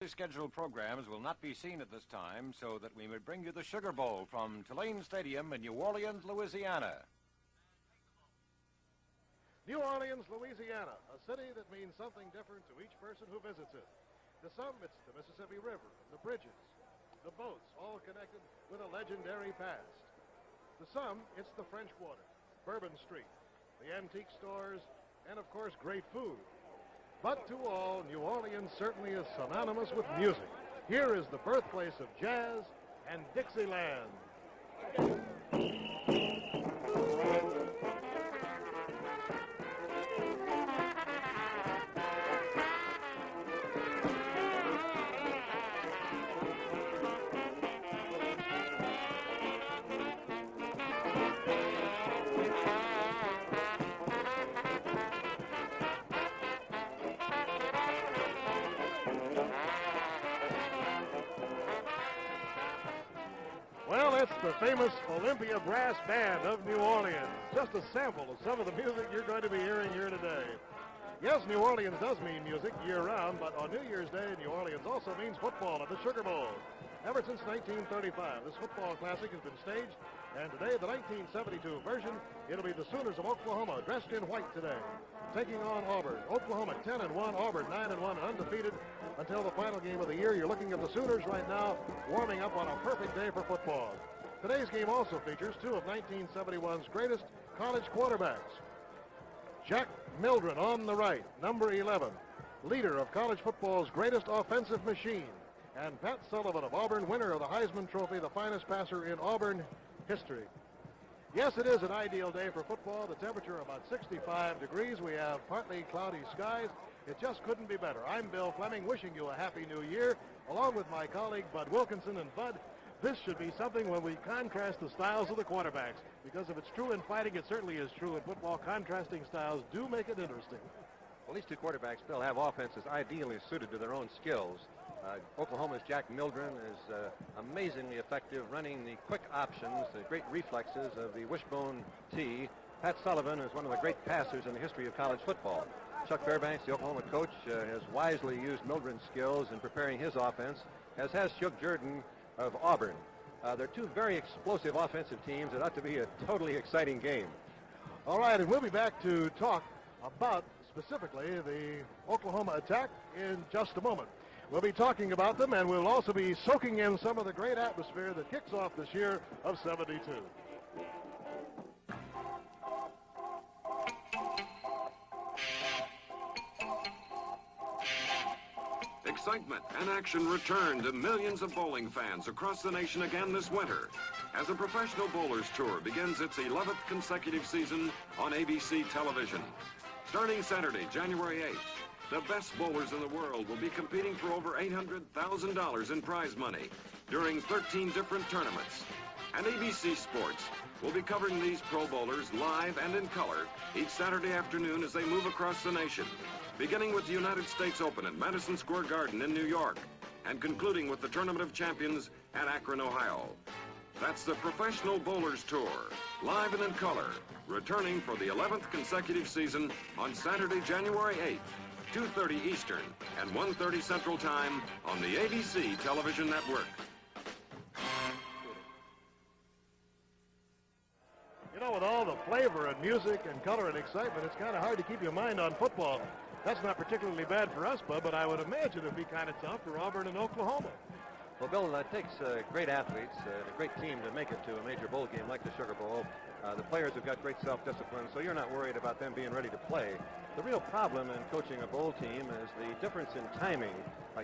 Scheduled programs will not be seen at this time, so that we may bring you the Sugar Bowl from Tulane Stadium in New Orleans, Louisiana. New Orleans, Louisiana, a city that means something different to each person who visits it. To some, it's the Mississippi River, the bridges, the boats, all connected with a legendary past. To some, it's the French Quarter, Bourbon Street, the antique stores, and of course, great food. But to all, New Orleans certainly is synonymous with music. Here is the birthplace of jazz and Dixieland. Well, it's the famous Olympia Brass Band of New Orleans. Just a sample of some of the music you're going to be hearing here today. Yes, New Orleans does mean music year-round, but on New Year's Day, New Orleans also means football at the Sugar Bowl. Ever since 1935, this football classic has been staged, and today, the 1972 version, it'll be the Sooners of Oklahoma, dressed in white today, taking on Auburn. Oklahoma 10-1, Auburn 9-1, undefeated until the final game of the year. You're looking at the Sooners right now, warming up on a perfect day for football. Today's game also features two of 1971's greatest college quarterbacks. Jack Mildren on the right, number 11, leader of college football's greatest offensive machine, and Pat Sullivan of Auburn, winner of the Heisman Trophy, the finest passer in Auburn history. Yes, it is an ideal day for football. The temperature about 65 degrees. We have partly cloudy skies. It just couldn't be better. I'm Bill Fleming, wishing you a happy new year, along with my colleague Bud Wilkinson. And Bud, this should be something when we contrast the styles of the quarterbacks, because if it's true in fighting, it certainly is true in football. Contrasting styles do make it interesting. Well, these two quarterbacks, Bill, have offenses ideally suited to their own skills. Oklahoma's Jack Mildren is amazingly effective running the quick options, the great reflexes of the wishbone tee. Pat Sullivan is one of the great passers in the history of college football. Chuck Fairbanks, the Oklahoma coach, has wisely used Mildren's skills in preparing his offense, as has Shug Jordan of Auburn. They're two very explosive offensive teams. It ought to be a totally exciting game. All right, and we'll be back to talk about specifically the Oklahoma attack in just a moment. We'll be talking about them, and we'll also be soaking in some of the great atmosphere that kicks off this year of 72. Excitement and action return to millions of bowling fans across the nation again this winter as the Professional Bowlers Tour begins its 11th consecutive season on ABC television. Starting Saturday, January 8th, the best bowlers in the world will be competing for over $800,000 in prize money during 13 different tournaments. And ABC Sports will be covering these pro bowlers live and in color each Saturday afternoon as they move across the nation, beginning with the United States Open at Madison Square Garden in New York and concluding with the Tournament of Champions at Akron, Ohio. That's the Professional Bowlers Tour, live and in color, returning for the 11th consecutive season on Saturday, January 8th. 2:30 Eastern and 1:30 Central Time on the ABC television network. You know, with all the flavor and music and color and excitement, it's kind of hard to keep your mind on football. That's not particularly bad for us, Bud, but I would imagine it'd be kind of tough for Auburn and Oklahoma. Well, Bill, it takes great athletes and a great team to make it to a major bowl game like the Sugar Bowl. The players have got great self-discipline, so you're not worried about them being ready to play. The real problem in coaching a bowl team is the difference in timing.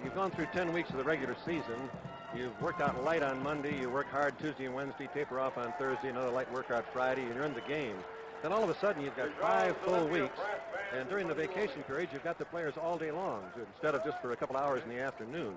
You've gone through 10 weeks of the regular season. You've worked out light on Monday. You work hard Tuesday and Wednesday, taper off on Thursday, another light workout Friday, and you're in the game. Then all of a sudden, you've got 5 full weeks, and during the vacation period, you've got the players all day long instead of just for a couple hours in the afternoon.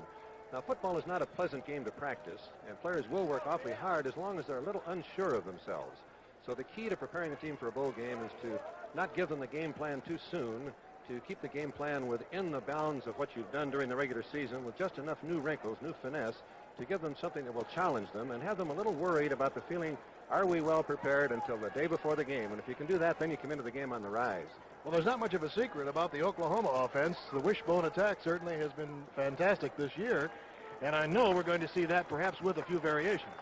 Now, football is not a pleasant game to practice, and players will work awfully hard as long as they're a little unsure of themselves. So the key to preparing a team for a bowl game is to not give them the game plan too soon, to keep the game plan within the bounds of what you've done during the regular season with just enough new wrinkles, new finesse, to give them something that will challenge them and have them a little worried about the feeling, are we well prepared until the day before the game? And if you can do that, then you come into the game on the rise. Well, there's not much of a secret about the Oklahoma offense. The wishbone attack certainly has been fantastic this year, and I know we're going to see that perhaps with a few variations.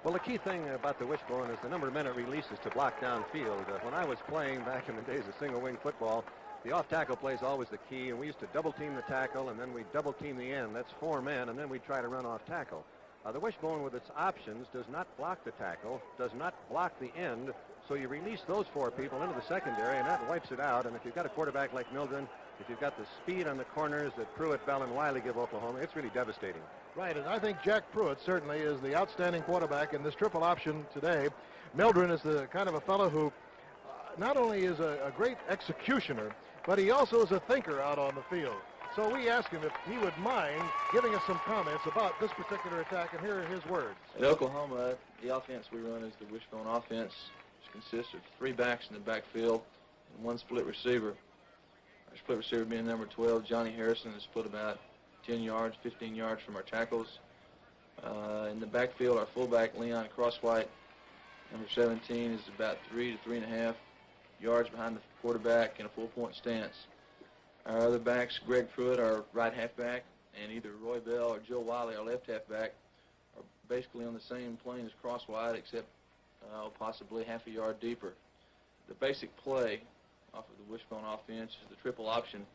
Well, the key thing about the wishbone is the number of men it releases to block downfield. When I was playing back in the days of single-wing football, the off-tackle play is always the key, and we used to double-team the tackle, and then we'd double-team the end. That's 4 men, and then we'd try to run off-tackle. The wishbone with its options does not block the tackle, does not block the end, so you release those 4 people into the secondary, and that wipes it out. And if you've got a quarterback like Mildren, if you've got the speed on the corners that Pruitt, Bell, and Wiley give Oklahoma, it's really devastating. Right, and I think Jack Pruitt certainly is the outstanding quarterback in this triple option today. Mildren is the kind of a fellow who not only is a great executioner, but he also is a thinker out on the field. So we asked him if he would mind giving us some comments about this particular attack, and here are his words. At Oklahoma, the offense we run is the wishbone offense, which consists of 3 backs in the backfield and 1 split receiver. Our split receiver being number 12, Johnny Harrison, is split about 10 yards, 15 yards from our tackles. In the backfield, our fullback, Leon Crosswhite, number 17, is about 3 to 3.5 yards behind the quarterback in a full-point stance. Our other backs, Greg Pruitt, our right halfback, and either Roy Bell or Joe Wiley, our left halfback, are basically on the same plane as Crosswhite, except possibly half a yard deeper. The basic play off of the wishbone offense is the triple option.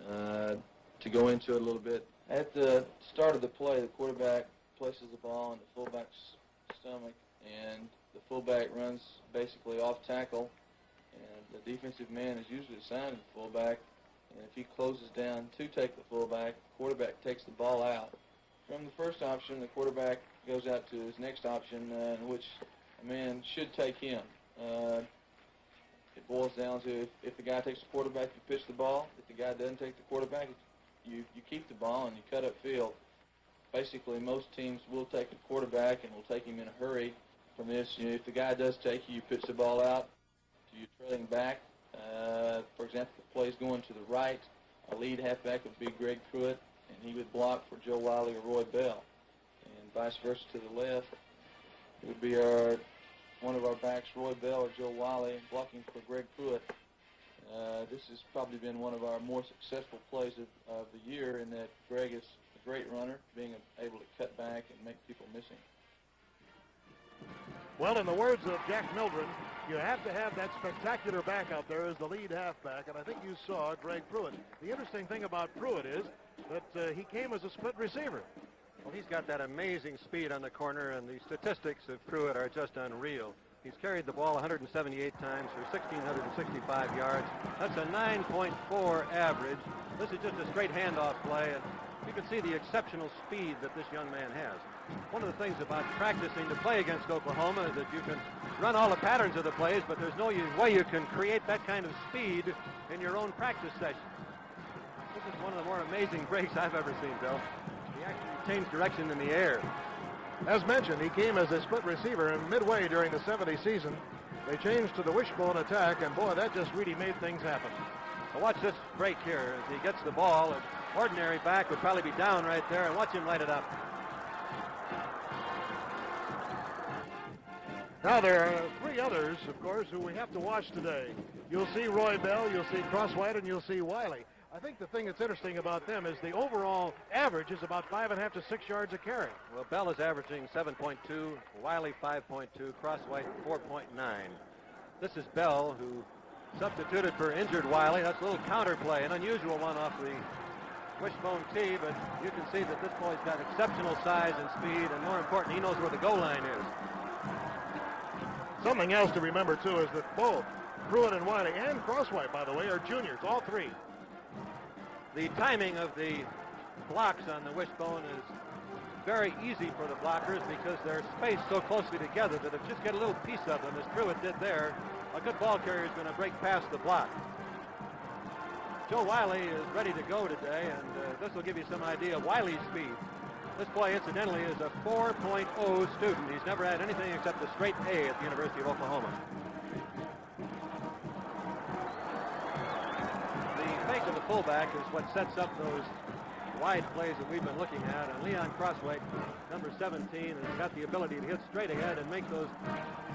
To go into it a little bit, at the start of the play, the quarterback places the ball in the fullback's stomach, and the fullback runs basically off tackle, and the defensive man is usually assigned to the fullback, and if he closes down to take the fullback, the quarterback takes the ball out. From the first option, the quarterback goes out to his next option, in which a man should take him. It boils down to if the guy takes the quarterback, you pitch the ball. If the guy doesn't take the quarterback, you keep the ball and you cut up field. Basically, most teams will take the quarterback and will take him in a hurry. From this, if the guy does take you, pitch the ball out to your trailing back. For example, if the play is going to the right, our lead halfback would be Greg Pruitt, and he would block for Joe Wiley or Roy Bell. And vice versa to the left, it would be one of our backs, Roy Bell or Joe Wiley, blocking for Greg Pruitt. This has probably been one of our more successful plays of the year, in that Greg is a great runner, being able to cut back and make people missing. Well, in the words of Jack Mildren, you have to have that spectacular back out there as the lead halfback, and I think you saw Greg Pruitt. The interesting thing about Pruitt is that he came as a split receiver. Well, he's got that amazing speed on the corner, and the statistics of Pruitt are just unreal. He's carried the ball 178 times for 1,665 yards. That's a 9.4 average. This is just a straight handoff play, and you can see the exceptional speed that this young man has. One of the things about practicing to play against Oklahoma is that you can run all the patterns of the plays, but there's no way you can create that kind of speed in your own practice session. This is one of the more amazing breaks I've ever seen, Bill. He actually changed direction in the air. As mentioned, he came as a split receiver, and midway during the 70 season, they changed to the wishbone attack, and boy, that just really made things happen. Now watch this break here. As he gets the ball, an ordinary back would probably be down right there, and watch him light it up. Now there are 3 others, of course, who we have to watch today. You'll see Roy Bell, you'll see Crosswhite, and you'll see Wiley. I think the thing that's interesting about them is the overall average is about 5.5 to 6 yards a carry. Well, Bell is averaging 7.2, Wiley 5.2, Crosswhite 4.9. This is Bell, who substituted for injured Wiley. That's a little counter play, an unusual one off the wishbone tee, but you can see that this boy's got exceptional size and speed, and more important, he knows where the goal line is. Something else to remember, too, is that both Pruitt and Wiley and Crosswhite, by the way, are juniors, all 3. The timing of the blocks on the wishbone is very easy for the blockers because they're spaced so closely together that if you just get a little piece of them, as Pruitt did there, a good ball carrier is going to break past the block. Joe Wiley is ready to go today, and this will give you some idea of Wiley's speed. This boy, incidentally, is a 4.0 student. He's never had anything except a straight A at the University of Oklahoma. The fake of the fullback is what sets up those wide plays that we've been looking at. And Leon Crossway, number 17, has got the ability to hit straight ahead and make those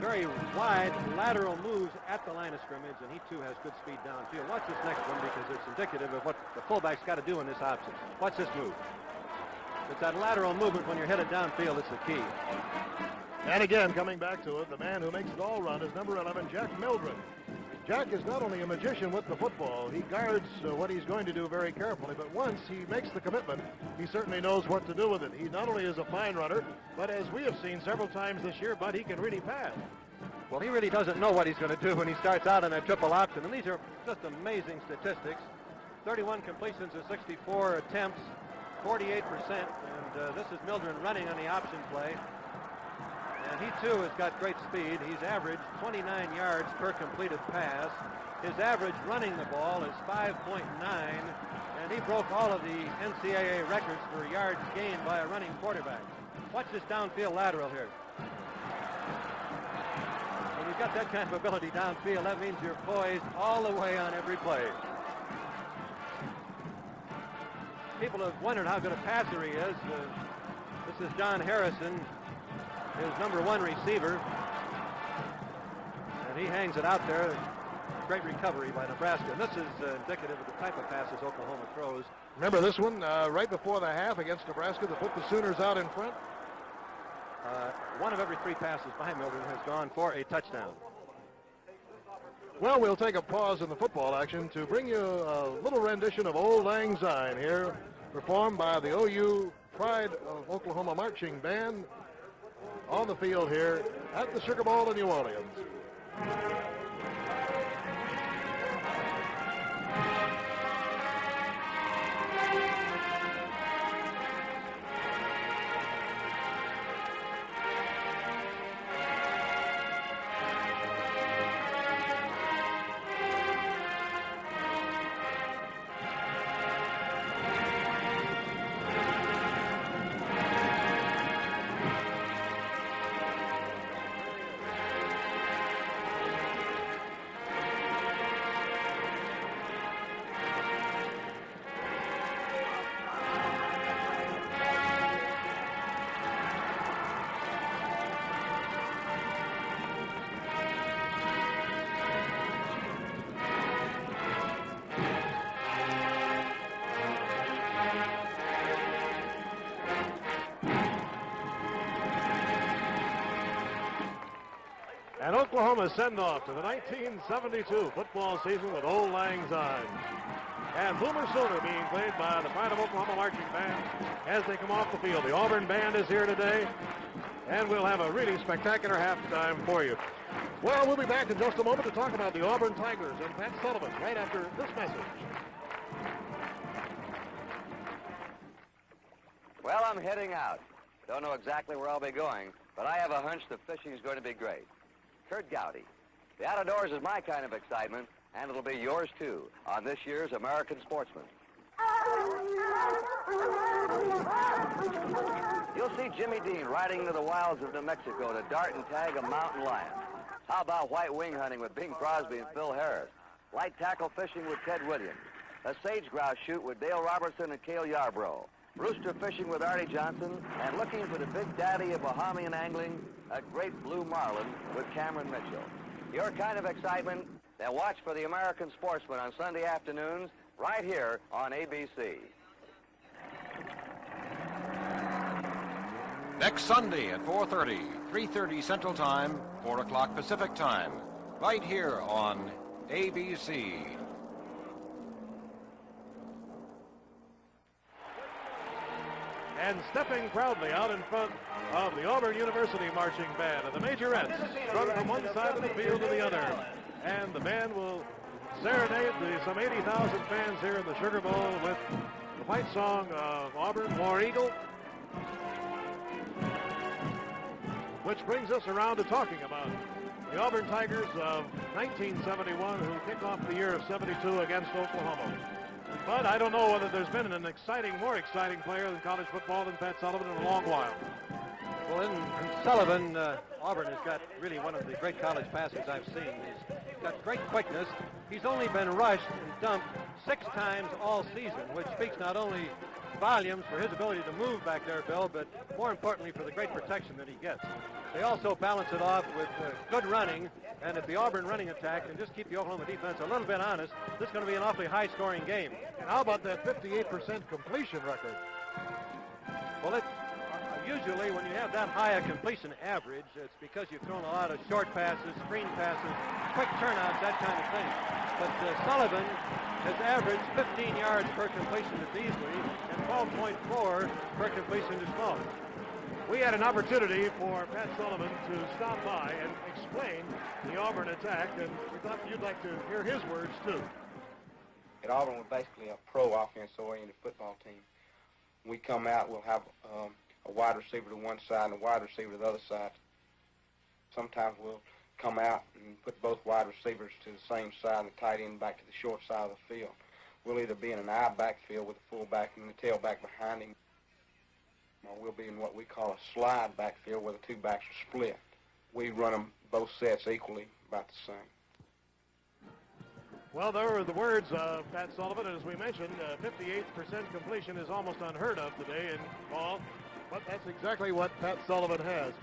very wide lateral moves at the line of scrimmage, and he too has good speed downfield. Watch this next one because it's indicative of what the fullback's got to do in this option. Watch this move. It's that lateral movement when you're headed downfield. It's the key. And again, coming back to it, the man who makes it all run is number 11, Jack Mildred. Jack is not only a magician with the football, he guards what he's going to do very carefully, but once he makes the commitment, he certainly knows what to do with it. He not only is a fine runner, but as we have seen several times this year, Bud, he can really pass. Well, he really doesn't know what he's going to do when he starts out in a triple option, and these are just amazing statistics. 31 completions of 64 attempts, 48%, and this is Mildred running on the option play. And he, too, has got great speed. He's averaged 29 yards per completed pass. His average running the ball is 5.9, and he broke all of the NCAA records for yards gained by a running quarterback. Watch this downfield lateral here. When you've got that kind of ability downfield, that means you're poised all the way on every play. People have wondered how good a passer he is. This is John Harrison, his number 1 receiver, and he hangs it out there. Great recovery by Nebraska. And this is indicative of the type of passes Oklahoma throws. Remember this one right before the half against Nebraska that put the Sooners out in front? One of every 3 passes by Mildred has gone for a touchdown. Well, we'll take a pause in the football action to bring you a little rendition of Old Lang Syne here, performed by the OU Pride of Oklahoma Marching Band on the field here at the Sugar Bowl in New Orleans. And Oklahoma send off to the 1972 football season with Old Lang Syne. And Boomer Sooner being played by the Pride of Oklahoma Marching Band as they come off the field. The Auburn Band is here today, and we'll have a really spectacular halftime for you. Well, we'll be back in just a moment to talk about the Auburn Tigers and Pat Sullivan right after this message. Well, I'm heading out. Don't know exactly where I'll be going, but I have a hunch the fishing is going to be great. Kurt Gowdy. The outdoors is my kind of excitement, and it'll be yours too on this year's American Sportsman. You'll see Jimmy Dean riding into the wilds of New Mexico to dart and tag a mountain lion. How about white wing hunting with Bing Crosby and Phil Harris? Light tackle fishing with Ted Williams. A sage grouse shoot with Dale Robertson and Cale Yarbrough. Rooster fishing with Artie Johnson, and looking for the big daddy of Bahamian angling, a great blue marlin with Cameron Mitchell. Your kind of excitement, then watch for the American Sportsman on Sunday afternoons right here on ABC. Next Sunday at 4:30, 3:30 Central Time, 4 o'clock Pacific Time, right here on ABC. And stepping proudly out in front of the Auburn University Marching Band and the Majorettes, strung from one side of the field to the other. And the band will serenade some 80,000 fans here in the Sugar Bowl with the fight song of Auburn, War Eagle. Which brings us around to talking about the Auburn Tigers of 1971, who kick off the year of 72 against Oklahoma. But I don't know whether there's been an more exciting player than college football than Pat Sullivan in a long while. Well, in Sullivan, Auburn has got really one of the great college passers I've seen. He's got great quickness. He's only been rushed and dumped 6 times all season, which speaks not only volumes for his ability to move back there, Bill, but more importantly for the great protection that he gets. They also balance it off with good running, and if the Auburn running attack can just keep the Oklahoma defense a little bit honest, this is going to be an awfully high-scoring game. And how about that 58% completion record? Well, usually when you have that high a completion average, it's because you've thrown a lot of short passes, screen passes, quick turnouts, that kind of thing. But Sullivan has averaged 15 yards per completion to Beasley and 12.4 per completion to Small. We had an opportunity for Pat Sullivan to stop by and explain the Auburn attack, and we thought you'd like to hear his words too. At Auburn, we're basically a pro offense-oriented football team. When we come out, we'll have a wide receiver to one side and a wide receiver to the other side. Sometimes we'll come out and put both wide receivers to the same side and the tight end back to the short side of the field. We'll either be in an I backfield with the fullback and the tailback behind him, or we'll be in what we call a slide backfield where the two backs are split. We run them both sets equally, about the same. Well, there were the words of Pat Sullivan. As we mentioned, 58% completion is almost unheard of today in ball, but that's exactly what Pat Sullivan has.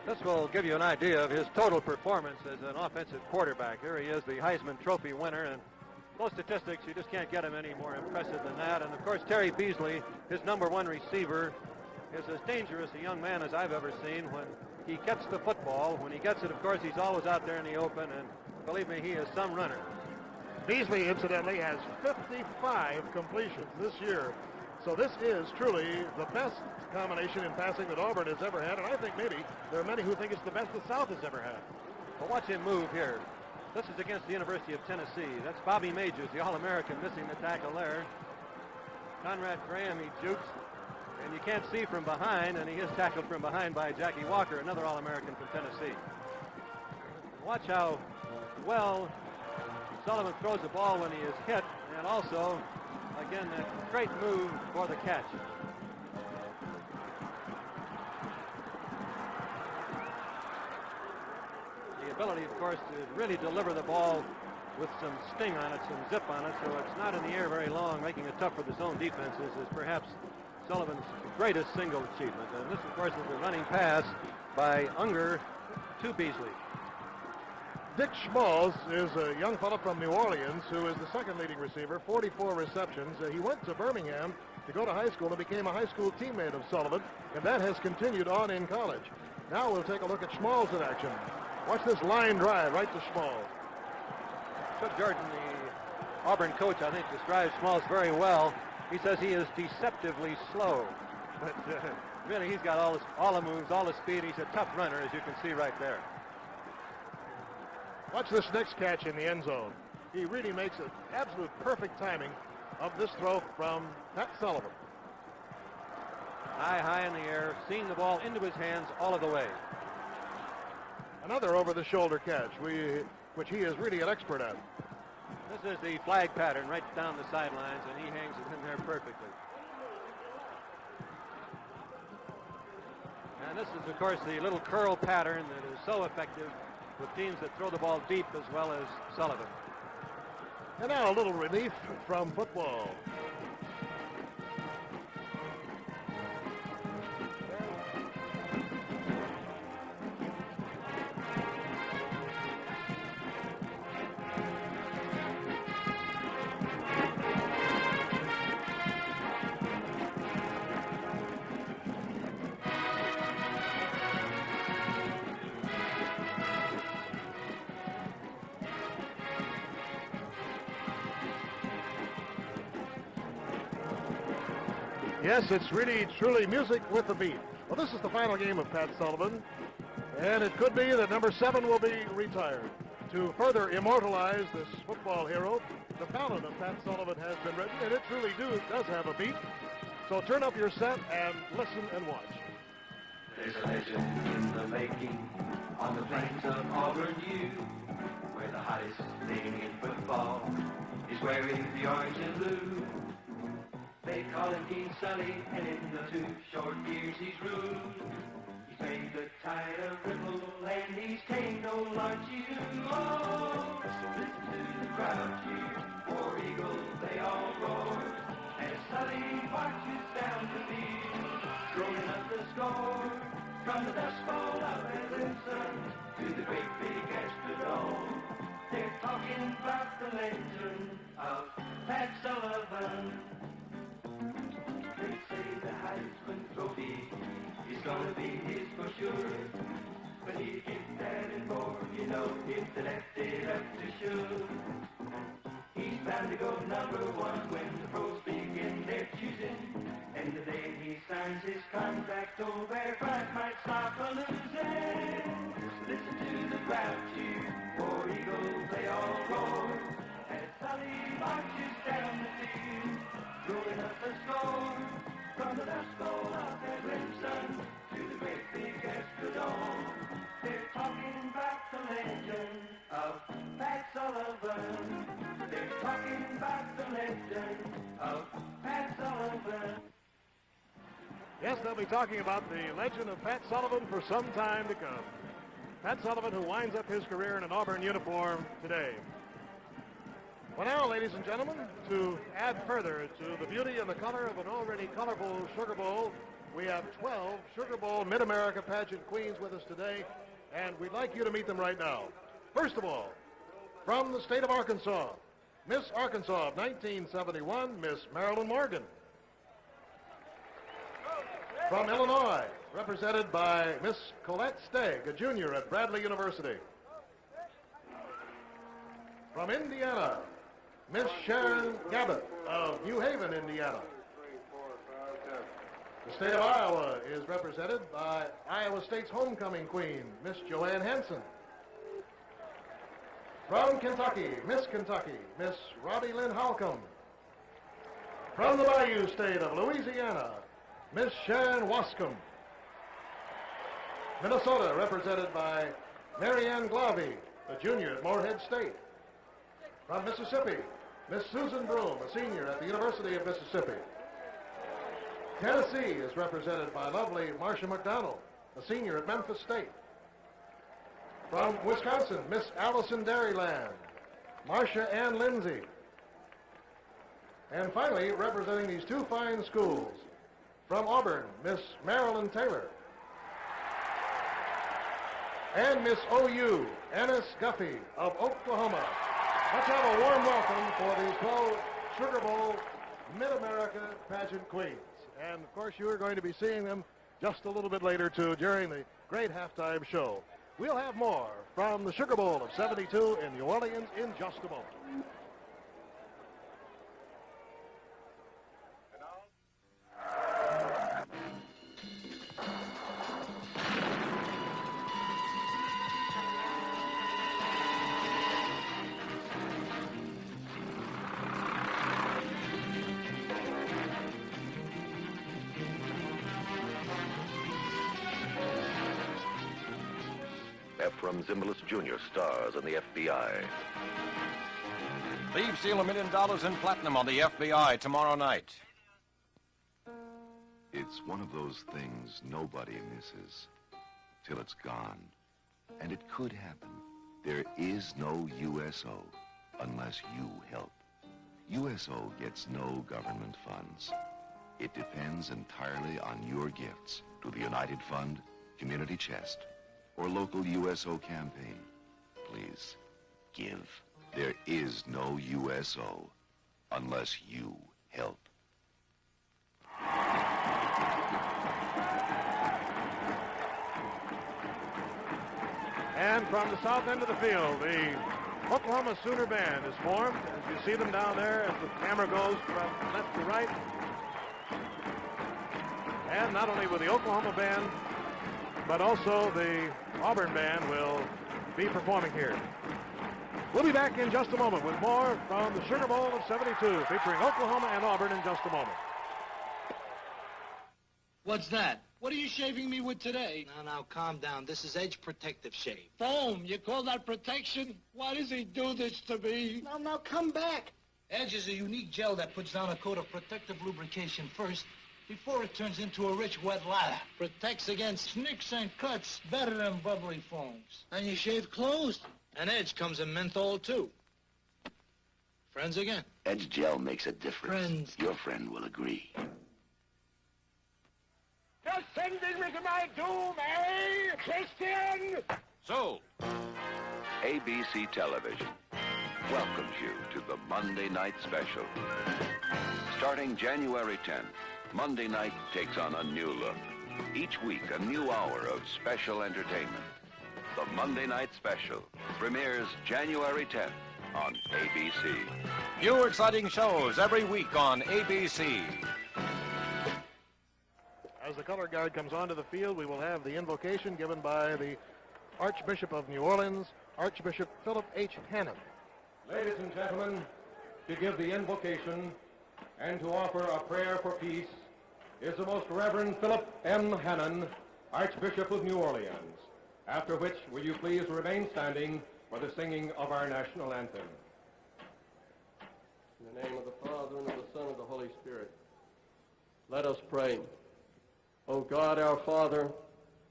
This will give you an idea of his total performance as an offensive quarterback. Here he is, the Heisman Trophy winner, and those statistics, you just can't get him any more impressive than that. And, of course, Terry Beasley, his #1 receiver, is as dangerous a young man as I've ever seen when he gets the football. When he gets it, of course, he's always out there in the open, and believe me, he is some runner. Beasley, incidentally, has 55 completions this year. So this is truly the best combination in passing that Auburn has ever had, and I think maybe there are many who think it's the best the South has ever had. But watch him move here. This is against the University of Tennessee. That's Bobby Majors, the All-American, missing the tackle there. Conrad Graham, he jukes, and you can't see from behind, and he is tackled from behind by Jackie Walker, another All-American from Tennessee. Watch how well Sullivan throws the ball when he is hit, and also, again, that great move for the catch. The ability, of course, to really deliver the ball with some sting on it, some zip on it, so it's not in the air very long, making it tough for the zone defenses, is perhaps Sullivan's greatest single achievement. And this, of course, is the running pass by Unger to Beasley. Dick Schmalz is a young fellow from New Orleans who is the second leading receiver, 44 receptions. He went to Birmingham to go to high school and became a high school teammate of Sullivan, and that has continued on in college. Now we'll take a look at Schmalz in action. Watch this line drive right to Schmalz. Chuck Jordan, the Auburn coach, I think describes Schmalz very well. He says he is deceptively slow, but really he's got all the moves, all the speed. He's a tough runner, as you can see right there. Watch this next catch in the end zone. He really makes an absolute perfect timing of this throw from Pat Sullivan. High in the air, seeing the ball into his hands all of the way. Another over-the-shoulder catch, which he is really an expert at. This is the flag pattern right down the sidelines, and he hangs it in there perfectly. And this is, of course, the little curl pattern that is so effective with teams that throw the ball deep as well as Sullivan. And now a little relief from football. Yes, it's really, truly music with a beat. Well, this is the final game of Pat Sullivan, and it could be that number 7 will be retired. To further immortalize this football hero, the ballad of Pat Sullivan has been written, and it truly does have a beat. So turn up your set and listen and watch. There's a legend in the making on the plains of Auburn U, where the hottest thing in football is wearing the orange and blue. They call him King Sully, and in the 2 short years he's ruled. He's made the tide of ripple, and he's tamed old Archie. Oh, so listen to the crowd cheer, War Eagle, they all roar, as Sully marches down the field, throwing up the score. From the dust bowl of Edmondson to the great big Astrodome, they're talking about the legend of Pat Sullivan. They say the Heisman Trophy is gonna be his for sure, but he'll get that and more, you know, if they left it up to shoot. He's bound to go #1 when the pros begin their choosing, and the day he signs his contract, old Bear Bryant might stop a losing. Listen to the crowd cheer, War Eagles they all roar, as Sully marches down the field, throwing up the score. From the dust bowl of Edmondson to the great big Astrodome, they're talking about the legend of Pat Sullivan. They're talking about the legend of Pat Sullivan. Yes, they'll be talking about the legend of Pat Sullivan for some time to come. Pat Sullivan, who winds up his career in an Auburn uniform today. Well, now, ladies and gentlemen, to add further to the beauty and the color of an already colorful Sugar Bowl, we have 12 Sugar Bowl Mid-America pageant queens with us today, and we'd like you to meet them right now. First of all, from the state of Arkansas, Miss Arkansas of 1971, Miss Marilyn Morgan. From Illinois, represented by Miss Colette Stagg, a junior at Bradley University. From Indiana, Miss Sharon Gabbett of New Haven, Indiana. The state of Iowa is represented by Iowa State's homecoming queen, Miss Joanne Henson. From Kentucky, Miss Robbie Lynn Holcomb. From the Bayou State of Louisiana, Miss Sharon Wascombe. Minnesota, represented by Marianne Glavy, a junior at Morehead State. From Mississippi, Miss Susan Broom, a senior at the University of Mississippi. Tennessee is represented by lovely Marcia McDonald, a senior at Memphis State. From Wisconsin, Miss Allison Dairyland, Marcia Ann Lindsay. And finally, representing these two fine schools, from Auburn, Miss Marilyn Taylor. And Miss OU, Ennis Guffey of Oklahoma. Let's have a warm welcome for these 12 Sugar Bowl Mid-America pageant queens. And, of course, you are going to be seeing them just a little bit later, too, during the great halftime show. We'll have more from the Sugar Bowl of '72 in New Orleans in just a moment. Ephraim Zimbalist Jr. stars in the FBI. Thieves steal $1 million in platinum on the FBI tomorrow night. It's one of those things nobody misses till it's gone. And it could happen. There is no USO unless you help. USO gets no government funds. It depends entirely on your gifts to the United Fund, Community Chest, or local USO campaign. Please, give. There is no USO unless you help. And from the south end of the field, the Oklahoma Sooner Band is formed. As you see them down there as the camera goes from left to right. And not only with the Oklahoma Band, but also the Auburn Band will be performing here. We'll be back in just a moment with more from the Sugar Bowl of '72, featuring Oklahoma and Auburn in just a moment. What's that? What are you shaving me with today? Now, calm down. This is Edge Protective Shave. Foam? You call that protection? Why does he do this to me? Now, come back. Edge is a unique gel that puts down a coat of protective lubrication first before it turns into a rich, wet lather. Protects against nicks and cuts better than bubbly foams. And you shave clothes? And Edge comes in menthol, too. Friends again. Ed's gel makes a difference. Friends. Your friend will agree. Just sending me to my doom, eh, Christian? So, ABC Television welcomes you to the Monday Night Special. Starting January 10th, Monday night takes on a new look. Each week, a new hour of special entertainment. The Monday Night Special premieres January 10th on ABC. new exciting shows every week on ABC. As the color guard comes onto the field, we will have the invocation given by the Archbishop of New Orleans, Archbishop Philip H. Hannon. Ladies and gentlemen, to give the invocation and to offer a prayer for peace is the Most Reverend Philip M. Hannon, Archbishop of New Orleans. After which, will you please remain standing for the singing of our national anthem. In the name of the Father, and of the Son, and of the Holy Spirit. Let us pray. O God, our Father,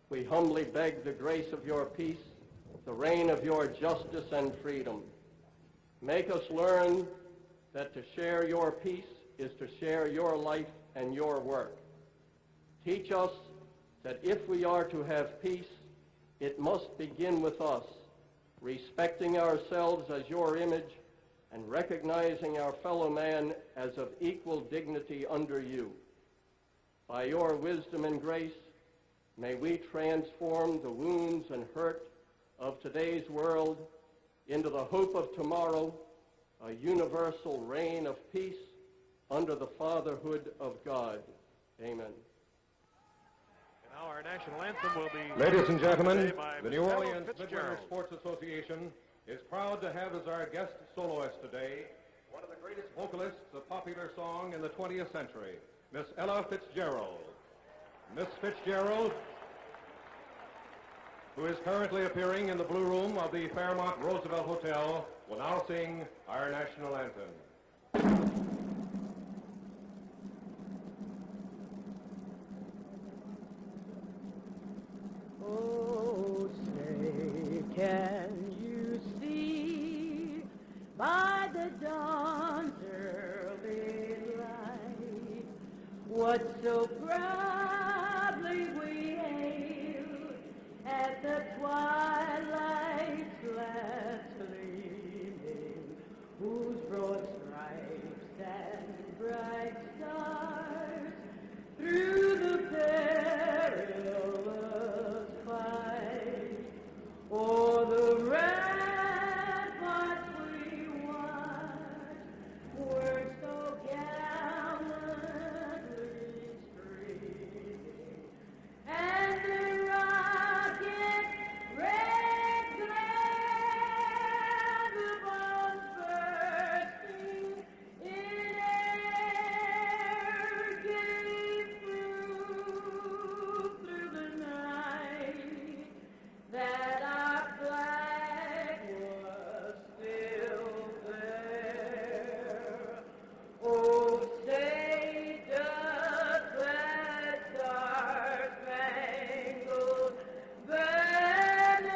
we humbly beg the grace of your peace, the reign of your justice and freedom. Make us learn that to share your peace is to share your life and your work. Teach us that if we are to have peace, it must begin with us, respecting ourselves as your image and recognizing our fellow man as of equal dignity under you. By your wisdom and grace, may we transform the wounds and hurt of today's world into the hope of tomorrow, a universal reign of peace under the fatherhood of God. Amen. Now our national anthem will be... Ladies and gentlemen, by the Mr. New Ella Orleans Fitzgerald. Midwinter Sports Association is proud to have as our guest soloist today one of the greatest vocalists of popular song in the 20th century, Miss Ella Fitzgerald. Miss Fitzgerald, who is currently appearing in the Blue Room of the Fairmont Roosevelt Hotel, will now sing our national anthem. Oh, say, can you see by the dawn's early light what so proudly we hailed at the twilight's last gleaming, whose broad stripes and bright stars through the perilous fight o'er the ramparts we watched were so gallantly streaming, and the rocket red glare, the bombs bursting in air, gave proof through the night that our flag was still there. Oh, say does that star-spangled banner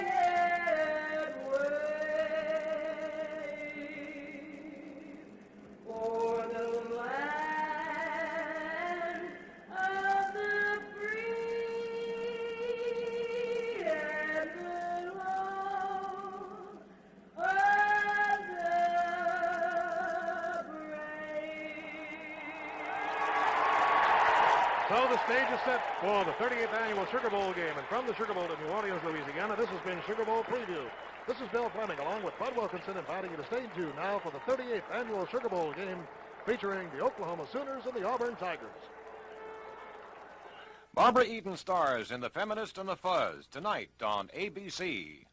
yet wave for the land of the free and the home of the So the stage is set for the 38th annual Sugar Bowl game. And from the Sugar Bowl in New Orleans, Louisiana, this has been Sugar Bowl Preview. This is Bill Fleming along with Bud Wilkinson inviting you to stay tuned now for the 38th annual Sugar Bowl game featuring the Oklahoma Sooners and the Auburn Tigers. Barbara Eden stars in The Feminist and the Fuzz tonight on ABC.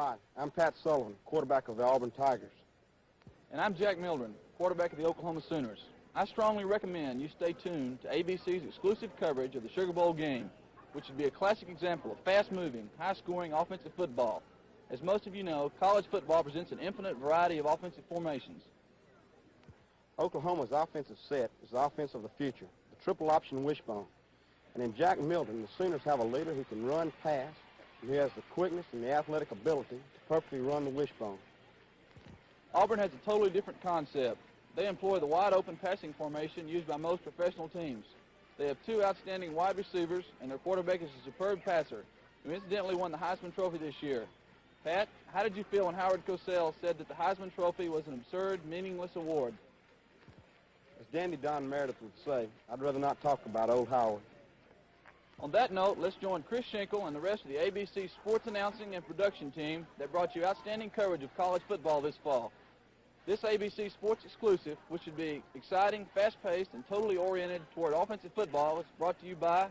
Hi, I'm Pat Sullivan, quarterback of the Auburn Tigers. And I'm Jack Mildren, quarterback of the Oklahoma Sooners. I strongly recommend you stay tuned to ABC's exclusive coverage of the Sugar Bowl game, which would be a classic example of fast-moving, high-scoring offensive football. As most of you know, college football presents an infinite variety of offensive formations. Oklahoma's offensive set is the offense of the future, the triple option wishbone. And in Jack Mildren, the Sooners have a leader who can run, pass, and who has the quickness and the athletic ability to perfectly run the wishbone. Auburn has a totally different concept. They employ the wide-open passing formation used by most professional teams. They have two outstanding wide receivers, and their quarterback is a superb passer, who incidentally won the Heisman Trophy this year. Pat, how did you feel when Howard Cosell said that the Heisman Trophy was an absurd, meaningless award? As Dandy Don Meredith would say, I'd rather not talk about old Howard. On that note, let's join Chris Schenkel and the rest of the ABC sports announcing and production team that brought you outstanding coverage of college football this fall. This ABC Sports exclusive, which should be exciting, fast-paced, and totally oriented toward offensive football, is brought to you by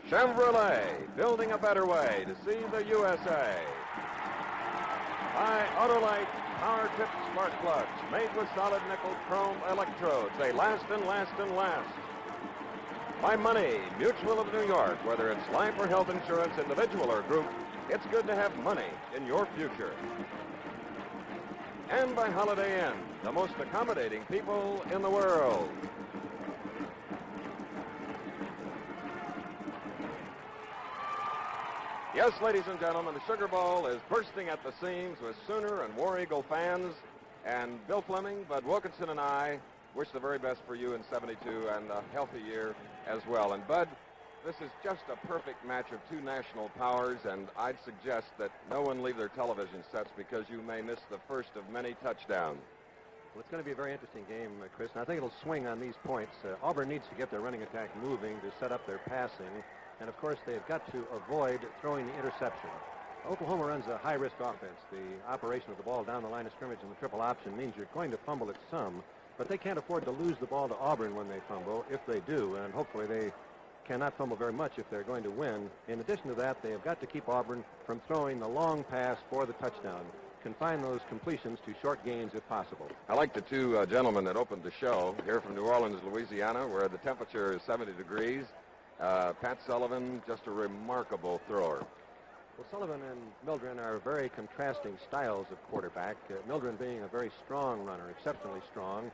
Chevrolet, building a better way to see the USA. By Autolite power-tipped spark plugs made with solid nickel chrome electrodes. They last and last and last. By Money, Mutual of New York. Whether it's life or health insurance, individual or group, it's good to have money in your future. And by Holiday Inn, the most accommodating people in the world. Yes, ladies and gentlemen, the Sugar Bowl is bursting at the seams with Sooner and War Eagle fans. And Bill Fleming, Bud Wilkinson, and I wish the very best for you in '72 and a healthy year as well. And Bud, this is just a perfect match of two national powers, and I'd suggest that no one leave their television sets because you may miss the first of many touchdowns. Well, it's going to be a very interesting game, Chris, and I think it'll swing on these points. Auburn needs to get their running attack moving to set up their passing, and of course they've got to avoid throwing the interception. Oklahoma runs a high-risk offense. The operation of the ball down the line of scrimmage in the triple option means you're going to fumble it some, but they can't afford to lose the ball to Auburn when they fumble, if they do, and hopefully they cannot fumble very much if they're going to win. In addition to that, they have got to keep Auburn from throwing the long pass for the touchdown. Confine those completions to short gains if possible. I like the two gentlemen that opened the show here from New Orleans, Louisiana, where the temperature is 70 degrees. Pat Sullivan, just a remarkable thrower. Well, Sullivan and Mildren are very contrasting styles of quarterback. Mildren being a very strong runner, exceptionally strong.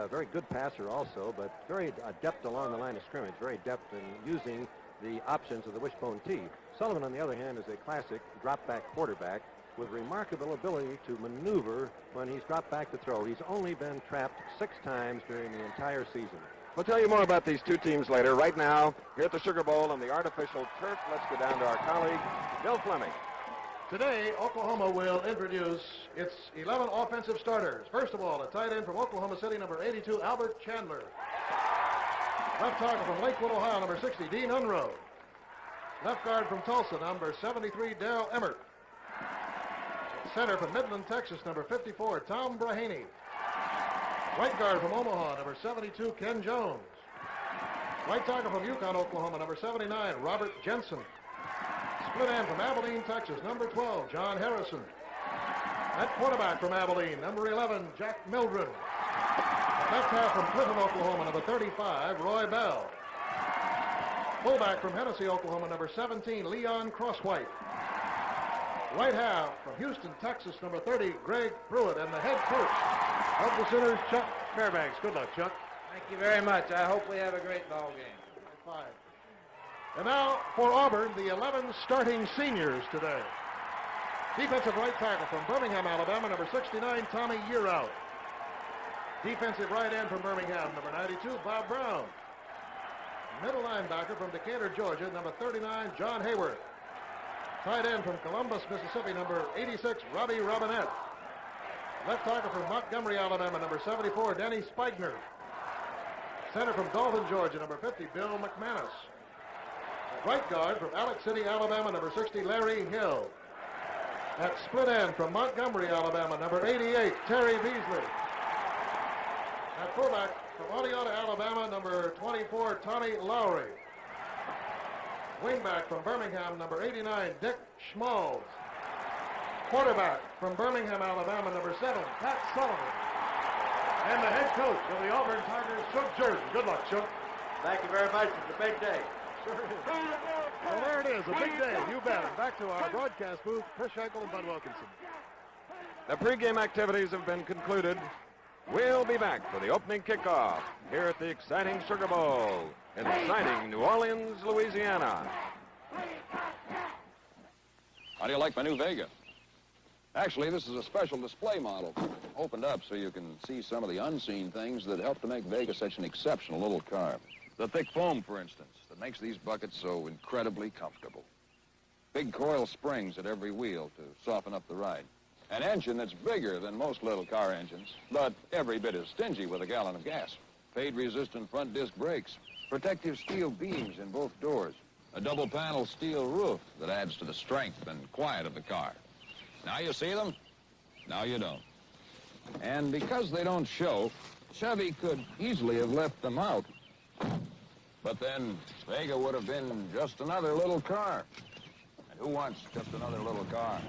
Very good passer also, but very adept along the line of scrimmage, very adept in using the options of the wishbone tee. Sullivan, on the other hand, is a classic drop-back quarterback with remarkable ability to maneuver when he's dropped back to throw. He's only been trapped 6 times during the entire season. We'll tell you more about these two teams later. Right now, here at the Sugar Bowl on the artificial turf, let's go down to our colleague, Bill Fleming. Today, Oklahoma will introduce its 11 offensive starters. First of all, a tight end from Oklahoma City, number 82, Albert Chandler. Left tackle from Lakewood, Ohio, number 60, Dean Unruh. Left guard from Tulsa, number 73, Darrell Emmert. Center from Midland, Texas, number 54, Tom Brahaney. Right guard from Omaha, number 72, Ken Jones. Right tackle from Yukon, Oklahoma, number 79, Robert Jensen. Split end from Abilene, Texas, number 12, John Harrison. At quarterback from Abilene, number 11, Jack Mildren. Left half from Clinton, Oklahoma, number 35, Roy Bell. Fullback from Hennessy, Oklahoma, number 17, Leon Crosswhite. Right half from Houston, Texas, number 30, Greg Pruitt, and the head coach of the Sooners, Chuck Fairbanks. Good luck, Chuck. Thank you very much. I hope we have a great ball game. High five. And now for Auburn, the 11 starting seniors today. Defensive right tackle from Birmingham, Alabama, number 69, Tommy Yearout. Defensive right end from Birmingham, number 92, Bob Brown. Middle linebacker from Decatur, Georgia, number 39, John Hayworth. Tight end from Columbus, Mississippi, number 86, Robbie Robinette. Left tackle from Montgomery, Alabama, number 74, Danny Spigner. Center from Dalton, Georgia, number 50, Bill McManus. Right guard from Alex City, Alabama, number 60, Larry Hill. At split end from Montgomery, Alabama, number 88, Terry Beasley. At fullback from Oneonta, Alabama, number 24, Tommy Lowry. Wingback from Birmingham, number 89, Dick Schmalls. quarterback from Birmingham, Alabama, number 7, Pat Sullivan. And the head coach of the Auburn Tigers, Chuck Jordan. Good luck, Chuck. Thank you very much. It's a big day. Sure is. Well, there it is, a big day. You bet. Back to our broadcast booth, Chris Schenkel and Bud Wilkinson. The pregame activities have been concluded. We'll be back for the opening kickoff here at the exciting Sugar Bowl in exciting New Orleans, Louisiana. How do you like my new Vega? Actually, this is a special display model. Opened up so you can see some of the unseen things that help to make Vega such an exceptional little car. The thick foam, for instance, that makes these buckets so incredibly comfortable. Big coil springs at every wheel to soften up the ride. An engine that's bigger than most little car engines, but every bit as stingy with a gallon of gas. Fade-resistant front disc brakes, protective steel beams in both doors, a double-panel steel roof that adds to the strength and quiet of the car. Now you see them, now you don't. And because they don't show, Chevy could easily have left them out. But then Vega would have been just another little car. And who wants just another little car?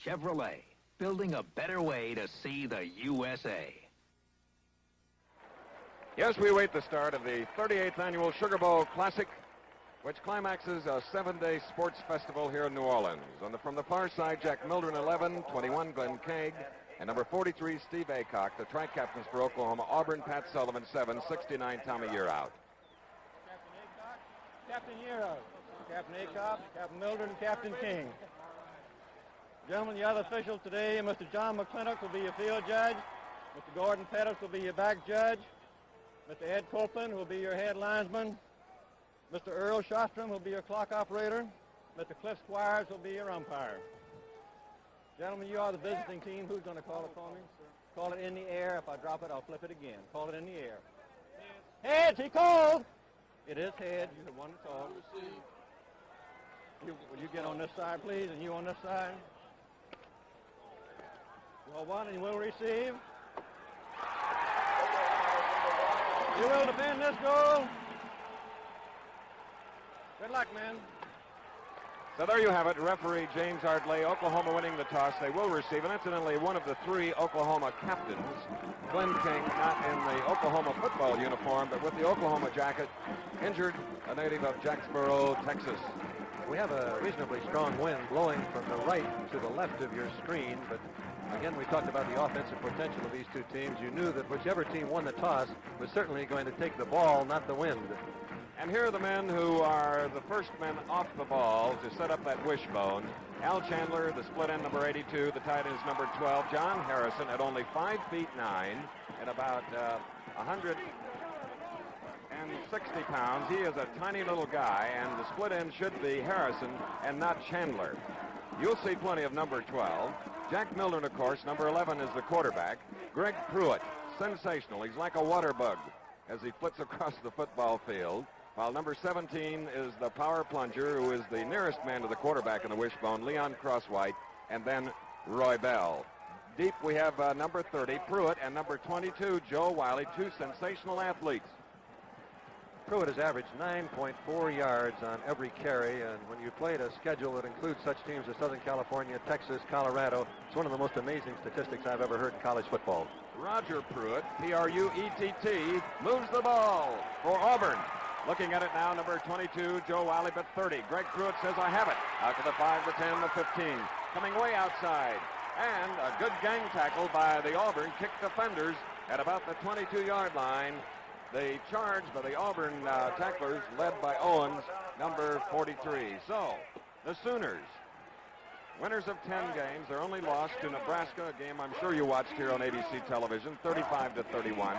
Chevrolet, building a better way to see the USA. Yes, we await the start of the 38th Annual Sugar Bowl Classic, which climaxes a 7-day sports festival here in New Orleans. From the far side, Jack Mildren, 11, 21, Glenn Kaig, and number 43, Steve Aycock, the track captains for Oklahoma. Auburn, Pat Sullivan, 7, 69, Tommy Yearout. Captain Yearout, Captain Aycock, Captain Mildren, and Captain King. Gentlemen, the other officials today, Mr. John McClintock will be your field judge. Mr. Gordon Pettis will be your back judge. Mr. Ed Copeland will be your head linesman. Mr. Earl Shostrom will be your clock operator. Mr. Cliff Squires will be your umpire. Gentlemen, you are the visiting team. Who's going to call it for me? Call it in the air. If I drop it, I'll flip it again. Call it in the air. Heads, he called. It is heads. You have one to call. Will you get on this side, please, and you on this side? Well, one, and you will receive. You will defend this goal. Good luck, men. So there you have it, referee James Ardley, Oklahoma winning the toss. They will receive, and incidentally, one of the 3 Oklahoma captains, Glenn King, not in the Oklahoma football uniform, but with the Oklahoma jacket, injured, a native of Jacksboro, Texas. We have a reasonably strong wind blowing from the right to the left of your screen, but again, we talked about the offensive potential of these two teams. You knew that whichever team won the toss was certainly going to take the ball, not the wind. And here are the men who are the first men off the ball to set up that wishbone. Al Chandler, the split end number 82, the tight end is number 12. John Harrison at only 5 feet 9 and about 160 pounds. He is a tiny little guy, and the split end should be Harrison and not Chandler. You'll see plenty of number 12. Jack Mildren, of course, number 11 is the quarterback. Greg Pruitt, sensational. He's like a water bug as he flits across the football field. While number 17 is the power plunger, who is the nearest man to the quarterback in the wishbone, Leon Crosswhite, and then Roy Bell. Deep we have number 30, Pruitt, and number 22, Joe Wiley, 2 sensational athletes. Pruitt has averaged 9.4 yards on every carry, and when you played a schedule that includes such teams as Southern California, Texas, Colorado, it's one of the most amazing statistics I've ever heard in college football. Roger Pruitt, P-R-U-E-T-T, moves the ball for Auburn. Looking at it now, number 22, Joe Wiley, but 30. Greg Pruitt says, I have it. Out to the 5, the 10, the 15. Coming way outside. And a good gang tackle by the Auburn kick defenders at about the 22-yard line. The charge by the Auburn tacklers led by Owens, number 43. So, the Sooners, winners of 10 games, their only loss to Nebraska, a game I'm sure you watched here on ABC television, 35-31,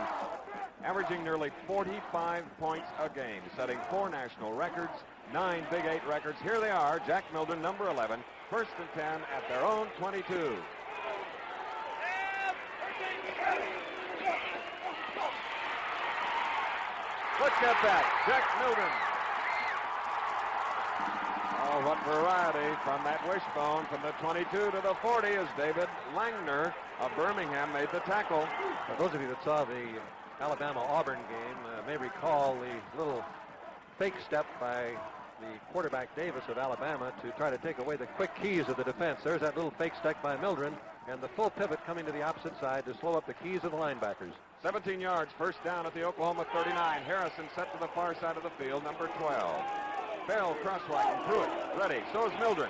averaging nearly 45 points a game, setting 4 national records, 9 Big 8 records. Here they are, Jack Mildren, number 11, 1st and 10 at their own 22. Look at that, Jack Mildren. Oh, what variety from that wishbone from the 22 to the 40 as David Langner of Birmingham made the tackle. For those of you that saw the Alabama-Auburn game may recall the little fake step by the quarterback Davis of Alabama to try to take away the quick keys of the defense. There's that little fake step by Mildren, and the full pivot coming to the opposite side to slow up the keys of the linebackers. 17 yards, first down at the Oklahoma 39. Harrison set to the far side of the field, number 12. Bell crosswise and Pruitt ready. So is Mildren.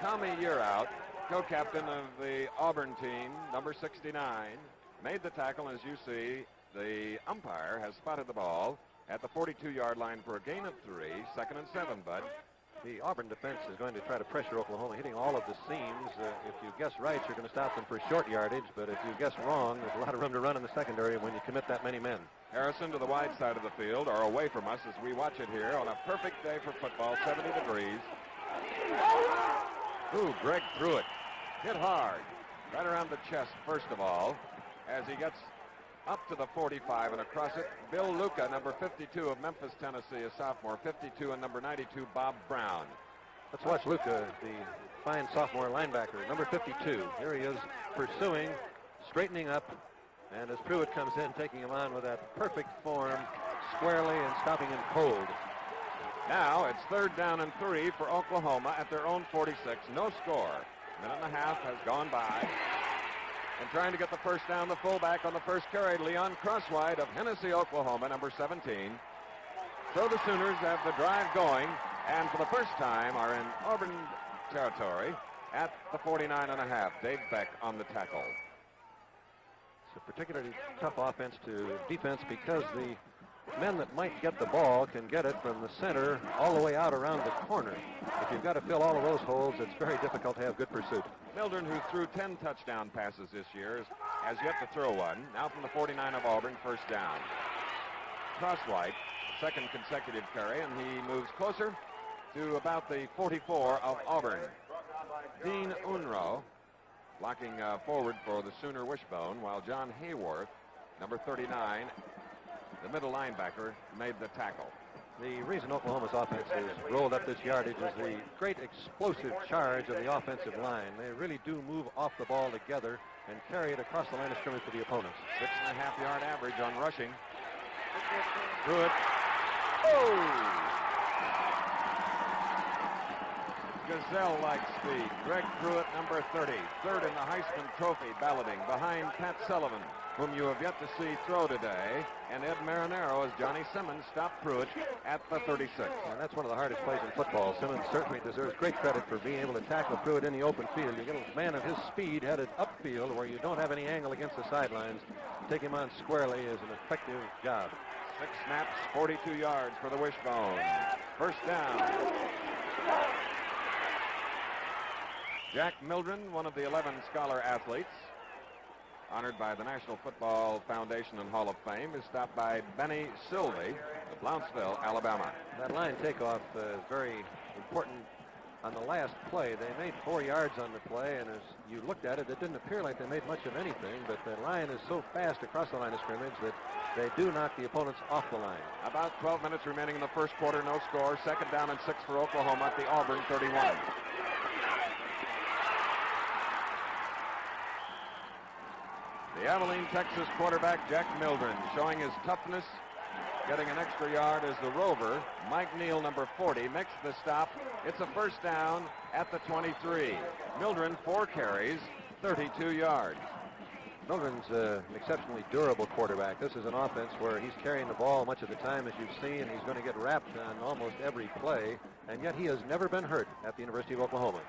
Tommy Yearout, co-captain of the Auburn team, number 69, made the tackle. As you see, the umpire has spotted the ball at the 42-yard line for a gain of 3, 2nd and 7, Bud. The Auburn defense is going to try to pressure Oklahoma, hitting all of the seams. If you guess right, you're going to stop them for short yardage, but if you guess wrong, there's a lot of room to run in the secondary when you commit that many men. Harrison to the wide side of the field, or away from us as we watch it here on a perfect day for football, 70 degrees. Ooh, Greg Pruitt hit hard, right around the chest, first of all, as he gets up to the 45 and across it. Bill Luca, number 52 of Memphis, Tennessee, a sophomore. 52 and number 92, Bob Brown. Let's watch Luca, the fine sophomore linebacker, number 52. Here he is pursuing, straightening up, and as Pruitt comes in, taking him on with that perfect form, squarely and stopping him cold. Now it's 3rd down and 3 for Oklahoma at their own 46. No score. Minute and a half has gone by. And trying to get the first down, the fullback on the first carry, Leon Crosswhite of Hennessy, Oklahoma, number 17. So the Sooners have the drive going, and for the first time are in Auburn territory at the 49.5. Dave Beck on the tackle. It's a particularly tough offense to defense because the men that might get the ball can get it from the center all the way out around the corner. If you've got to fill all of those holes, it's very difficult to have good pursuit. Mildren, who threw 10 touchdown passes this year, has yet to throw one. Now from the 49 of Auburn, first down. Crosswhite, second consecutive carry, and he moves closer to about the 44 of Auburn. Dean Unruh blocking forward for the Sooner wishbone, while John Hayworth, number 39, the middle linebacker, made the tackle. The reason Oklahoma's offense has rolled up this yardage is the great explosive charge of the offensive line. They really do move off the ball together and carry it across the line of scrimmage to the opponents. 6.5 yard average on rushing. Pruitt. Oh! Gazelle-like speed. Greg Pruitt, number 30. 3rd in the Heisman Trophy balloting behind Pat Sullivan, whom you have yet to see throw today, and Ed Marinaro as Johnny Simmons stopped Pruitt at the 36. And that's one of the hardest plays in football. Simmons certainly deserves great credit for being able to tackle Pruitt in the open field. You get a man of his speed headed upfield where you don't have any angle against the sidelines. Take him on squarely is an effective job. 6 snaps, 42 yards for the wishbone. First down. Jack Mildren, one of the 11 scholar athletes, honored by the National Football Foundation and Hall of Fame, is stopped by Benny Sylvie of Blountesville, Alabama. That line takeoff is very important on the last play. They made 4 yards on the play, and as you looked at it, it didn't appear like they made much of anything, but the line is so fast across the line of scrimmage that they do knock the opponents off the line. About 12 minutes remaining in the first quarter, no score. 2nd down and 6 for Oklahoma at the Auburn 31. The Abilene, Texas quarterback, Jack Mildren, showing his toughness, getting an extra yard as the Rover. Mike Neal, number 40, makes the stop. It's a first down at the 23. Mildren, 4 carries, 32 yards. Mildren's an exceptionally durable quarterback. This is an offense where he's carrying the ball much of the time, as you've seen. He's going to get wrapped on almost every play, and yet he has never been hurt at the University of Oklahoma.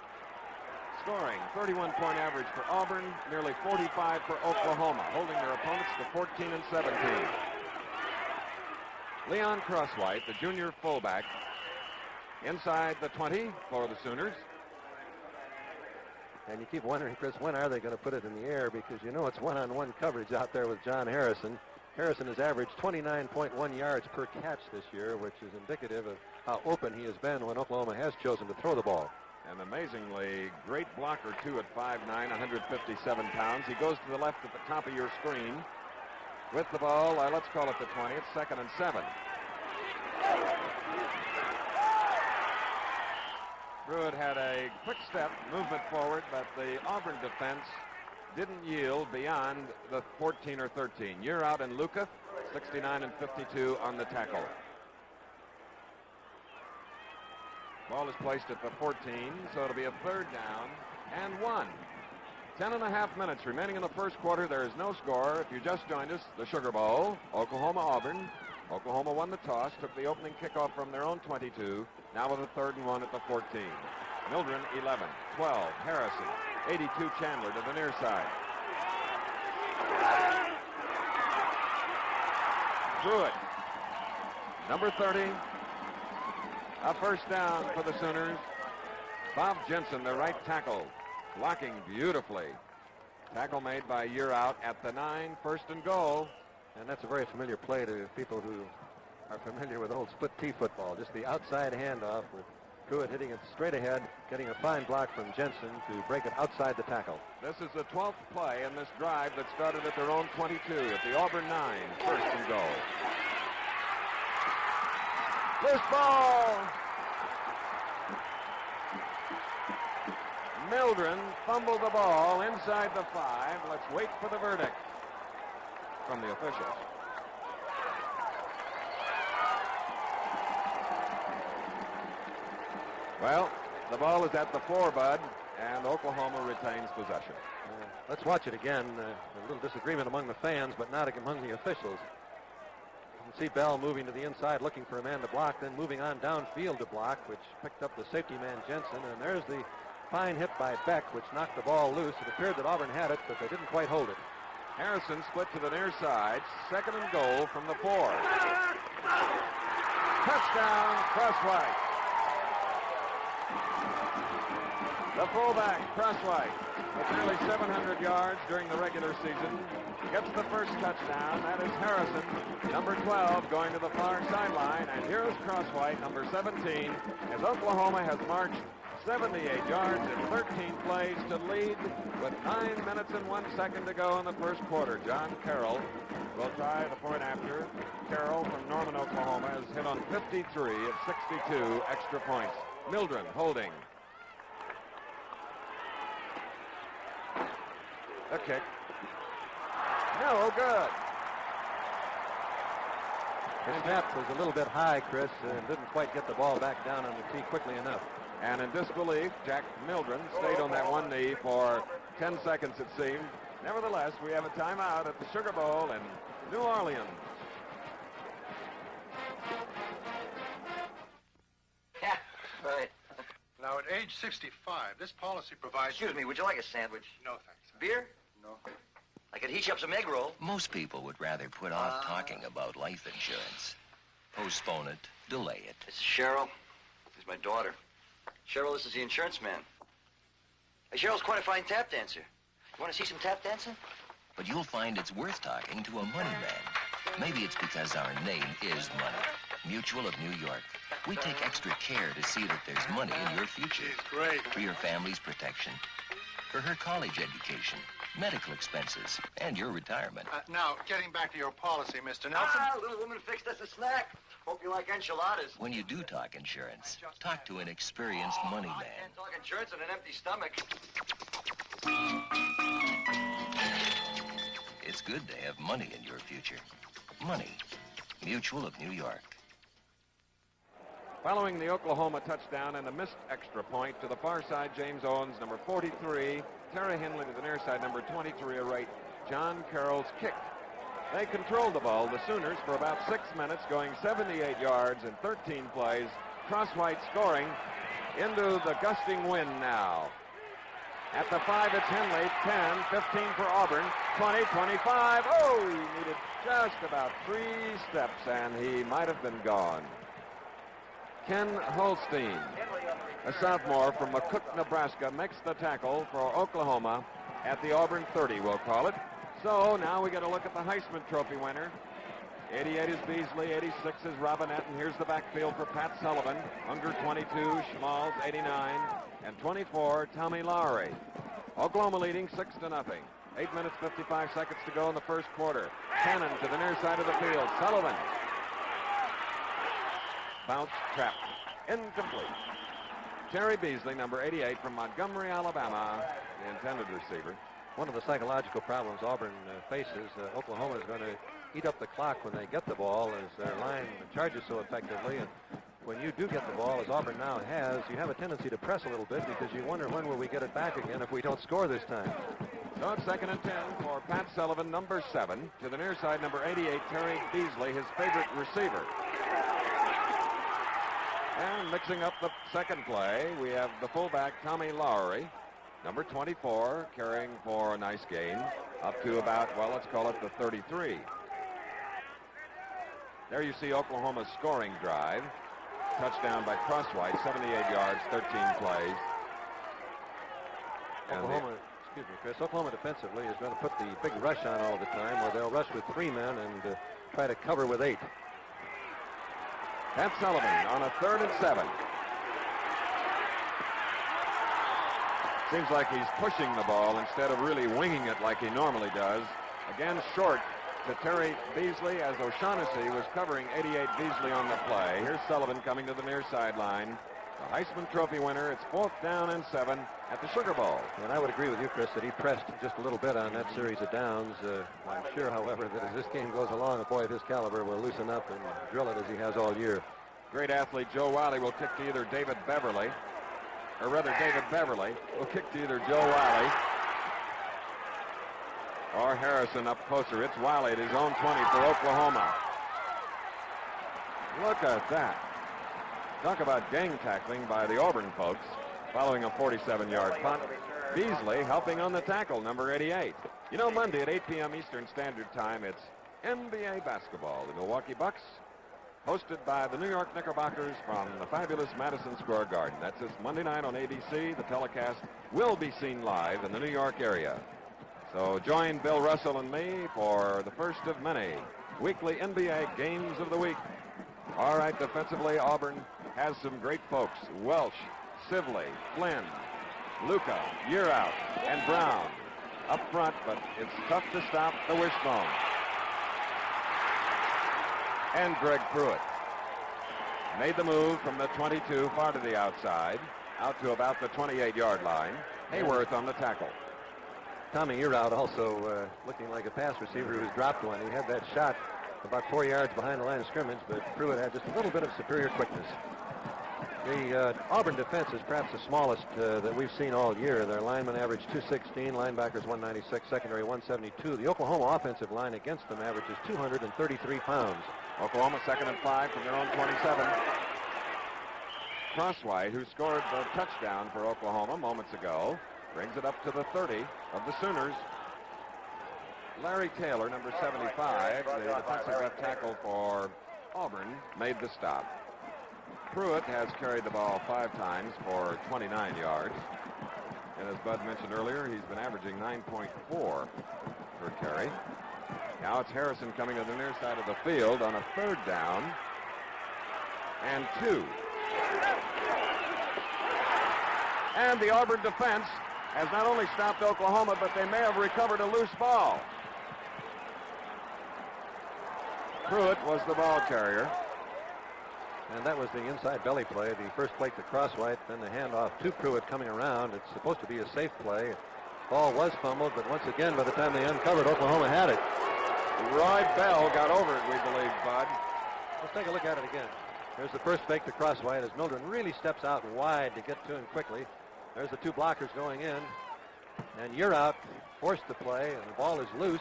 Scoring, 31-point average for Auburn, nearly 45 for Oklahoma, holding their opponents to 14 and 17. Leon Crosswhite, the junior fullback, inside the 20 for the Sooners. And you keep wondering, Chris, when are they going to put it in the air? Because you know it's one-on-one coverage out there with John Harrison. Harrison has averaged 29.1 yards per catch this year, which is indicative of how open he has been when Oklahoma has chosen to throw the ball. An amazingly great blocker, too, at 5'9", 157 pounds. He goes to the left at the top of your screen with the ball. Let's call it the 20. It's 2nd and 7. Pruitt had a quick step, movement forward, but the Auburn defense didn't yield beyond the 14 or 13. You're out in Luca, 69 and 52 on the tackle. Ball is placed at the 14, so it'll be a 3rd down and 1. 10.5 minutes remaining in the first quarter. There is no score. If you just joined us, the Sugar Bowl, Oklahoma-Auburn. Oklahoma won the toss, took the opening kickoff from their own 22, now with a 3rd and 1 at the 14. Mildren, 11, 12, Harrison, 82, Chandler to the near side. Through it. Number 30, a 1st down for the Sooners. Bob Jensen, the right tackle, blocking beautifully. Tackle made by Year Out at the 9, 1st and goal. And that's a very familiar play to people who are familiar with old split T football. Just the outside handoff with Pruitt hitting it straight ahead, getting a fine block from Jensen to break it outside the tackle. This is the 12th play in this drive that started at their own 22 at the Auburn 9, 1st and goal. Loose ball. Mildren fumbled the ball inside the 5. Let's wait for the verdict from the officials. Well, the ball is at the 4, Bud, and Oklahoma retains possession. Let's watch it again. A little disagreement among the fans, but not among the officials. You can see Bell moving to the inside, looking for a man to block, then moving on downfield to block, which picked up the safety man Jensen, and there's the fine hit by Beck, which knocked the ball loose. It appeared that Auburn had it, but they didn't quite hold it. Harrison split to the near side, 2nd and goal from the 4. Touchdown, Crosswhite. The fullback, Crosswhite, with nearly 700 yards during the regular season, gets the first touchdown. That is Harrison, number 12, going to the far sideline. And here is Crosswhite, number 17, as Oklahoma has marched 78 yards in 13 plays to lead with 9 minutes and 1 second to go in the first quarter. John Carroll will try the point after. Carroll from Norman, Oklahoma, has hit on 53 of 62 extra points. Mildren holding. The kick. No good. The snap was a little bit high, Chris, and didn't quite get the ball back down on the tee quickly enough. And in disbelief, Jack Mildren stayed on that one knee for 10 seconds, it seemed. Nevertheless, we have a timeout at the Sugar Bowl in New Orleans. Yeah, right. Now, at age 65, this policy provides... Excuse me, would you like a sandwich? No, thanks. Beer? No. I could heat you up some egg roll. Most people would rather put off talking about life insurance. Postpone it, delay it. This is Cheryl. This is my daughter. Cheryl, this is the insurance man. Hey, Cheryl's quite a fine tap dancer. You want to see some tap dancing? But you'll find it's worth talking to a money man. Maybe it's because our name is Money. Mutual of New York. We take extra care to see that there's money in your future. Great. For your family's protection, for her college education, medical expenses, and your retirement. Now, getting back to your policy, Mr. Nelson. Little woman fixed us a snack. Hope you like enchiladas. When you do talk insurance, talk to an experienced money man. I can't talk insurance on an empty stomach. It's good to have money in your future. Money. Mutual of New York. Following the Oklahoma touchdown and the missed extra point to the far side, James Owens, number 43. Terry Henley to the near side, number 23, a right. John Carroll's kick. They controlled the ball, the Sooners, for about 6 minutes, going 78 yards in 13 plays. Crosswhite scoring into the gusting wind now. At the 5, it's Henley. 10, 15 for Auburn. 20, 25. Oh, he needed just about 3 steps, and he might have been gone. Ken Holstein, a sophomore from McCook, Nebraska, makes the tackle for Oklahoma at the Auburn 30, we'll call it. So now we get a look at the Heisman Trophy winner. 88 is Beasley, 86 is Robinette, and here's the backfield for Pat Sullivan. Under 22, Schmalz, 89, and 24, Tommy Lowry. Oklahoma leading 6-0. 8 minutes, 55 seconds to go in the first quarter. Cannon to the near side of the field. Sullivan. Bounce, trap, incomplete. Terry Beasley, number 88 from Montgomery, Alabama, the intended receiver. One of the psychological problems Auburn faces, Oklahoma is going to eat up the clock when they get the ball as their line charges so effectively. And when you do get the ball, as Auburn now has, you have a tendency to press a little bit because you wonder when will we get it back again if we don't score this time. So it's 2nd and 10 for Pat Sullivan, number 7, to the near side, number 88, Terry Beasley, his favorite receiver. And mixing up the second play, we have the fullback, Tommy Lowry, number 24, carrying for a nice gain up to about, well, let's call it the 33. There you see Oklahoma's scoring drive. Touchdown by Crosswhite, 78 yards, 13 plays. Oklahoma, excuse me, Chris, Oklahoma defensively is going to put the big rush on all the time, where they'll rush with 3 men and try to cover with 8. Pat Sullivan on a 3rd and 7. Seems like he's pushing the ball instead of really winging it like he normally does. Again, short to Terry Beasley as O'Shaughnessy was covering 88 Beasley on the play. Here's Sullivan coming to the near sideline. The Heisman Trophy winner. It's 4th down and 7 at the Sugar Bowl. And I would agree with you, Chris, that he pressed just a little bit on that series of downs. I'm sure, however, that as this game goes along, a boy of his caliber will loosen up and drill it as he has all year. Great athlete Joe Wiley will kick to either David Beverly, or rather David Beverly will kick to either Joe Wiley or Harrison up closer. It's Wiley at his own 20 for Oklahoma. Look at that. Talk about gang tackling by the Auburn folks following a 47-yard punt. Beasley helping on the tackle, number 88. You know, Monday at 8 p.m. Eastern Standard Time, it's NBA basketball. The Milwaukee Bucks, hosted by the New York Knickerbockers from the fabulous Madison Square Garden. That's this Monday night on ABC. The telecast will be seen live in the New York area. So join Bill Russell and me for the first of many weekly NBA games of the week. All right, defensively, Auburn has some great folks. Welsh, Sibley, Flynn, Luca, Yearout, and Brown up front, but it's tough to stop the wishbone. And Greg Pruitt made the move from the 22 far to the outside, out to about the 28-yard line. Hayworth on the tackle. Tommy Yearout also looking like a pass receiver who's dropped one. He had that shot about 4 yards behind the line of scrimmage, but Pruitt had just a little bit of superior quickness. The Auburn defense is perhaps the smallest that we've seen all year. Their linemen average 216, linebackers 196, secondary 172. The Oklahoma offensive line against them averages 233 pounds. Oklahoma 2nd and 5 from their own 27. Crosswhite, who scored the touchdown for Oklahoma moments ago, brings it up to the 30 of the Sooners. Larry Taylor, number 75, the defensive left tackle for Auburn, made the stop. Pruitt has carried the ball 5 times for 29 yards. And as Bud mentioned earlier, he's been averaging 9.4 per carry. Now it's Harrison coming to the near side of the field on a 3rd down and 2. And the Auburn defense has not only stopped Oklahoma, but they may have recovered a loose ball. Pruitt was the ball carrier. And that was the inside belly play, the first play to Crosswhite, then the handoff to Pruitt coming around. It's supposed to be a safe play. Ball was fumbled, but once again, by the time they uncovered, Oklahoma had it. Roy Bell got over it, we believe, Bud. Let's take a look at it again. There's the first fake to Crosswhite as Mildren really steps out wide to get to him quickly. There's the 2 blockers going in. And Yearout forced the play, and the ball is loose.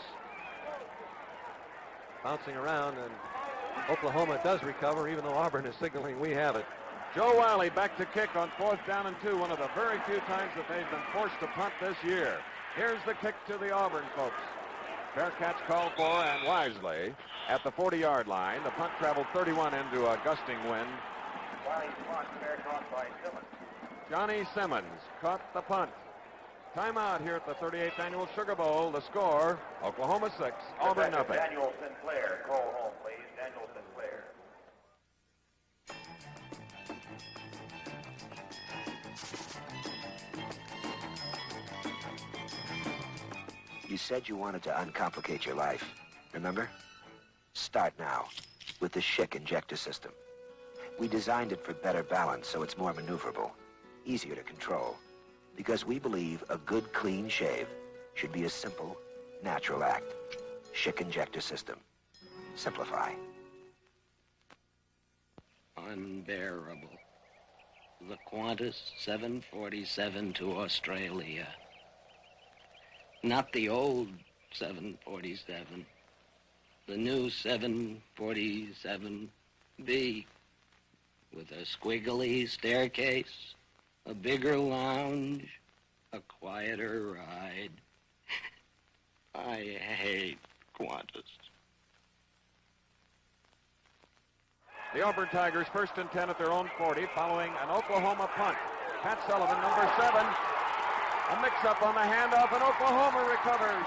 Bouncing around, and Oklahoma does recover, even though Auburn is signaling we have it. Joe Wiley back to kick on 4th down and 2, one of the very few times that they've been forced to punt this year. Here's the kick to the Auburn folks. Fair catch called for, and wisely at the 40-yard line. The punt traveled 31 into a gusting wind. Johnny Simmons caught the punt. Timeout here at the 38th Annual Sugar Bowl. The score, Oklahoma 6, Auburn nothing. Daniel Sinclair, call home, please. Daniel Sinclair. You said you wanted to uncomplicate your life, remember? Start now with the Schick injector system. We designed it for better balance so it's more maneuverable, easier to control, because we believe a good clean shave should be a simple, natural act. Schick injector system. Simplify. Unbearable. The Qantas 747 to Australia. Not the old 747. The new 747B. With a squiggly staircase, a bigger lounge, a quieter ride. I hate Qantas. The Auburn Tigers first and 10 at their own 40 following an Oklahoma punt. Pat Sullivan, number 7. A mix-up on the handoff, and Oklahoma recovers.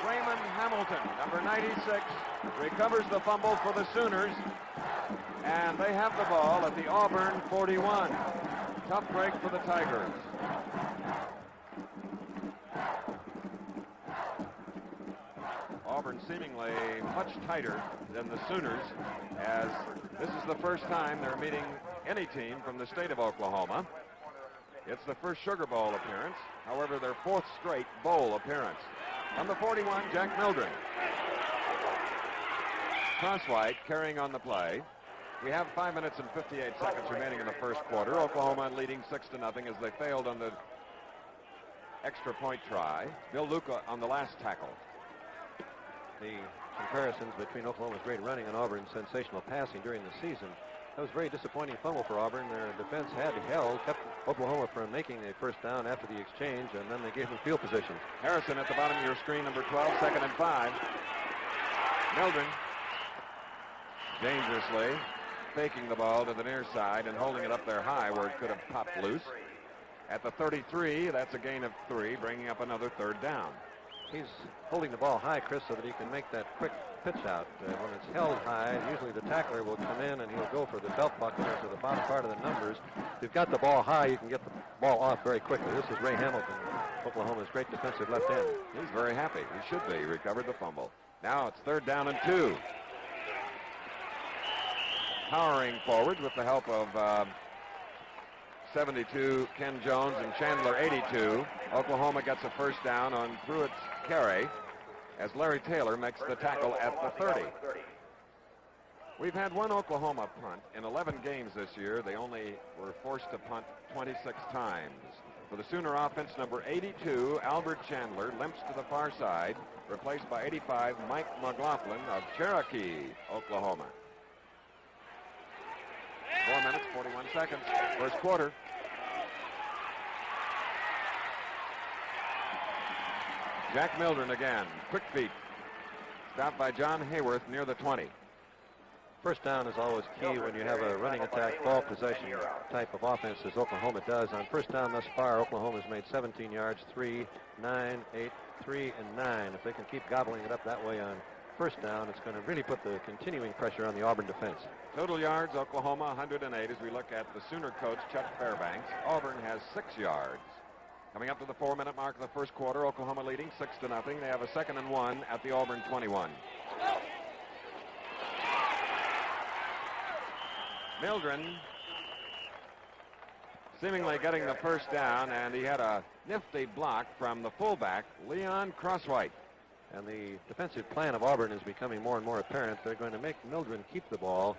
Raymond Hamilton, number 96, recovers the fumble for the Sooners, and they have the ball at the Auburn 41. Tough break for the Tigers. Auburn seemingly much tighter than the Sooners, as this is the first time they're meeting any team from the state of Oklahoma. It's the first Sugar Bowl appearance, however, their 4th straight bowl appearance. On the 41, Jack Mildren. Crosswhite carrying on the play. We have 5 minutes and 58 seconds remaining in the first quarter. Oklahoma leading 6-0 as they failed on the extra point try. Bill Luca on the last tackle. The comparisons between Oklahoma's great running and Auburn's sensational passing during the season. That was a very disappointing fumble for Auburn. Their defense had held, kept Oklahoma from making a first down after the exchange, and then they gave them field position. Harrison at the bottom of your screen, number 12, 2nd and 5. Mildren dangerously faking the ball to the near side and holding it up there high where it could have popped loose. At the 33, that's a gain of 3, bringing up another 3rd down. He's holding the ball high, Chris, so that he can make that quick pitch out. When it's held high, usually the tackler will come in and he'll go for the belt buckle or to the bottom part of the numbers. If you've got the ball high, you can get the ball off very quickly. This is Ray Hamilton, Oklahoma's great defensive left end. He's very happy. He should be. He recovered the fumble. Now it's 3rd down and 2. Powering forward with the help of 72 Ken Jones and Chandler 82. Oklahoma gets a first down on Pruitt's carry as Larry Taylor makes the tackle at the 30. We've had one Oklahoma punt in 11 games this year. They only were forced to punt 26 times. For the Sooner offense, number 82, Albert Chandler, limps to the far side, replaced by 85, Mike McLaughlin of Cherokee, Oklahoma. 4 minutes, 41 seconds, first quarter. Jack Mildren again, quick feet. Stopped by John Hayworth near the 20. First down is always key when you have a running attack, ball possession type of offense as Oklahoma does. On first down thus far, Oklahoma's made 17 yards, 3, 9, 8, 3, and 9. If they can keep gobbling it up that way on first down, it's going to really put the continuing pressure on the Auburn defense. Total yards, Oklahoma 108 as we look at the Sooner coach, Chuck Fairbanks. Auburn has 6 yards. Coming up to the 4-minute mark of the first quarter, Oklahoma leading 6-0. They have a 2nd and 1 at the Auburn 21. Mildren seemingly getting the first down, and he had a nifty block from the fullback, Leon Crosswhite. And the defensive plan of Auburn is becoming more and more apparent. They're going to make Mildren keep the ball.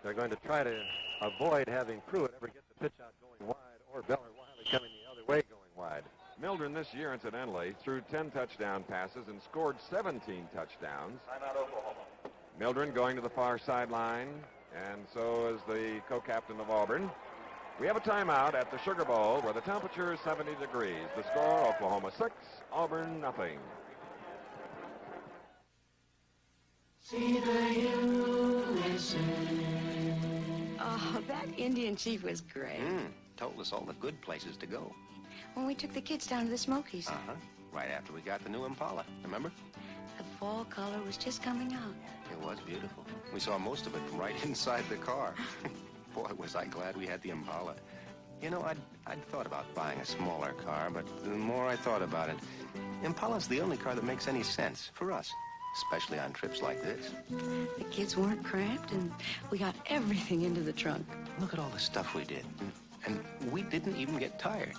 They're going to try to avoid having Pruitt ever get the pitch out going wide or Beller Wiley coming the other way going wide. Mildren this year, incidentally, threw 10 touchdown passes and scored 17 touchdowns. Timeout, Oklahoma. Mildren going to the far sideline, and so is the co-captain of Auburn. We have a timeout at the Sugar Bowl where the temperature is 70 degrees. The score, Oklahoma 6, Auburn nothing. See the USA. Oh, that Indian chief was great. Told us all the good places to go. When we took the kids down to the Smokies. Right after we got the new Impala, remember? The fall color was just coming out. It was beautiful. We saw most of it right inside the car. Boy, was I glad we had the Impala. You know, I'd thought about buying a smaller car, but the more I thought about it, Impala's the only car that makes any sense for us, especially on trips like this. The kids weren't cramped, and we got everything into the trunk. Look at all the stuff we did. And we didn't even get tired.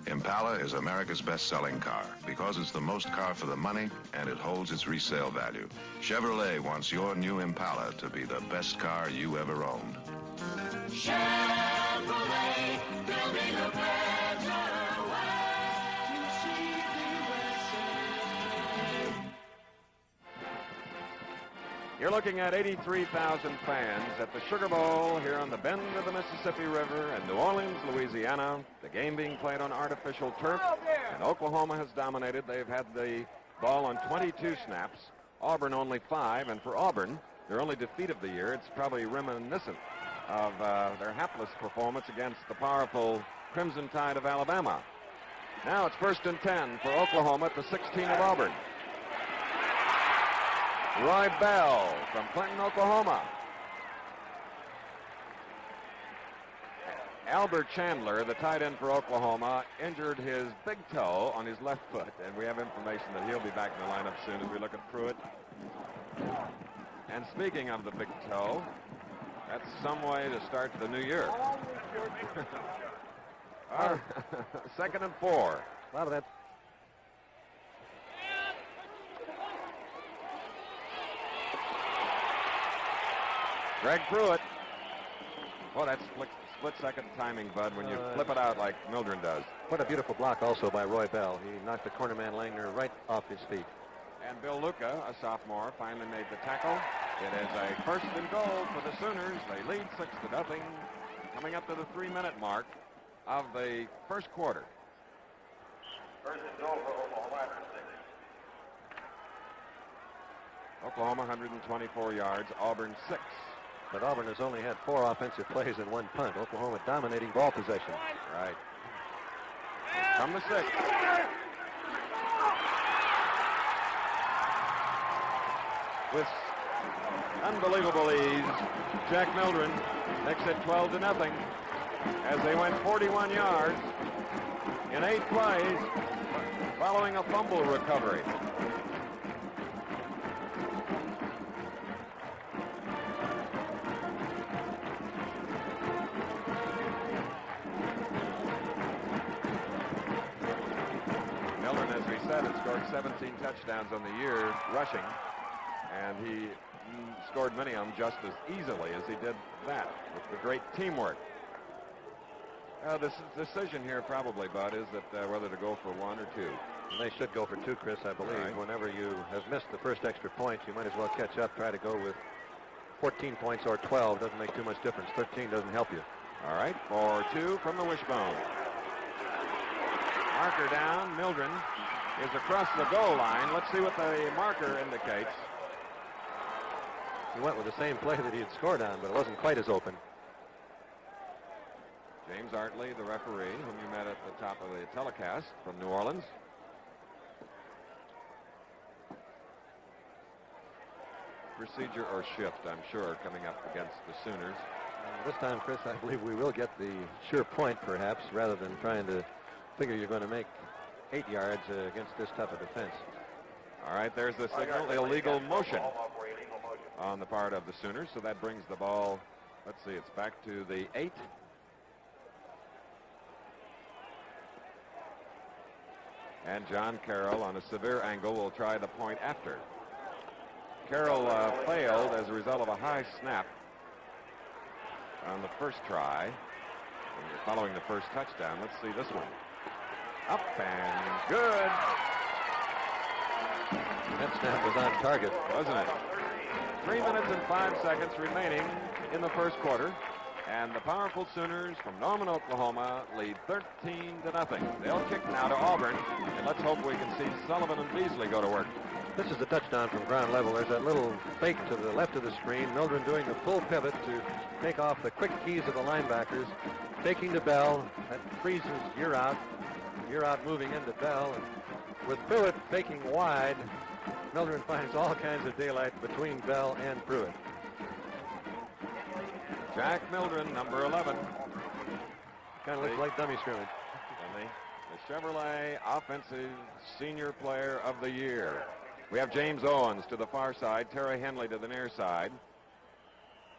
Impala is America's best-selling car because it's the most car for the money and it holds its resale value. Chevrolet wants your new Impala to be the best car you ever owned. Chevrolet, building a better way to see the USA. You're looking at 83,000 fans at the Sugar Bowl here on the bend of the Mississippi River in New Orleans, Louisiana. The game being played on artificial turf, and Oklahoma has dominated. They've had the ball on 22 snaps, Auburn only 5, and for Auburn, their only defeat of the year, it's probably reminiscent of their hapless performance against the powerful Crimson Tide of Alabama. Now it's 1st and 10 for Oklahoma at the 16 of Auburn. Roy Bell from Clinton, Oklahoma. Albert Chandler, the tight end for Oklahoma, injured his big toe on his left foot, and we have information that he'll be back in the lineup soon as we look at Pruitt. And speaking of the big toe, that's some way to start the new year. 2nd and 4. A lot of that. Greg Pruitt. Well, that's split-second timing, Bud, when you flip it out like Mildren does. What a beautiful block also by Roy Bell. He knocked the cornerman Langner right off his feet. And Bill Luca, a sophomore, finally made the tackle. It is a 1st and goal for the Sooners. They lead 6-0, coming up to the 3-minute mark of the first quarter. 1st and goal for Oklahoma after 6. Oklahoma 124 yards, Auburn 6. But Auburn has only had 4 offensive plays and 1 punt. Oklahoma dominating ball possession. Right. From the 6. With unbelievable ease, Jack Mildren makes it 12-0 as they went 41 yards in 8 plays following a fumble recovery. Mildren, as we said, had scored 17 touchdowns on the year rushing, and he scored many of them just as easily as he did that with the great teamwork. The decision here probably, Bud, is that whether to go for 1 or 2. They should go for 2, Chris, I believe. Right. Whenever you have missed the first extra point, you might as well catch up, try to go with 14 points or 12. Doesn't make too much difference. 13 doesn't help you. All right, for 2 from the wishbone. Marker down. Mildren is across the goal line. Let's see what the marker indicates. He went with the same play that he had scored on, but it wasn't quite as open. James Artley, the referee, whom you met at the top of the telecast from New Orleans. Procedure or shift, I'm sure, coming up against the Sooners. This time, Chris, I believe we will get the sure point, perhaps, rather than trying to figure you're going to make 8 yards against this type of defense. All right, there's the signal, illegal motion on the part of the Sooners, so that brings the ball, let's see, it's back to the 8. And John Carroll, on a severe angle, will try the point after. Carroll failed as a result of a high snap on the first try. Following the first touchdown, let's see this one. Up and good. That snap was on target, wasn't it? 3 minutes and 5 seconds remaining in the first quarter. And the powerful Sooners from Norman, Oklahoma lead 13-0. They'll kick now to Auburn, and let's hope we can see Sullivan and Beasley go to work. This is the touchdown from ground level. There's that little fake to the left of the screen. Mildren doing the full pivot to take off the quick keys of the linebackers. Taking to Bell. That freezes You're out moving into Bell. And with Pruitt faking wide, Mildren finds all kinds of daylight between Bell and Pruitt. Jack Mildren, number 11. Kind of looks like dummy scrimmage. The Chevrolet Offensive Senior Player of the Year. We have James Owens to the far side, Terry Henley to the near side.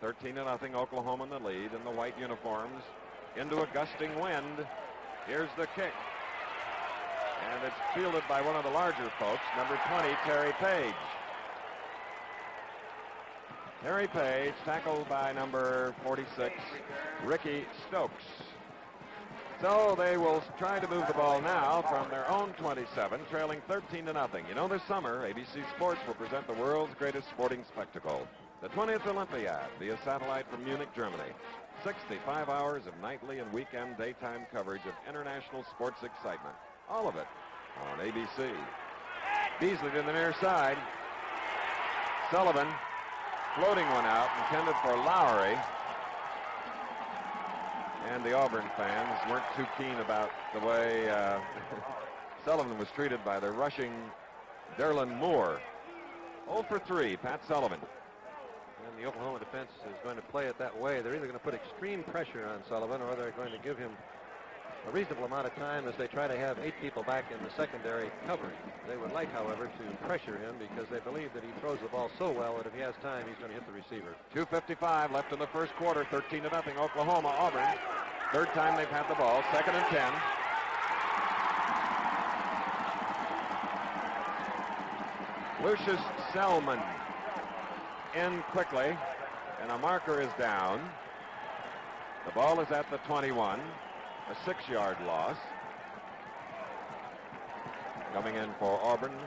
13-0 Oklahoma in the lead in the white uniforms. Into a gusting wind. Here's the kick. And it's fielded by one of the larger folks, number 20, Terry Page. Terry Page tackled by number 46, Ricky Stokes. So they will try to move the ball now from their own 27, trailing 13-0. You know, this summer, ABC Sports will present the world's greatest sporting spectacle, the 20th Olympiad, via satellite from Munich, Germany. 65 hours of nightly and weekend daytime coverage of international sports excitement. All of it on ABC. Beasley to the near side. Sullivan floating one out, intended for Lowry. And the Auburn fans weren't too keen about the way Sullivan was treated by the rushing Derlin Moore. 0 for 3, Pat Sullivan. And the Oklahoma defense is going to play it that way. They're either going to put extreme pressure on Sullivan or they're going to give him a reasonable amount of time as they try to have 8 people back in the secondary covering. They would like, however, to pressure him because they believe that he throws the ball so well that if he has time, he's going to hit the receiver. 2:55 left in the first quarter, 13-0 Oklahoma. Auburn, third time they've had the ball, 2nd and 10. Lucius Selman in quickly, and a marker is down. The ball is at the 21. A 6-yard loss. Coming in for Auburn.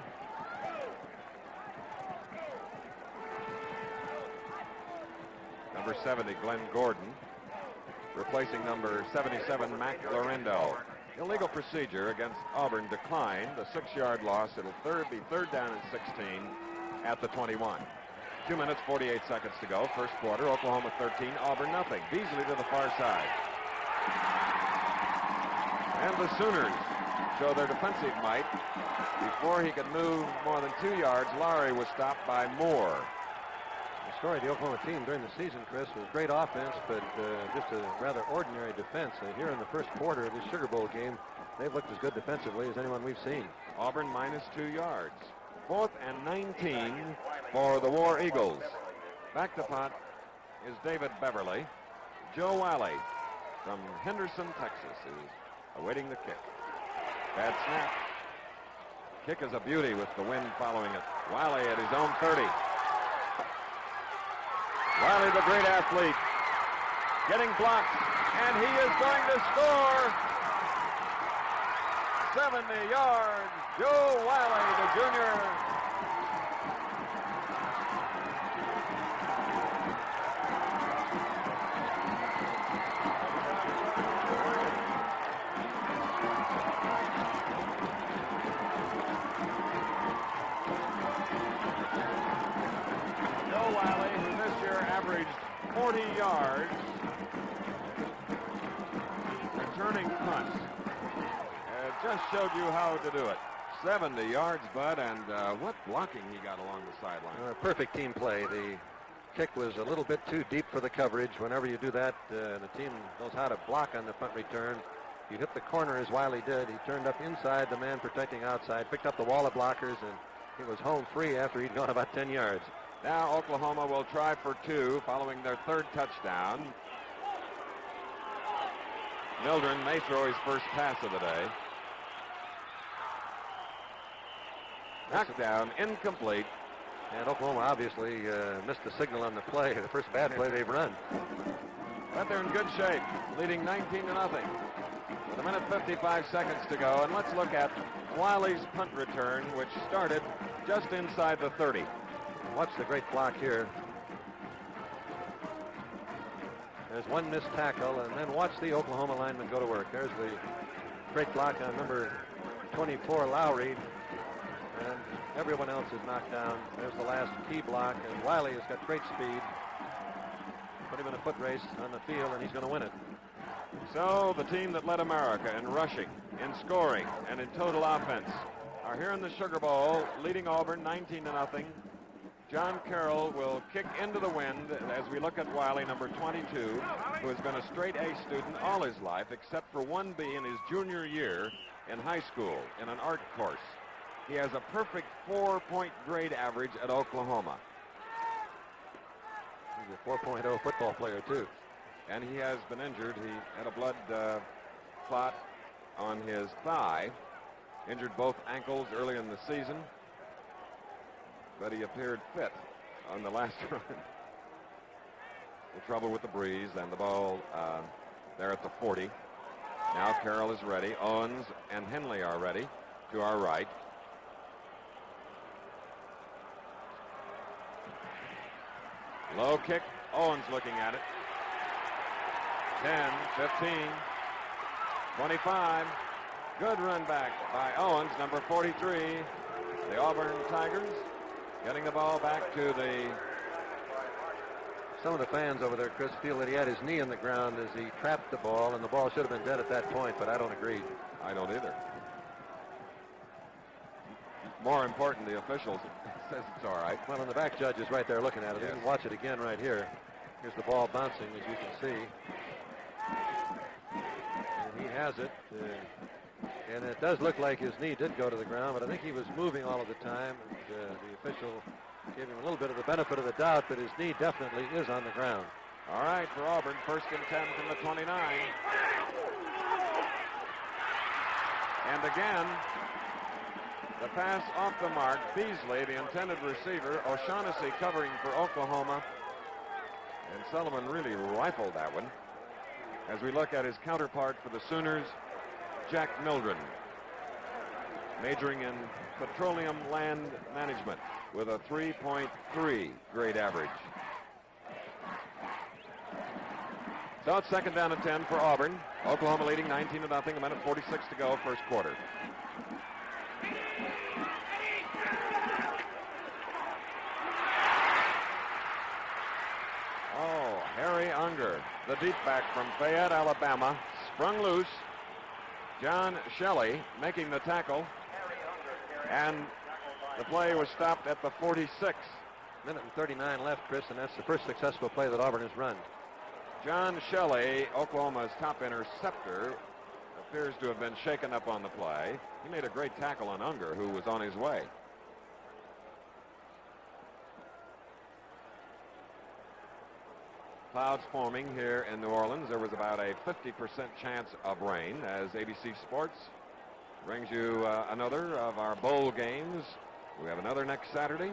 Number 70, Glenn Gordon. Replacing number 77, Mac Lorendo. Illegal procedure against Auburn declined. A 6-yard loss. It'll be third down and 16 at the 21. 2 minutes, 48 seconds to go. First quarter, Oklahoma 13, Auburn nothing. Beasley to the far side. And the Sooners show their defensive might. Before he could move more than 2 yards, Lowry was stopped by Moore. The story of the Oklahoma team during the season, Chris, was great offense, but just a rather ordinary defense. Here in the first quarter of this Sugar Bowl game, they've looked as good defensively as anyone we've seen. Auburn minus 2 yards. 4th and 19 for the War Eagles. Back to punt is David Beverly. Joe Wiley from Henderson, Texas, is awaiting the kick. Bad snap. Kick is a beauty with the wind following it. Wiley at his own 30. Wiley, the great athlete, getting blocked, and he is going to score. 70 yards. Joe Wiley, the junior. Joe Wiley, who this year averaged 40 yards, returning punts. Just showed you how to do it. 70 yards, Bud, and what blocking he got along the sideline. Perfect team play. The kick was a little bit too deep for the coverage. Whenever you do that, the team knows how to block on the punt return. You hit the corner as Wiley did. He turned up inside, the man protecting outside, picked up the wall of blockers, and he was home free after he'd gone about 10 yards. Now Oklahoma will try for 2 following their 3rd touchdown. Mildren may throw his first pass of the day. Knocked down, incomplete. And Oklahoma obviously missed the signal on the play, the first bad play they've run. But they're in good shape, leading 19-0. With 1 minute 55 seconds to go, and let's look at Wiley's punt return, which started just inside the 30. Watch the great block here. There's one missed tackle, and then watch the Oklahoma lineman go to work. There's the great block on number 24, Lowry. And everyone else is knocked down. There's the last key block, and Wiley has got great speed. Put him in a foot race on the field, and he's going to win it. So the team that led America in rushing, in scoring, and in total offense are here in the Sugar Bowl, leading Auburn 19-0. John Carroll will kick into the wind as we look at Wiley, number 22, who has been a straight A student all his life, except for 1B in his junior year in high school in an art course. He has a perfect 4-point grade average at Oklahoma. He's a 4.0 football player, too. And he has been injured. He had a blood clot on his thigh. Injured both ankles early in the season, but he appeared fit on the last run. The trouble with the breeze and the ball there at the 40. Now Carroll is ready. Owens and Henley are ready to our right. Low kick. Owens looking at it. 10, 15, 25. Good run back by Owens, number 43. The Auburn Tigers getting the ball back to the... Some of the fans over there, Chris, feel that he had his knee in the ground as he trapped the ball, and the ball should have been dead at that point, but I don't agree. I don't either. More important, the officials says it's all right. Well, and the back judge is right there looking at it. Yes. You can watch it again right here. Here's the ball bouncing, as you can see. And he has it. And it does look like his knee did go to the ground, but I think he was moving all of the time. And the official gave him a little bit of the benefit of the doubt, but his knee definitely is on the ground. All right, for Auburn, 1st and 10 from the 29. And again, the pass off the mark. Beasley, the intended receiver. O'Shaughnessy covering for Oklahoma. And Sullivan really rifled that one. As we look at his counterpart for the Sooners, Jack Mildren, majoring in petroleum land management with a 3.3 grade average. So it's 2nd down and 10 for Auburn. Oklahoma leading 19-0, a minute 46 to go, first quarter. Oh, Harry Unger, the deep back from Fayette, Alabama, sprung loose. John Shelley making the tackle, and the play was stopped at the 46. Minute and 39 left, Chris, and that's the first successful play that Auburn has run. John Shelley, Oklahoma's top interceptor, appears to have been shaken up on the play. He made a great tackle on Unger, who was on his way. Clouds forming here in New Orleans. There was about a 50% chance of rain as ABC Sports brings you another of our bowl games. We have another next Saturday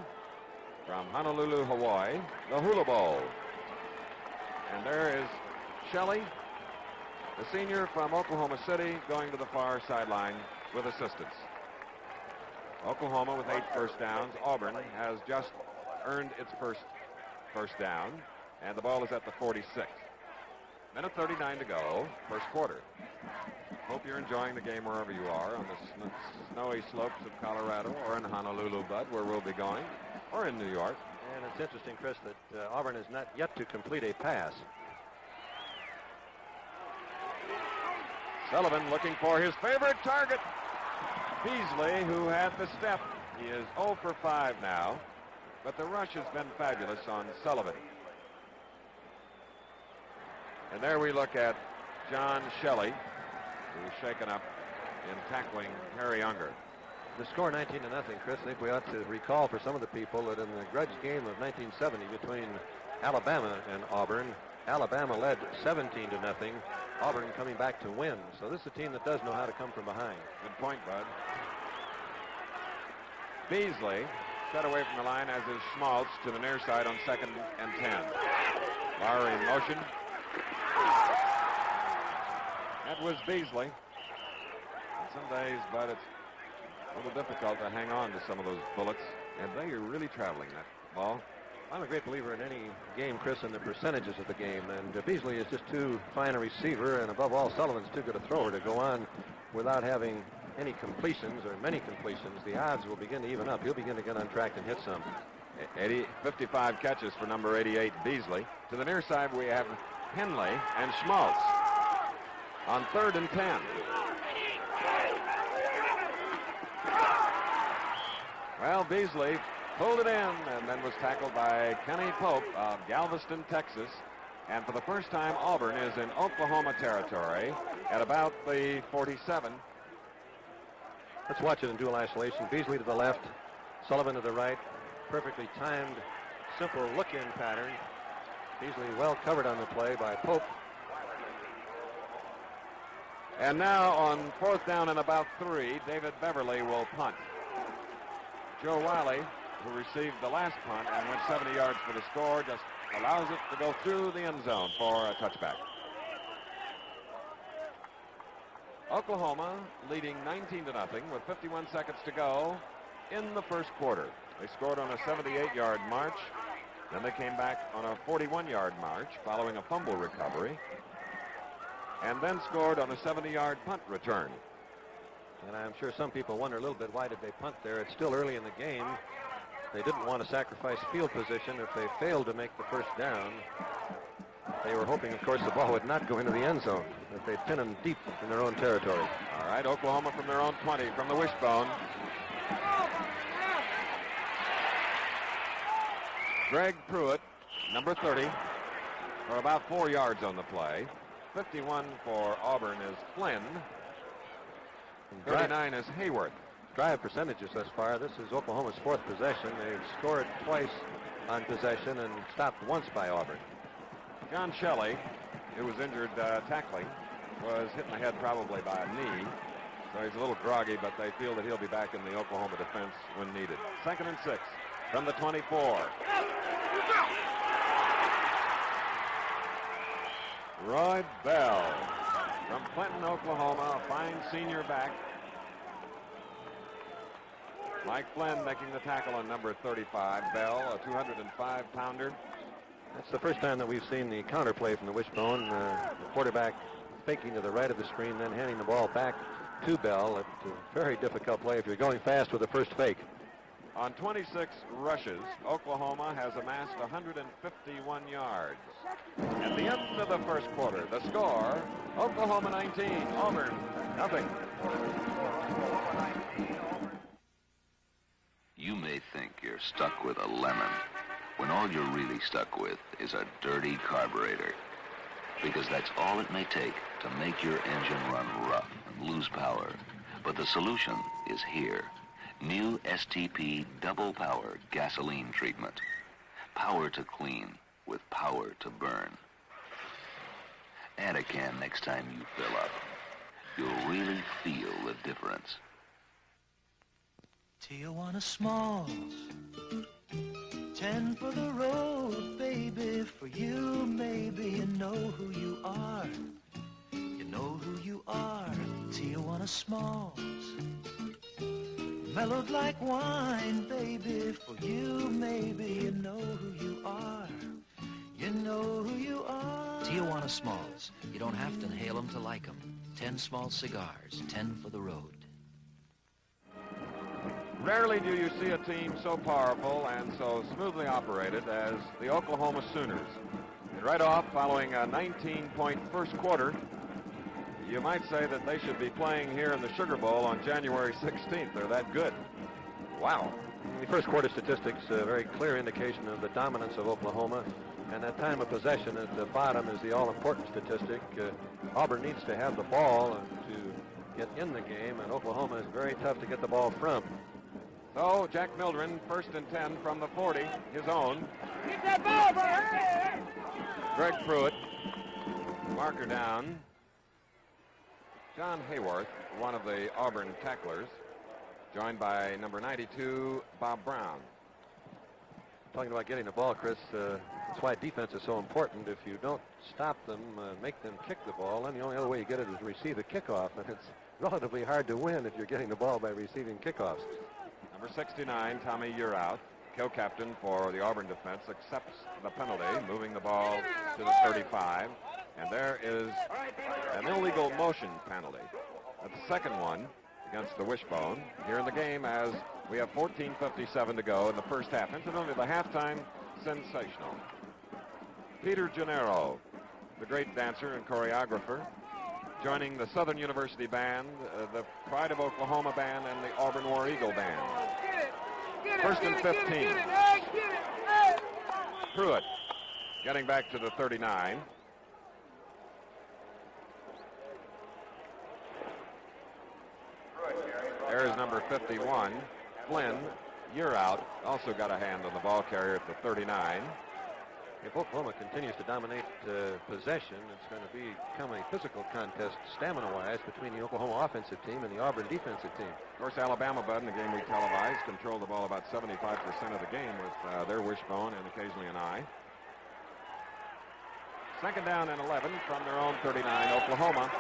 from Honolulu, Hawaii, the Hula Bowl. And there is Shelley, the senior from Oklahoma City, going to the far sideline with assistance. Oklahoma with 8 first downs. Auburn has just earned its first down. And the ball is at the 46. Minute 39 to go, first quarter. Hope you're enjoying the game wherever you are, on the snowy slopes of Colorado, or in Honolulu, Bud, where we'll be going, or in New York. And it's interesting, Chris, that Auburn is not yet to complete a pass. Sullivan looking for his favorite target. Beasley, who had the step. He is 0 for 5 now, but the rush has been fabulous on Sullivan. And there we look at John Shelley, who was shaken up in tackling Harry Unger. The score 19-0, Chris. I think we ought to recall for some of the people that in the grudge game of 1970 between Alabama and Auburn, Alabama led 17-0. Auburn coming back to win. So this is a team that does know how to come from behind. Good point, Bud. Beasley set away from the line, as is Schmaltz, to the near side on 2nd and 10. Lowry in motion. That was Beasley. And some days, but it's a little difficult to hang on to some of those bullets. And they are really traveling that ball. I'm a great believer in any game, Chris, in the percentages of the game. And Beasley is just too fine a receiver, and above all, Sullivan's too good a thrower to go on without having any completions or many completions. The odds will begin to even up. He'll begin to get on track and hit some. 55 catches for number 88, Beasley. To the near side, we have Henley and Schmaltz on 3rd and 10. Well, Beasley pulled it in and then was tackled by Kenny Pope of Galveston, Texas. And for the first time, Auburn is in Oklahoma territory at about the 47. Let's watch it in dual isolation. Beasley to the left, Sullivan to the right. Perfectly timed, simple look-in pattern. Beasley well covered on the play by Pope. And now on 4th down and about 3, David Beverly will punt. Joe Wiley, who received the last punt and went 70 yards for the score, just allows it to go through the end zone for a touchback. Oklahoma leading 19-0 with 51 seconds to go in the first quarter. They scored on a 78-yard march. Then they came back on a 41-yard march following a fumble recovery, and then scored on a 70-yard punt return. And I'm sure some people wonder a little bit, why did they punt there? It's still early in the game. They didn't want to sacrifice field position if they failed to make the first down. They were hoping, of course, the ball would not go into the end zone, that they'd pin them deep in their own territory. All right, Oklahoma from their own 20, from the wishbone. Greg Pruitt, number 30, for about 4 yards on the play. 51 for Auburn is Flynn. 39 is Hayworth. Drive percentages thus far. This is Oklahoma's 4th possession. They've scored twice on possession and stopped once by Auburn. John Shelley, who was injured tackling, was hit in the head probably by a knee. So he's a little groggy, but they feel that he'll be back in the Oklahoma defense when needed. 2nd and 6 from the 24. Roy Bell from Clinton, Oklahoma, a fine senior back. Mike Flynn making the tackle on number 35. Bell, a 205-pounder. That's the first time that we've seen the counterplay from the wishbone. The quarterback faking to the right of the screen, then handing the ball back to Bell. It's a very difficult play if you're going fast with the first fake. On 26 rushes, Oklahoma has amassed 151 yards. At the end of the first quarter, the score, Oklahoma 19, Auburn nothing. You may think you're stuck with a lemon when all you're really stuck with is a dirty carburetor. Because that's all it may take to make your engine run rough and lose power. But the solution is here. New STP Double Power Gasoline Treatment. Power to clean with power to burn. Add a can next time you fill up. You'll really feel the difference. Tijuana Smalls, 10 for the road, baby, for you, maybe you know who you are. You know who you are, Tijuana Smalls. Mellowed like wine, baby, for you, maybe you know who you are. You know who you are. Tijuana Smalls. You don't have to inhale them to like them. 10 small cigars, 10 for the road. Rarely do you see a team so powerful and so smoothly operated as the Oklahoma Sooners. And right off, following a 19-point first quarter, you might say that they should be playing here in the Sugar Bowl on January 16th. They're that good. Wow. The first quarter statistics, a very clear indication of the dominance of Oklahoma. And that time of possession at the bottom is the all-important statistic. Auburn needs to have the ball to get in the game, and Oklahoma is very tough to get the ball from. So Jack Mildren, 1st and 10 from the 40, his own. Get that ball, boy! Greg Pruitt, marker down. John Hayworth, one of the Auburn tacklers, joined by number 92, Bob Brown. Talking about getting the ball, Chris, that's why defense is so important. If you don't stop them, make them kick the ball, then the only other way you get it is to receive a kickoff. And it's relatively hard to win if you're getting the ball by receiving kickoffs. Number 69, Tommy Urath, co-captain for the Auburn defense, accepts the penalty, moving the ball to the 35. And there is an illegal motion penalty. That's the second one against the wishbone here in the game, as we have 14:57 to go in the first half. Incidentally, the halftime sensational. Peter Gennaro, the great dancer and choreographer, joining the Southern University Band, the Pride of Oklahoma Band, and the Auburn War Eagle Band. 1st and 15. Pruitt getting back to the 39. There's number 51, Flynn. You're out. Also got a hand on the ball carrier at the 39. If Oklahoma continues to dominate possession, it's going to become a physical contest, stamina-wise, between the Oklahoma offensive team and the Auburn defensive team. Of course, Alabama, Bud, in the game we televised, controlled the ball about 75% of the game with their wishbone and occasionally an eye. Second down and 11 from their own 39, Oklahoma.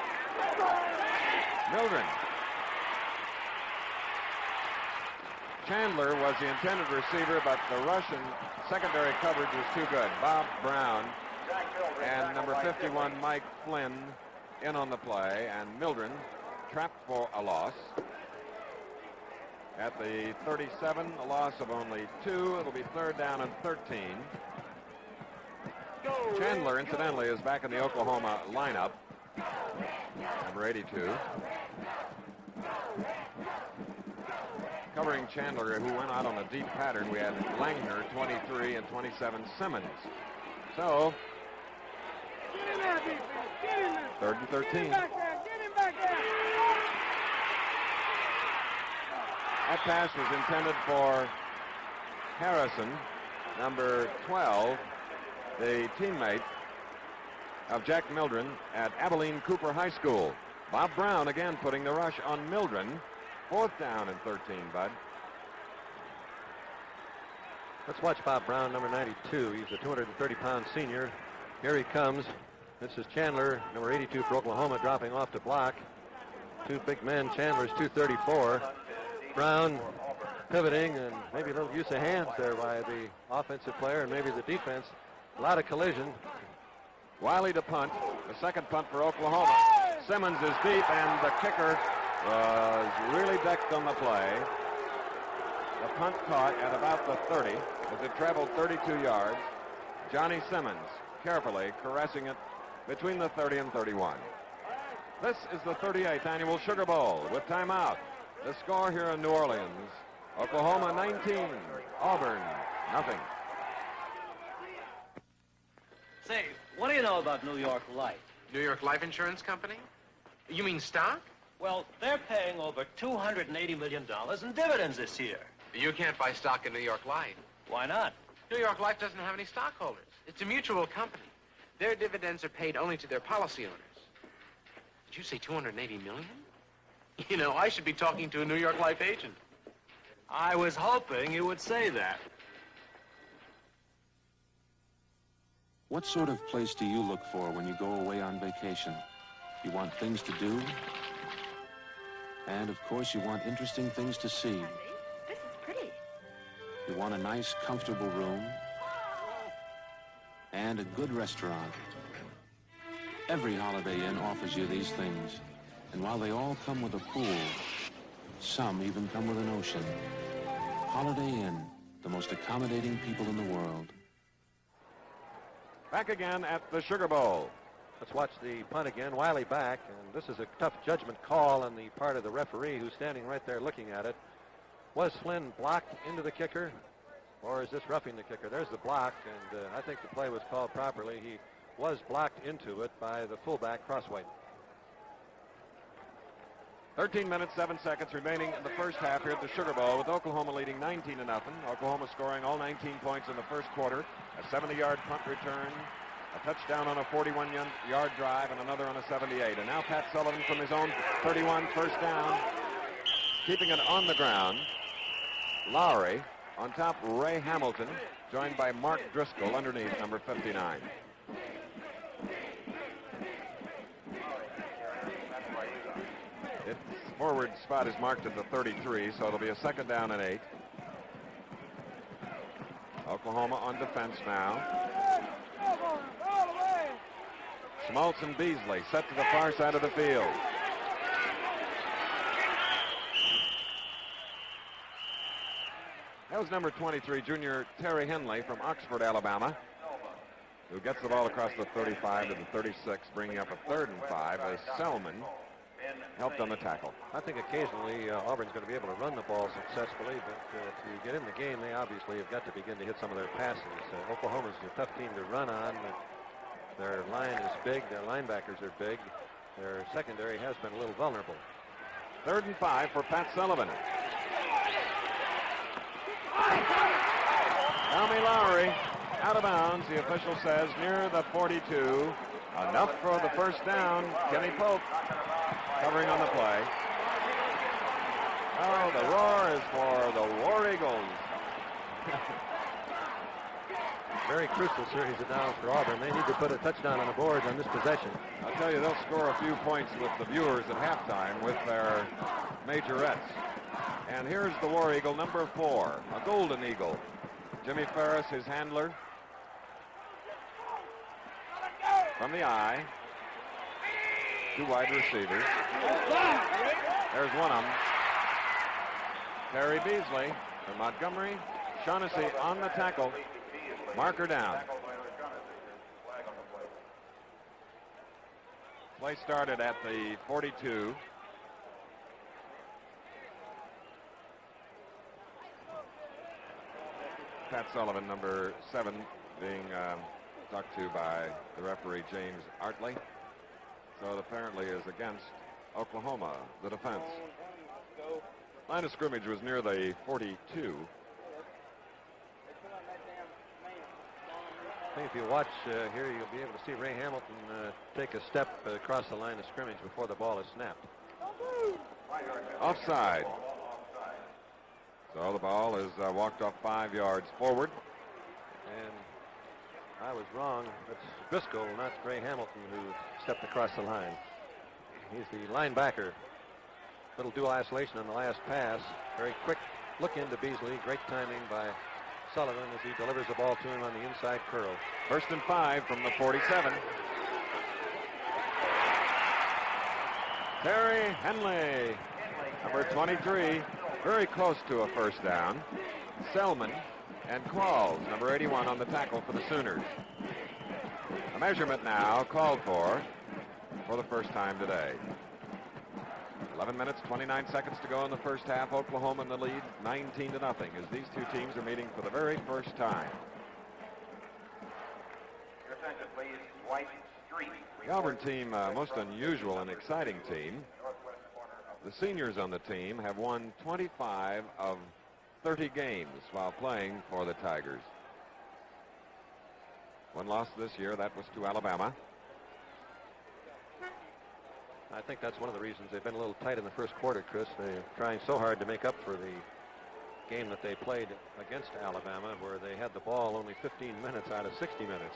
Mildren. Chandler was the intended receiver, but the Russian secondary coverage was too good. Bob Brown and number 51, Mike Flynn, in on the play, and Mildren trapped for a loss. At the 37, a loss of only 2. It'll be third down and 13. Chandler, incidentally, is back in the Oklahoma lineup. Number 82. Covering Chandler, who went out on a deep pattern, we had Langner, 23, and 27, Simmons. So, Get in there, defense. Get in there. third and 13. Get him back there. Get him back there. That pass was intended for Harrison, number 12, the teammate of Jack Mildren at Abilene Cooper High School. Bob Brown again putting the rush on Mildren. Fourth down and 13, Bud. Let's watch Bob Brown, number 92. He's a 230-pound senior. Here he comes. This is Chandler, number 82 for Oklahoma, dropping off to block. Two big men. Chandler's 234. Brown pivoting, and maybe a little use of hands there by the offensive player and maybe the defense. A lot of collision. Wiley to punt. The second punt for Oklahoma. Simmons is deep, and the kicker was really decked on the play. The punt caught at about the 30 as it traveled 32 yards. Johnny Simmons carefully caressing it between the 30 and 31. This is the 38th annual Sugar Bowl with timeout. The score here in New Orleans, Oklahoma 19, Auburn nothing. Say, what do you know about New York Life? New York Life Insurance Company? You mean stock? Well, they're paying over $280 million in dividends this year. You can't buy stock in New York Life. Why not? New York Life doesn't have any stockholders. It's a mutual company. Their dividends are paid only to their policy owners. Did you say $280 million? You know, I should be talking to a New York Life agent. I was hoping you would say that. What sort of place do you look for when you go away on vacation? You want things to do? And, of course, you want interesting things to see. This is pretty. You want a nice, comfortable room and a good restaurant. Every Holiday Inn offers you these things. And while they all come with a pool, some even come with an ocean. Holiday Inn, the most accommodating people in the world. Back again at the Sugar Bowl. Let's watch the punt again. Wiley back, and this is a tough judgment call on the part of the referee who's standing right there looking at it. Was Flynn blocked into the kicker, or is this roughing the kicker? There's the block, and I think the play was called properly. He was blocked into it by the fullback, Crosswhite. 13 minutes, 7 seconds remaining in the first half here at the Sugar Bowl, with Oklahoma leading 19-0. Oklahoma scoring all 19 points in the first quarter. A 70-yard punt return, a touchdown on a 41-yard drive, and another on a 78. And now Pat Sullivan from his own 31, first down, keeping it on the ground. Lowry on top, Ray Hamilton, joined by Mark Driscoll underneath, number 59. Its forward spot is marked at the 33, so it'll be a second down and 8. Oklahoma on defense now. Schmaltz and Beasley set to the far side of the field. That was number 23, junior Terry Henley from Oxford, Alabama, who gets the ball across the 35 to the 36, bringing up a 3rd and 5 as Selman helped on the tackle. I think occasionally Auburn's going to be able to run the ball successfully, but to get in the game, they obviously have got to begin to hit some of their passes. Oklahoma's a tough team to run on. Their line is big. Their linebackers are big. Their secondary has been a little vulnerable. 3rd and 5 for Pat Sullivan. Tommy Lowry Out of bounds, the official says, near the 42. Enough for the first down. Kenny Pope covering on the play. Oh, the roar is for the War Eagles. Very crucial series of downs for Auburn. They need to put a touchdown on the board on this possession. I'll tell you, they'll score a few points with the viewers at halftime with their majorettes. And here's the War Eagle, number 4, a Golden Eagle. Jimmy Ferris, his handler. From the eye. 2 wide receivers. There's one of them. Terry Beasley from Montgomery. Shaughnessy on the tackle. Marker down. Play started at the 42. Pat Sullivan, number 7, being talked to by the referee, James Artley. So it apparently is against Oklahoma, the defense. Line of scrimmage was near the 42. I think if you watch here, you'll be able to see Ray Hamilton take a step across the line of scrimmage before the ball is snapped. Offside. So the ball is walked off 5 yards forward. And I was wrong. It's Driscoll, not Ray Hamilton, who stepped across the line. He's the linebacker. Little dual isolation on the last pass. Very quick look into Beasley. Great timing by Sullivan as he delivers the ball to him on the inside curl. 1st and 5 from the 47. Terry Henley, number 23, very close to a first down. Selman and Qualls, number 81, on the tackle for the Sooners. A measurement now called for the first time today. 11 minutes, 29 seconds to go in the first half. Oklahoma in the lead, 19-0, as these two teams are meeting for the very first time. Your attention, please. White Street. The Auburn team, most unusual and exciting team. The seniors on the team have won 25 of 30 games while playing for the Tigers. One loss this year, that was to Alabama. I think that's one of the reasons they've been a little tight in the first quarter, Chris. They're trying so hard to make up for the game that they played against Alabama, where they had the ball only 15 minutes out of 60 minutes.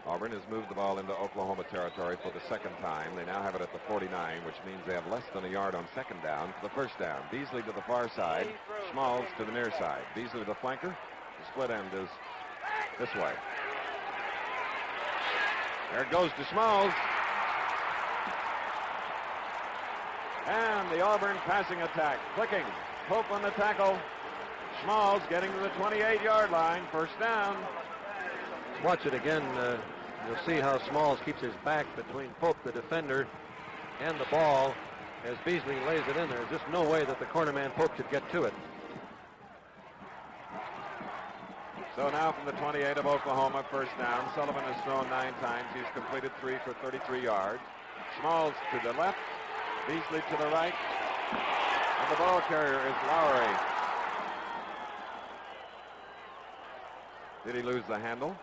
Auburn has moved the ball into Oklahoma territory for the second time. They now have it at the 49, which means they have less than a yard on second down for the first down. Beasley to the far side, Smalls to the near side. Beasley to the flanker. The split end is this way. There it goes to Smalls. And the Auburn passing attack. Clicking. Pope on the tackle. Smalls getting to the 28-yard line. First down. Watch it again. You'll see how Smalls keeps his back between Pope, the defender, and the ball as Beasley lays it in there. There's just no way that the cornerman Pope could get to it. So now from the 28 of Oklahoma, first down. Sullivan has thrown 9 times. He's completed 3 for 33 yards. Smalls to the left. Beasley to the right. And the ball carrier is Lowry. Did he lose the handle?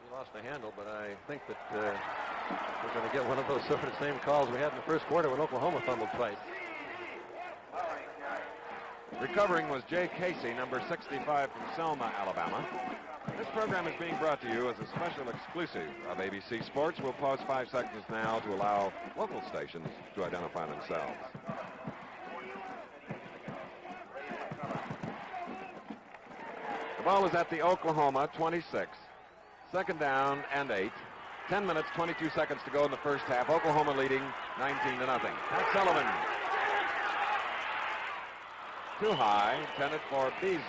He lost the handle, but I think that we're going to get one of those sort of same calls we had in the first quarter when Oklahoma fumbled twice. Recovering was Jay Casey, number 65 from Selma, Alabama. This program is being brought to you as a special exclusive of ABC Sports. We'll pause 5 seconds now to allow local stations to identify themselves. The ball is at the Oklahoma 26. Second down and 8. 10 minutes, 22 seconds to go in the first half. Oklahoma leading 19-0. Pat Sullivan. Too high, intended for Beasley.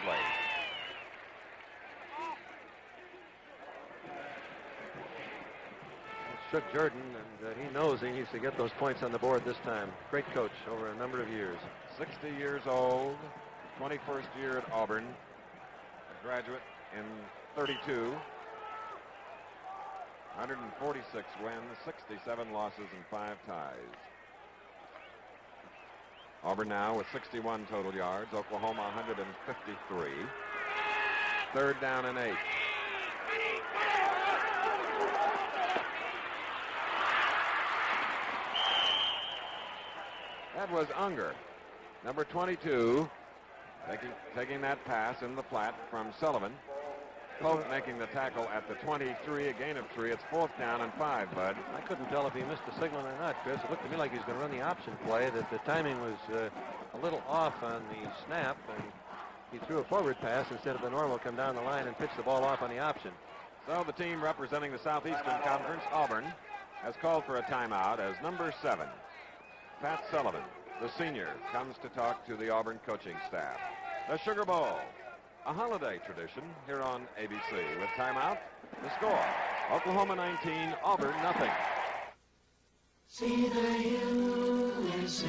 Shook Jordan, and he knows he needs to get those points on the board this time. Great coach over a number of years. 60 years old, 21st year at Auburn, a graduate in 32. 146 wins, 67 losses, and 5 ties. Auburn now with 61 total yards. Oklahoma 153. 3rd down and 8. That was Unger, number 22, taking that pass in the flat from Sullivan. Pope making the tackle at the 23, a gain of 3. It's 4th down and 5, Bud. I couldn't tell if he missed the signal or not, Chris. It looked to me like he was going to run the option play, that the timing was a little off on the snap, and he threw a forward pass instead of the normal come down the line and pitch the ball off on the option. So the team representing the Southeastern Conference, Auburn, has called for a timeout as number 7, Pat Sullivan, the senior, comes to talk to the Auburn coaching staff. The Sugar Bowl, a holiday tradition here on ABC. With timeout, the score, Oklahoma 19, Auburn nothing. See the USA.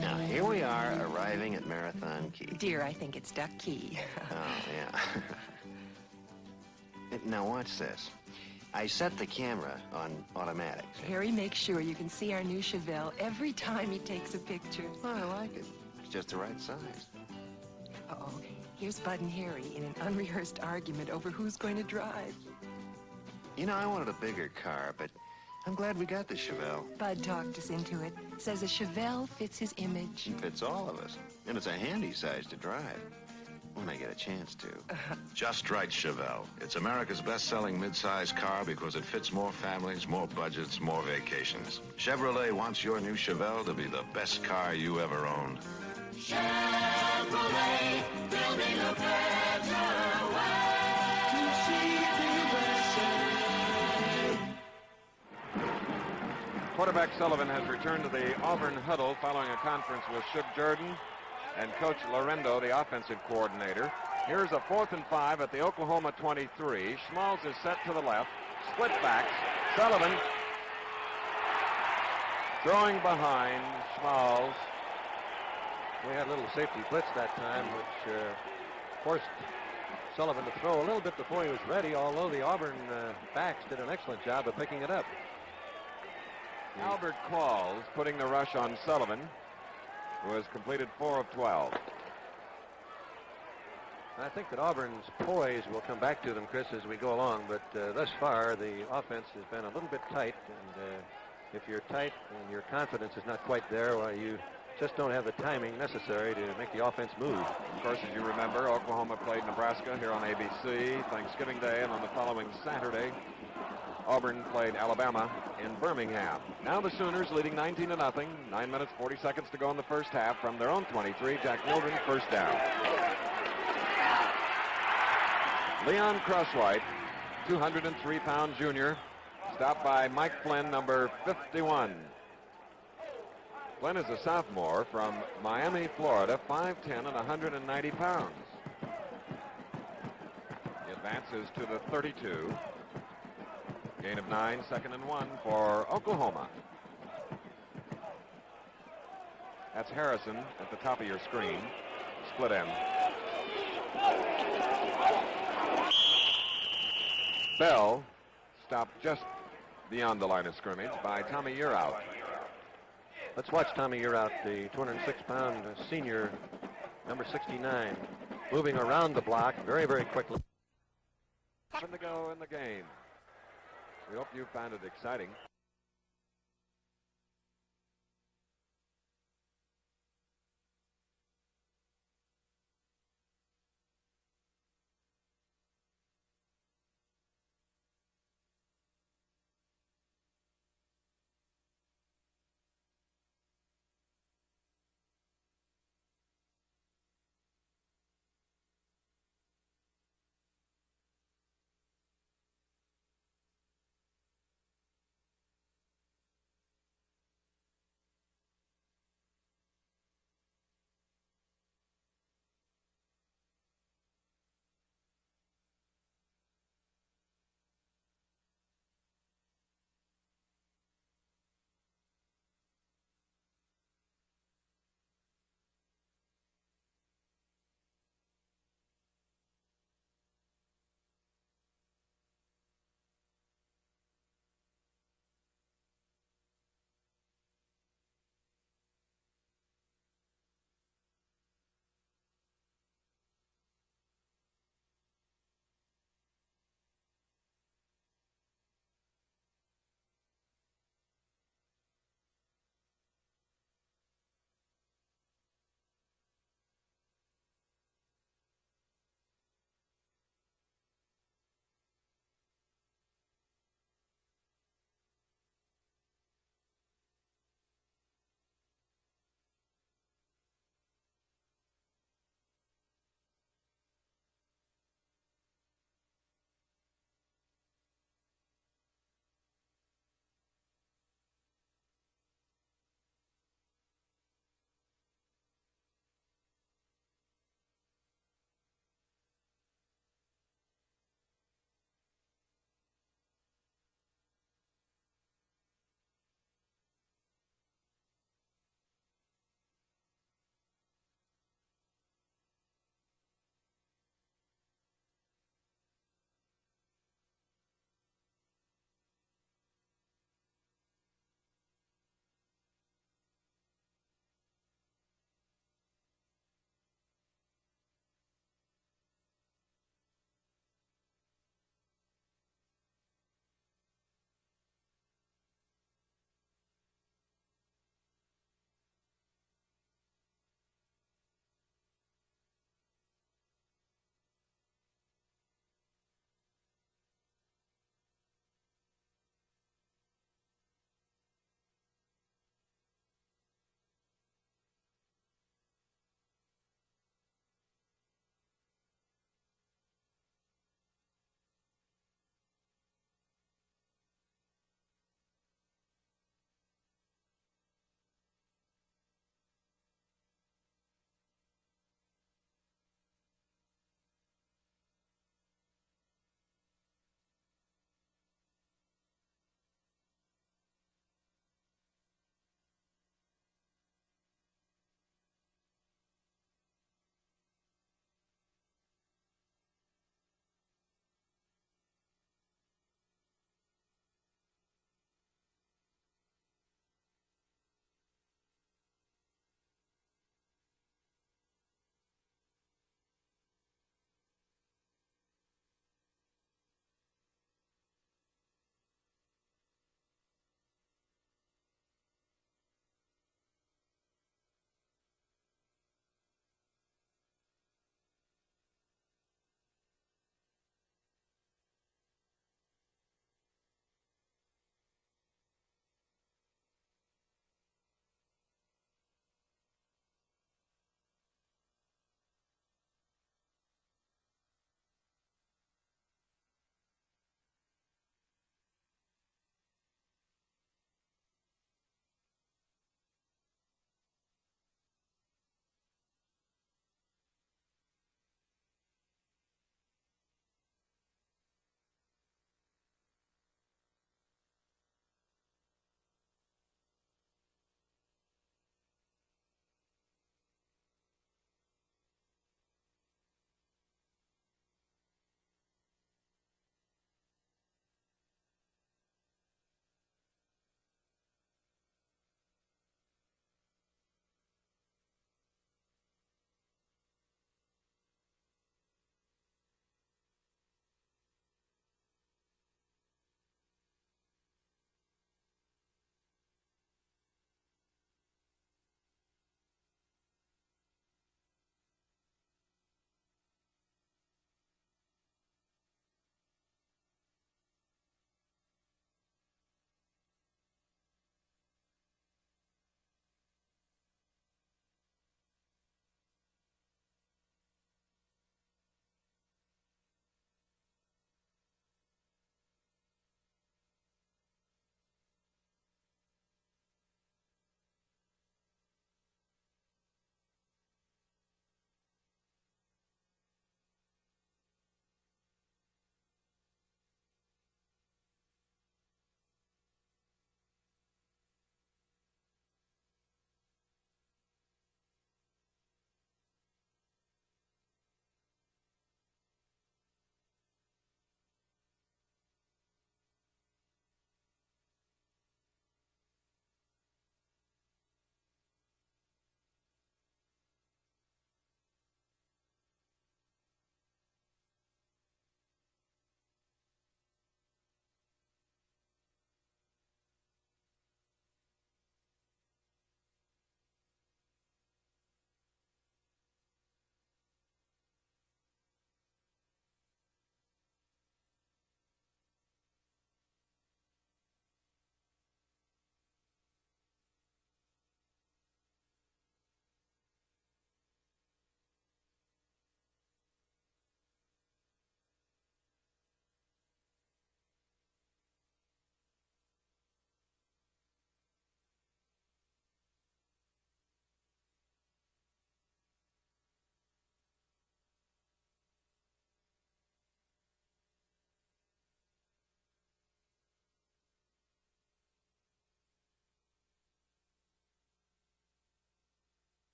Now, here we are arriving at Marathon Key. Dear, I think it's Duck Key. Oh, yeah. Now, watch this. I set the camera on automatic. Harry makes sure you can see our new Chevelle every time he takes a picture. Oh, I like it. It's just the right size. Uh-oh. Here's Bud and Harry in an unrehearsed argument over who's going to drive. You know, I wanted a bigger car, but I'm glad we got the Chevelle. Bud talked us into it. Says a Chevelle fits his image. It fits all of us. And it's a handy size to drive. When I get a chance to. Just right, Chevelle. It's America's best-selling mid-size car because it fits more families, more budgets, more vacations. Chevrolet wants your new Chevelle to be the best car you ever owned. Chevrolet, building a better way to see the USA. Quarterback Sullivan has returned to the Auburn huddle following a conference with Shug Jordan and Coach Lorendo, the offensive coordinator. Here's a 4th and 5 at the Oklahoma 23. Schmalz is set to the left. Split backs. Sullivan throwing behind Schmalz. We had a little safety blitz that time, which forced Sullivan to throw a little bit before he was ready, although the Auburn backs did an excellent job of picking it up. Albert Qualls putting the rush on Sullivan, who has completed 4 of 12. I think that Auburn's poise will come back to them, Chris, as we go along, but thus far the offense has been a little bit tight, and if you're tight and your confidence is not quite there, well, you just don't have the timing necessary to make the offense move. Of course, as you remember, Oklahoma played Nebraska here on ABC Thanksgiving Day, and on the following Saturday, Auburn played Alabama in Birmingham. Now the Sooners leading 19-0. 9 minutes, 40 seconds to go in the first half from their own 23. Jack Mildren, first down. Leon Crosswhite, 203-pound junior, stopped by Mike Flynn, number 51. Flynn is a sophomore from Miami, Florida, 5'10" and 190 pounds. He advances to the 32. Gain of 9, 2nd and 1 for Oklahoma. That's Harrison at the top of your screen. Split end. Bell stopped just beyond the line of scrimmage by Tommy Yearout. Let's watch Tommy Yearout, the 206-pound senior, number 69, moving around the block very, very quickly. 7 to go in the game. We hope you found it exciting.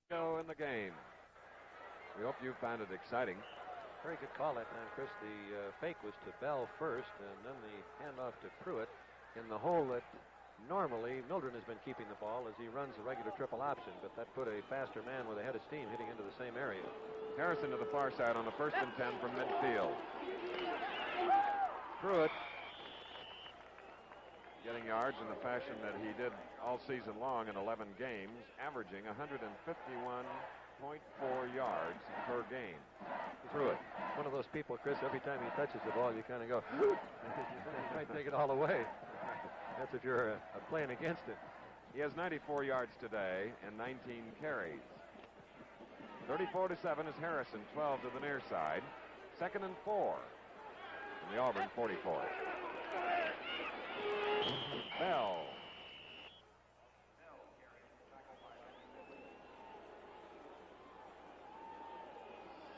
Go in the game. We hope you found it exciting. Very good call that time, Chris. The fake was to Bell first, and then the handoff to Pruitt in the hole that normally Mildren has been keeping the ball as he runs a regular triple option, but that put a faster man with a head of steam hitting into the same area. Harrison to the far side on the 1st and 10 from midfield. Pruitt getting yards in the fashion that he did all season long in 11 games, averaging 151.4 yards per game. Pruitt. One of those people, Chris, every time he touches the ball, you kind of go, you might take it all away. That's if you're playing against it. He has 94 yards today and 19 carries. 34-7 is Harrison, 12 to the near side. 2nd and 4 from the Auburn 44. Bell.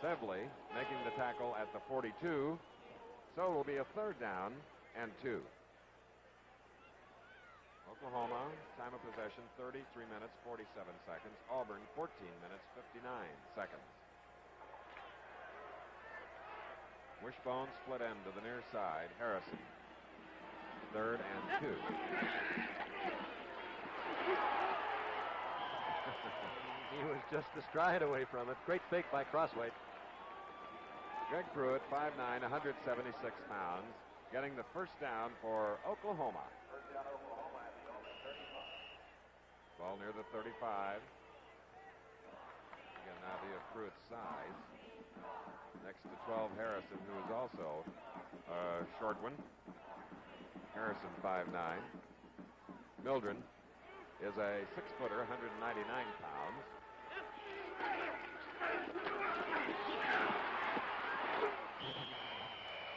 Sevely making the tackle at the 42. So it will be a 3rd down and 2. Oklahoma, time of possession, 33 minutes, 47 seconds. Auburn, 14 minutes, 59 seconds. Wishbone split end to the near side. Harrison, 3rd and 2. He was just a stride away from it. Great fake by Crosswhite. Greg Pruitt, 5'9", 176 pounds, getting the 1st down for Oklahoma. Ball near the 35. Get an idea of Pruitt's size. Next to 12, Harrison, who is also a short one. Harrison, 5'9". Mildren is a 6-footer, 199 pounds.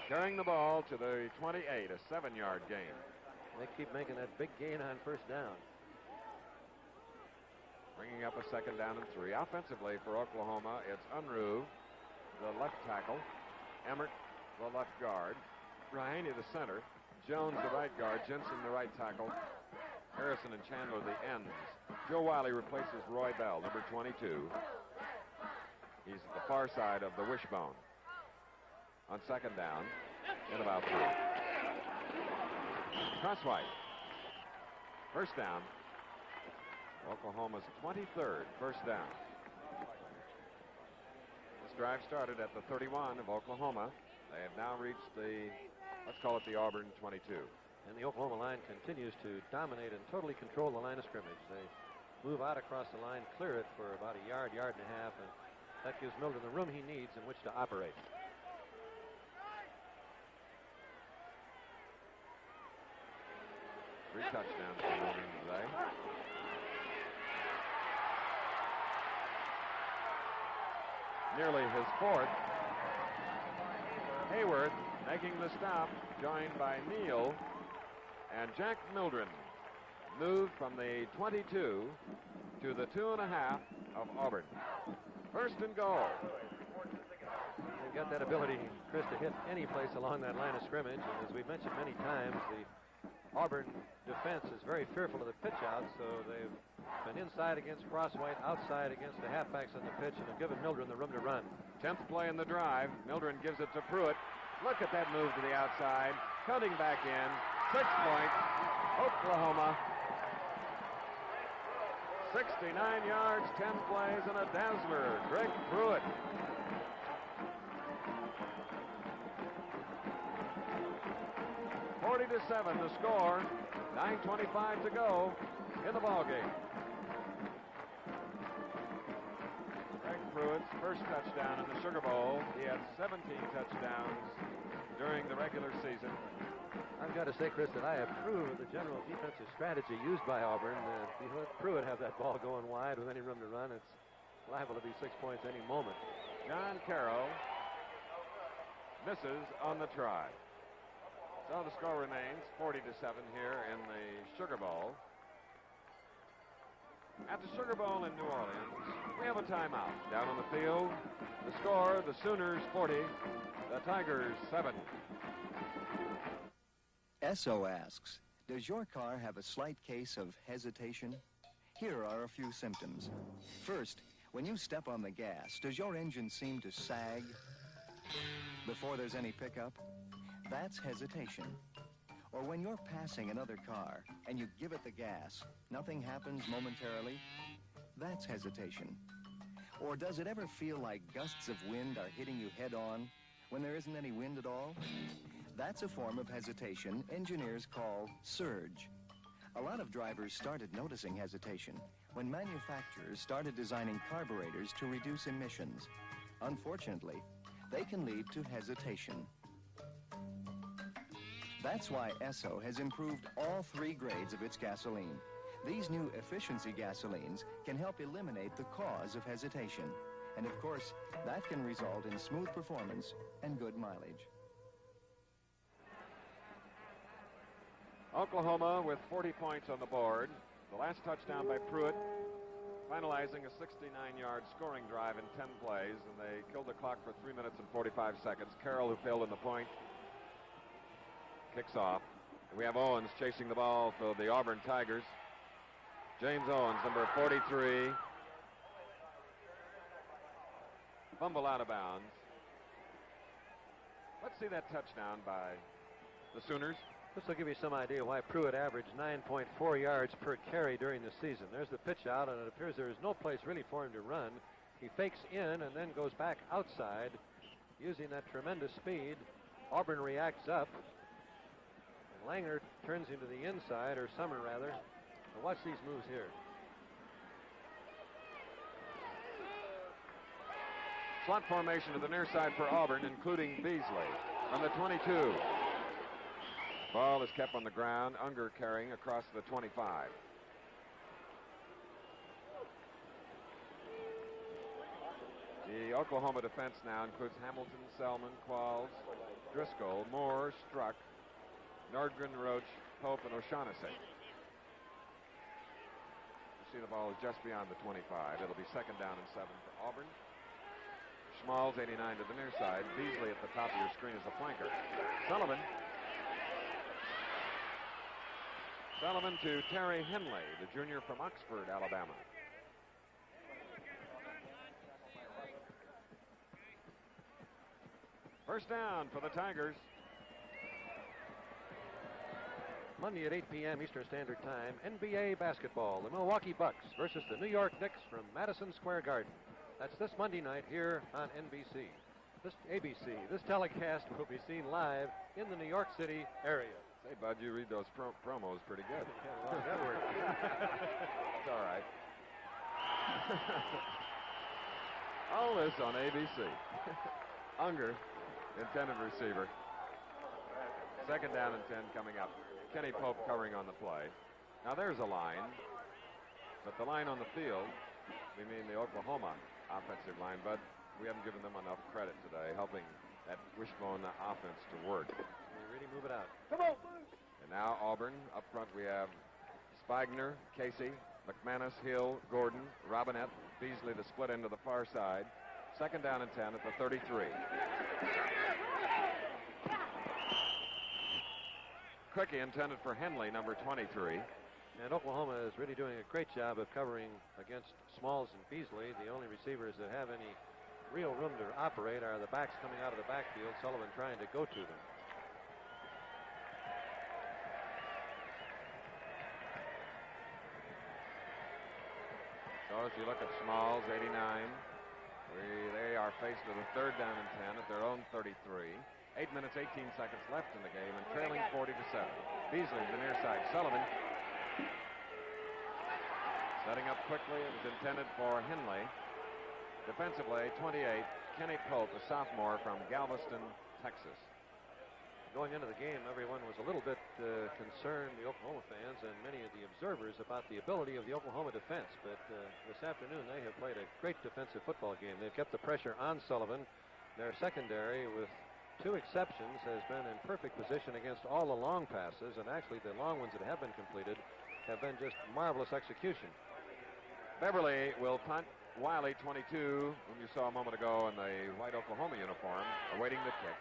Carrying the ball to the 28, a 7-yard gain. They keep making that big gain on 1st down. Bringing up a 2nd down and 3. Offensively for Oklahoma, it's Unruh, the left tackle, Emmert, the left guard, Rahaney, the center, Jones, the right guard, Jensen, the right tackle, Harrison and Chandler, the ends. Joe Wiley replaces Roy Bell, number 22. He's at the far side of the wishbone. On 2nd down, in about 3. Crosswhite. 1st down. Oklahoma's 23rd 1st down. This drive started at the 31 of Oklahoma. They have now reached the, let's call it the Auburn 22. And the Oklahoma line continues to dominate and totally control the line of scrimmage. They move out across the line, clear it for about a yard, yard and a half, and that gives Mildren the room he needs in which to operate. Three touchdowns for Mildren today. Nearly his 4th. Hayworth making the stop, joined by Neal, and Jack Mildren moved from the 22 to the 2.5 of Auburn. 1st and goal. They've got that ability, Chris, to hit any place along that line of scrimmage, and as we've mentioned many times, the Auburn defense is very fearful of the pitch out, so they've been inside against Crosswhite, outside against the halfbacks on the pitch, and have given Mildren the room to run. 10th play in the drive. Mildren gives it to Pruitt. Look at that move to the outside. Cutting back in. 6 points. Oklahoma. 69 yards, 10 plays, and a dazzler. Greg Pruitt. (40-7) the score. 9:25 to go in the ballgame. Greg Pruitt's 1st touchdown in the Sugar Bowl. He had 17 touchdowns during the regular season. I've got to say, Chris, that I approve of the general defensive strategy used by Auburn. If you let Pruitt have that ball going wide with any room to run, it's liable to be 6 points any moment. John Carroll misses on the try. So the score remains 40-7 here in the Sugar Bowl. At the Sugar Bowl in New Orleans, we have a timeout. Down on the field, the score, the Sooners 40, the Tigers 7. Esso asks, does your car have a slight case of hesitation? Here are a few symptoms. First, When you step on the gas, does your engine seem to sag before there's any pickup? That's hesitation. Or when you're passing another car and you give it the gas, nothing happens momentarily? That's hesitation. Or does it ever feel like gusts of wind are hitting you head on when there isn't any wind at all? That's a form of hesitation engineers call surge. A lot of drivers started noticing hesitation when manufacturers started designing carburetors to reduce emissions. Unfortunately, they can lead to hesitation. That's why Esso has improved all 3 grades of its gasoline. These new efficiency gasolines can help eliminate the cause of hesitation. And of course, that can result in smooth performance and good mileage. Oklahoma with 40 points on the board. The last touchdown by Pruitt, finalizing a 69-yard scoring drive in 10 plays, and they killed the clock for 3 minutes and 45 seconds. Carroll, who failed in the point, kicks off. And we have Owens chasing the ball for the Auburn Tigers. James Owens, number 43. Fumble out of bounds. Let's see that touchdown by the Sooners. This will give you some idea why Pruitt averaged 9.4 yards per carry during the season. There's the pitch out, and it appears there is no place really for him to run. He fakes in and then goes back outside using that tremendous speed. Auburn reacts up. And Langer turns into the inside, or Summer rather. Now watch these moves here. Slot formation to the near side for Auburn, including Beasley from the 22. Ball is kept on the ground. Unger carrying across the 25. The Oklahoma defense now includes Hamilton, Selman, Qualls, Driscoll, Moore, Struck, Nordgren, Roach, Pope, and O'Shaughnessy. You see the ball is just beyond the 25. It'll be second down and 7 for Auburn. Schmalz, 89 to the near side. Beasley at the top of your screen is the flanker. Sullivan to Terry Henley, the junior from Oxford, Alabama. First down for the Tigers. Monday at 8 p.m. Eastern Standard Time, NBA basketball. The Milwaukee Bucks versus the New York Knicks from Madison Square Garden. That's this Monday night here on NBC. This ABC. This telecast will be seen live in the New York City area. Hey, Bud, you read those promos pretty good. Network. That's all right. All this on ABC. Unger, intended receiver. Second down and 10 coming up. Kenny Pope covering on the play. Now there's a line, but the line on the field, we mean the Oklahoma offensive line, but we haven't given them enough credit today, helping that wishbone offense to work. They really move it out. Come on, and now Auburn. Up front we have Spigner, Casey, McManus, Hill, Gordon, Robinette, Beasley, the split end to the far side. Second down and 10 at the 33. Quickie intended for Henley, number 23. And Oklahoma is really doing a great job of covering against Smalls and Beasley. The only receivers that have any real room to operate are the backs coming out of the backfield. Sullivan trying to go to them. So as you look at Smalls, 89, they are faced with a third down and 10 at their own 33. 8 minutes, 18 seconds left in the game and trailing 40-7. Beasley to the near side. Sullivan setting up quickly. It was intended for Henley. Defensively, 28, Kenny Pope, a sophomore from Galveston, Texas. Going into the game, everyone was a little bit concerned, the Oklahoma fans and many of the observers, about the ability of the Oklahoma defense. But this afternoon, they have played a great defensive football game. They've kept the pressure on Sullivan. Their secondary, with 2 exceptions, has been in perfect position against all the long passes. And actually, the long ones that have been completed have been just marvelous execution. Beverly will punt. Wiley, 22, whom you saw a moment ago in the white Oklahoma uniform, awaiting the kick.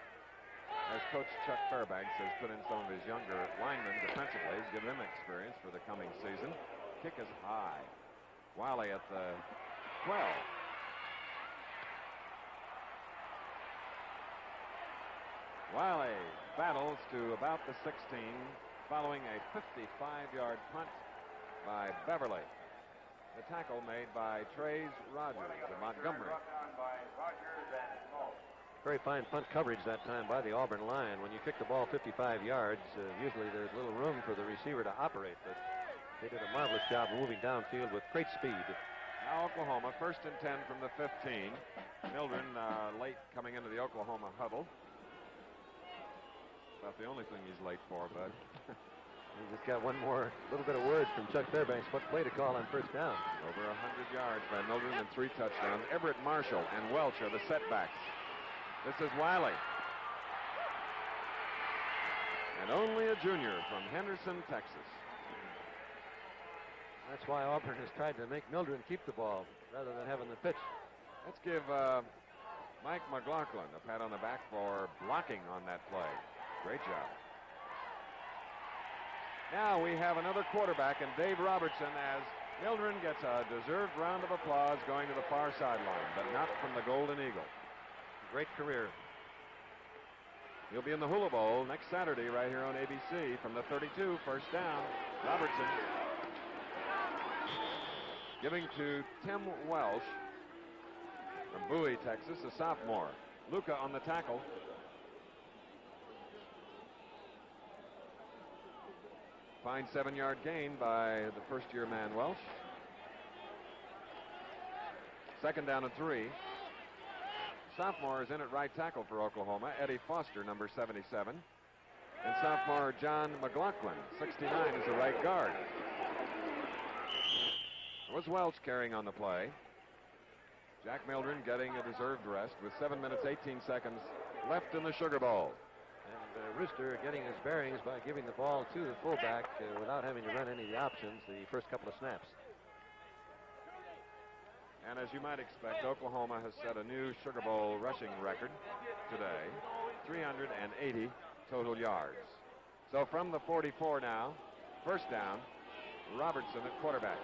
As Coach Chuck Fairbanks has put in some of his younger linemen defensively, he's given them experience for the coming season. Kick is high. Wiley at the 12. Wiley battles to about the 16 following a 55-yard punt by Beverly. The tackle made by Trace Rogers of Montgomery. Very fine punt coverage that time by the Auburn line. When you kick the ball 55 yards, usually there's little room for the receiver to operate, but they did a marvelous job moving downfield with great speed. Now Oklahoma, 1st and 10 from the 15. Mildren late coming into the Oklahoma huddle. About the only thing he's late for, bud. We just got one more little bit of words from Chuck Fairbanks. What play to call on first down? Over 100 yards by Mildren and 3 touchdowns. Everett Marshall and Welch are the setbacks. This is Wiley. And only a junior from Henderson, Texas. That's why Auburn has tried to make Mildren keep the ball rather than having the pitch. Let's give Mike McLaughlin a pat on the back for blocking on that play. Great job. Now we have another quarterback, and Dave Robertson, as Mildren gets a deserved round of applause going to the far sideline, but not from the Golden Eagle. Great career. He'll be in the Hula Bowl next Saturday right here on ABC from the 32, first down. Robertson giving to Tim Welsh from Bowie, Texas, a sophomore. Luca on the tackle. Fine 7-yard gain by the first-year man Welsh. 2nd down and 3. Sophomore is in at right tackle for Oklahoma, Eddie Foster, number 77. And sophomore John McLaughlin, 69, is the right guard. It was Welch carrying on the play. Jack Mildren getting a deserved rest with 7 minutes, 18 seconds left in the Sugar Bowl. And Rooster getting his bearings by giving the ball to the fullback without having to run any of the options the first couple of snaps. And as you might expect, Oklahoma has set a new Sugar Bowl rushing record today, 380 total yards. So from the 44 now, first down, Robertson at quarterback.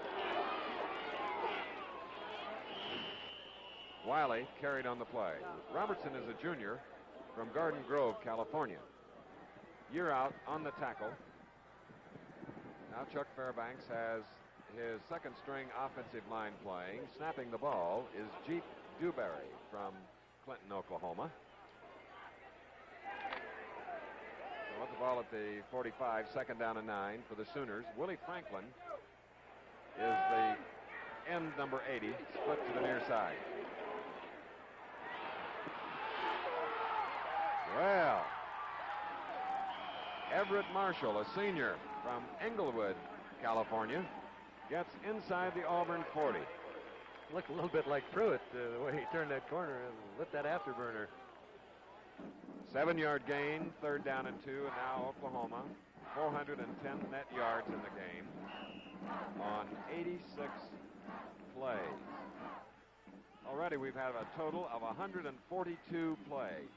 Wiley carried on the play. Robertson is a junior from Garden Grove, California. Year out on the tackle. Now Chuck Fairbanks has his second-string offensive line playing. Snapping the ball is Jeep Dewberry from Clinton, Oklahoma. So with the ball at the 45, 2nd down and 9 for the Sooners. Willie Franklin is the end number 80, split to the near side. Well, Everett Marshall, a senior from Englewood, California, gets inside the Auburn 40. Looked a little bit like Pruitt, the way he turned that corner and lit that afterburner. 7-yard gain, 3rd down and 2, and now Oklahoma, 410 net yards in the game on 86 plays. Already we've had a total of 142 plays.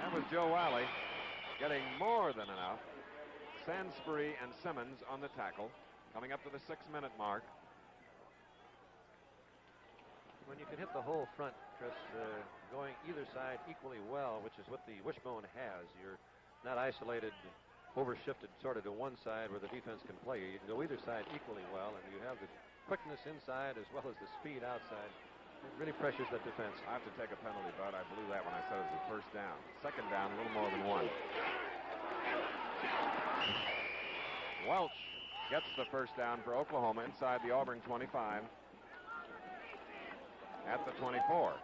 That was Joe Wiley getting more than enough. Sansbury and Simmons on the tackle, coming up to the 6-minute mark. When you can hit the whole front, Chris, going either side equally well, which is what the wishbone has, you're not isolated, overshifted sort of to one side where the defense can play. You can go either side equally well, and you have the quickness inside as well as the speed outside. It really pressures that defense. I have to take a penalty, Bud. I blew that when I said it was the first down. 2nd down, a little more than 1. Welch gets the first down for Oklahoma inside the Auburn 25 at the 24.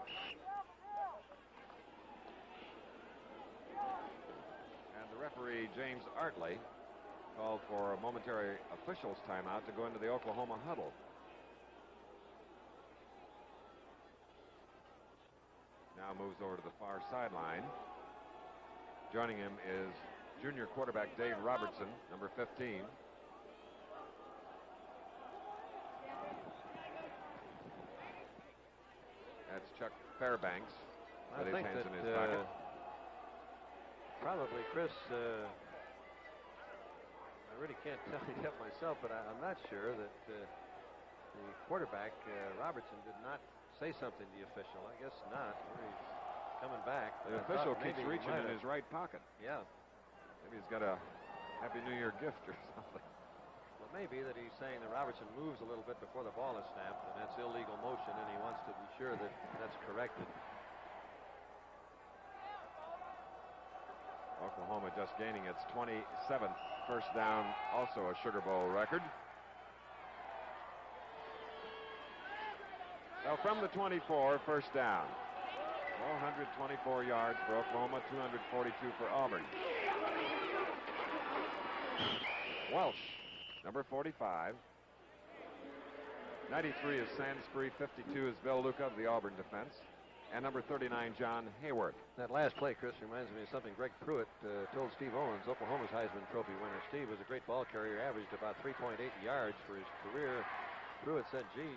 And the referee, James Artley, called for a momentary officials timeout to go into the Oklahoma huddle. Now moves over to the far sideline. Joining him is junior quarterback Dave Robertson, number 15. That's Chuck Fairbanks. I think that in his pocket. Probably, Chris, I really can't tell you that myself, but I'm not sure that the quarterback, Robertson, did not say something to the official. I guess not. He's coming back. The official keeps reaching in his right pocket. Yeah. Maybe he's got a Happy New Year gift or something. Well, maybe that he's saying that Robertson moves a little bit before the ball is snapped, and that's illegal motion, and he wants to be sure that that's corrected. Oklahoma just gaining its 27th first down, also a Sugar Bowl record. So from the 24, first down. 424 yards for Oklahoma, 242 for Auburn. Welsh, number 45. 93 is Sansbury, 52 is Bill Luca of the Auburn defense, and number 39, John Hayworth. That last play, Chris, reminds me of something Greg Pruitt told Steve Owens, Oklahoma's Heisman Trophy winner. Steve was a great ball carrier, averaged about 3.8 yards for his career. Pruitt said, gee,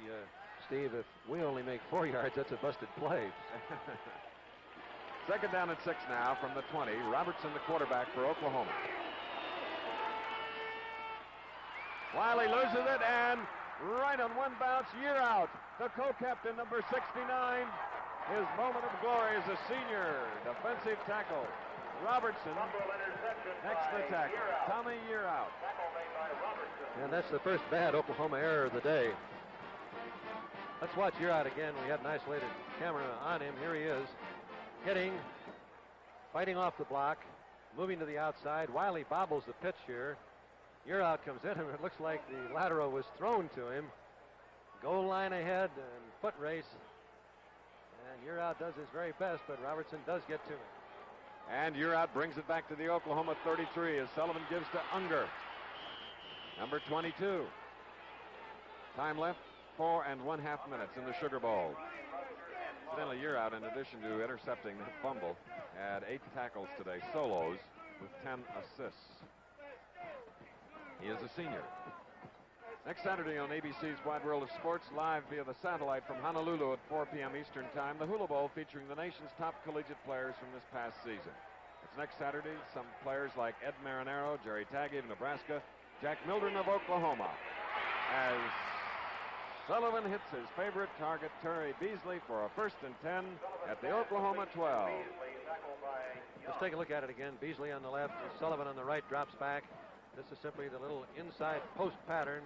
Steve, if we only make 4 yards, that's a busted play. Second down and 6 now from the 20. Robertson, the quarterback for Oklahoma. Wiley loses it, and right on one bounce, year out. The co-captain, number 69. His moment of glory as a senior defensive tackle. Robertson next to the tackle. Tommy, year out. And that's the first bad Oklahoma error of the day. Let's watch year out again. We had an isolated camera on him. Here he is, hitting, fighting off the block, moving to the outside. Wiley bobbles the pitch here. Year out comes in, and it looks like the lateral was thrown to him. Goal line ahead and foot race. And Year out does his very best, but Robertson does get to him. And Year out brings it back to the Oklahoma 33 as Sullivan gives to Unger. Number 22. Time left, 4.5 minutes in the Sugar Bowl. Incidentally, Year out, in addition to intercepting that fumble, had 8 tackles today, solos, with 10 assists. He is a senior. Next Saturday on ABC's Wide World of Sports, live via the satellite from Honolulu at 4 p.m. Eastern Time, the Hula Bowl featuring the nation's top collegiate players from this past season. It's next Saturday. Some players like Ed Marinero, Jerry Taggy of Nebraska, Jack Mildren of Oklahoma, as Sullivan hits his favorite target, Terry Beasley, for a 1st and 10 at the Oklahoma 12. Let's take a look at it again. Beasley on the left, Sullivan on the right, drops back. This is simply the little inside post pattern.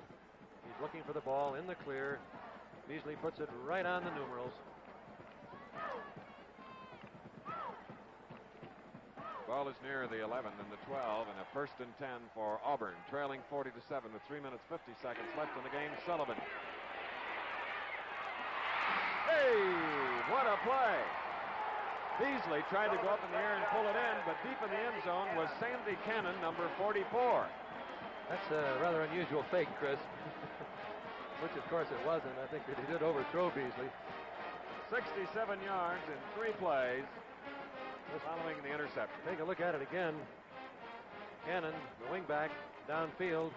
He's looking for the ball in the clear. Beasley puts it right on the numerals. Ball is near the 11 and the 12, and a 1st and 10 for Auburn, trailing 40-7 with 3 minutes 50 seconds left in the game. Sullivan. Hey, what a play! Beasley tried to go up in the air and pull it in, but deep in the end zone was Sandy Cannon, number 44. That's a rather unusual fake, Chris. Which, of course, it wasn't. I think that he did overthrow Beasley. 67 yards in 3 plays following the interception. Take a look at it again. Cannon, the wingback, downfield.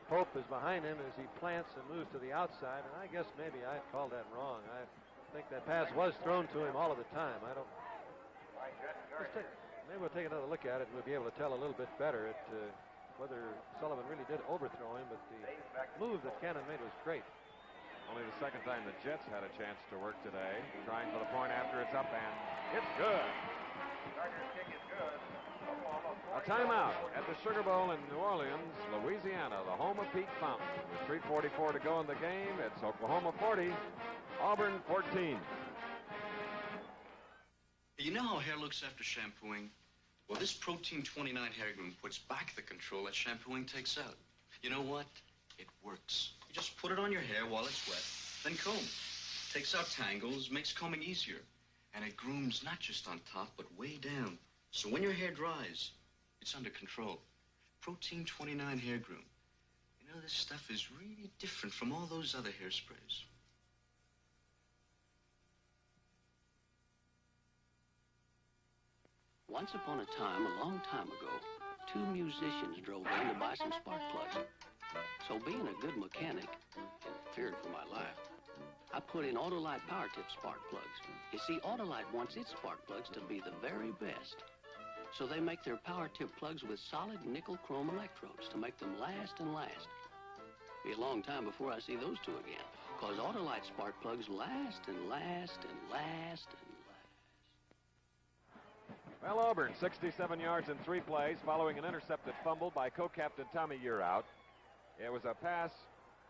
Pope is behind him as he plants and moves to the outside, and I guess maybe I called that wrong. I think that pass was thrown to him all of the time. I don't. Maybe we'll take another look at it, and we'll be able to tell a little bit better whether Sullivan really did overthrow him, but the move that Cannon made was great. Only the second time the Jets had a chance to work today, trying for the point after it's up, and it's good. A timeout at the Sugar Bowl in New Orleans, Louisiana, the home of Pete Fountain. With 3:44 to go in the game, it's Oklahoma 40, Auburn 14. You know how hair looks after shampooing? Well, this Protein 29 hair groom puts back the control that shampooing takes out. You know what? It works. You just put it on your hair while it's wet, then comb. Takes out tangles, makes combing easier. And it grooms not just on top, but way down. So when your hair dries, it's under control. Protein 29 hair groom. You know, this stuff is really different from all those other hairsprays. Once upon a time, a long time ago, 2 musicians drove in to buy some spark plugs. So being a good mechanic, and feared for my life, I put in Autolite Power Tip spark plugs. You see, Autolite wants its spark plugs to be the very best. So they make their Power Tip plugs with solid nickel chrome electrodes to make them last and last. be a long time before I see those two again. Because Autolite spark plugs last and last and last and last. Well, Auburn, 67 yards in 3 plays following an intercepted fumble by co-captain Tommy Yearout. It was a pass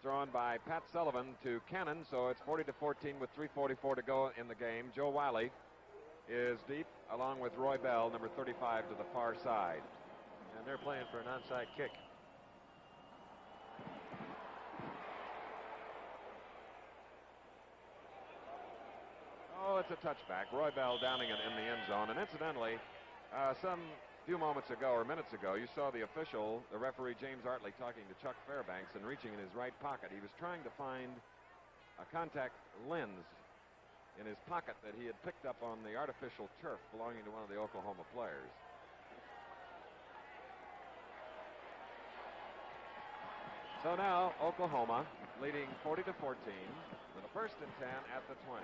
thrown by Pat Sullivan to Cannon, so it's 40-14 with 3:44 to go in the game. Joe Wiley is deep, along with Roy Bell, number 35, to the far side. And they're playing for an onside kick. Oh, it's a touchback. Roy Bell downing it in the end zone. And incidentally, some few moments ago or minutes ago, you saw the official, the referee James Artley, talking to Chuck Fairbanks and reaching in his right pocket. He was trying to find a contact lens in his pocket that he had picked up on the artificial turf belonging to one of the Oklahoma players. So now Oklahoma leading 40-14 with a 1st and 10 at the 20.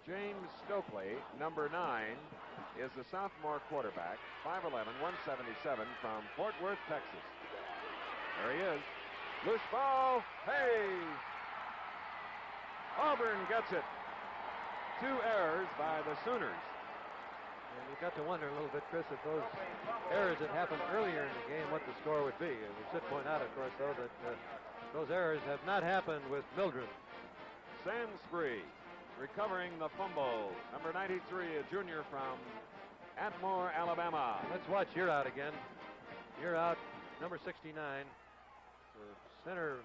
James Stokely, number 9, is the sophomore quarterback, 5'11", 177, from Fort Worth, Texas. There he is. Loose ball. Hey! Auburn gets it. 2 errors by the Sooners. And you got to wonder a little bit, Chris, if those errors had happened earlier in the game, what the score would be. And we should point out, of course, though, that those errors have not happened with Mildred. Sansbury recovering the fumble. Number 93, a junior from Atmore, Alabama. Let's watch Yearout again. Yearout, number 69. The center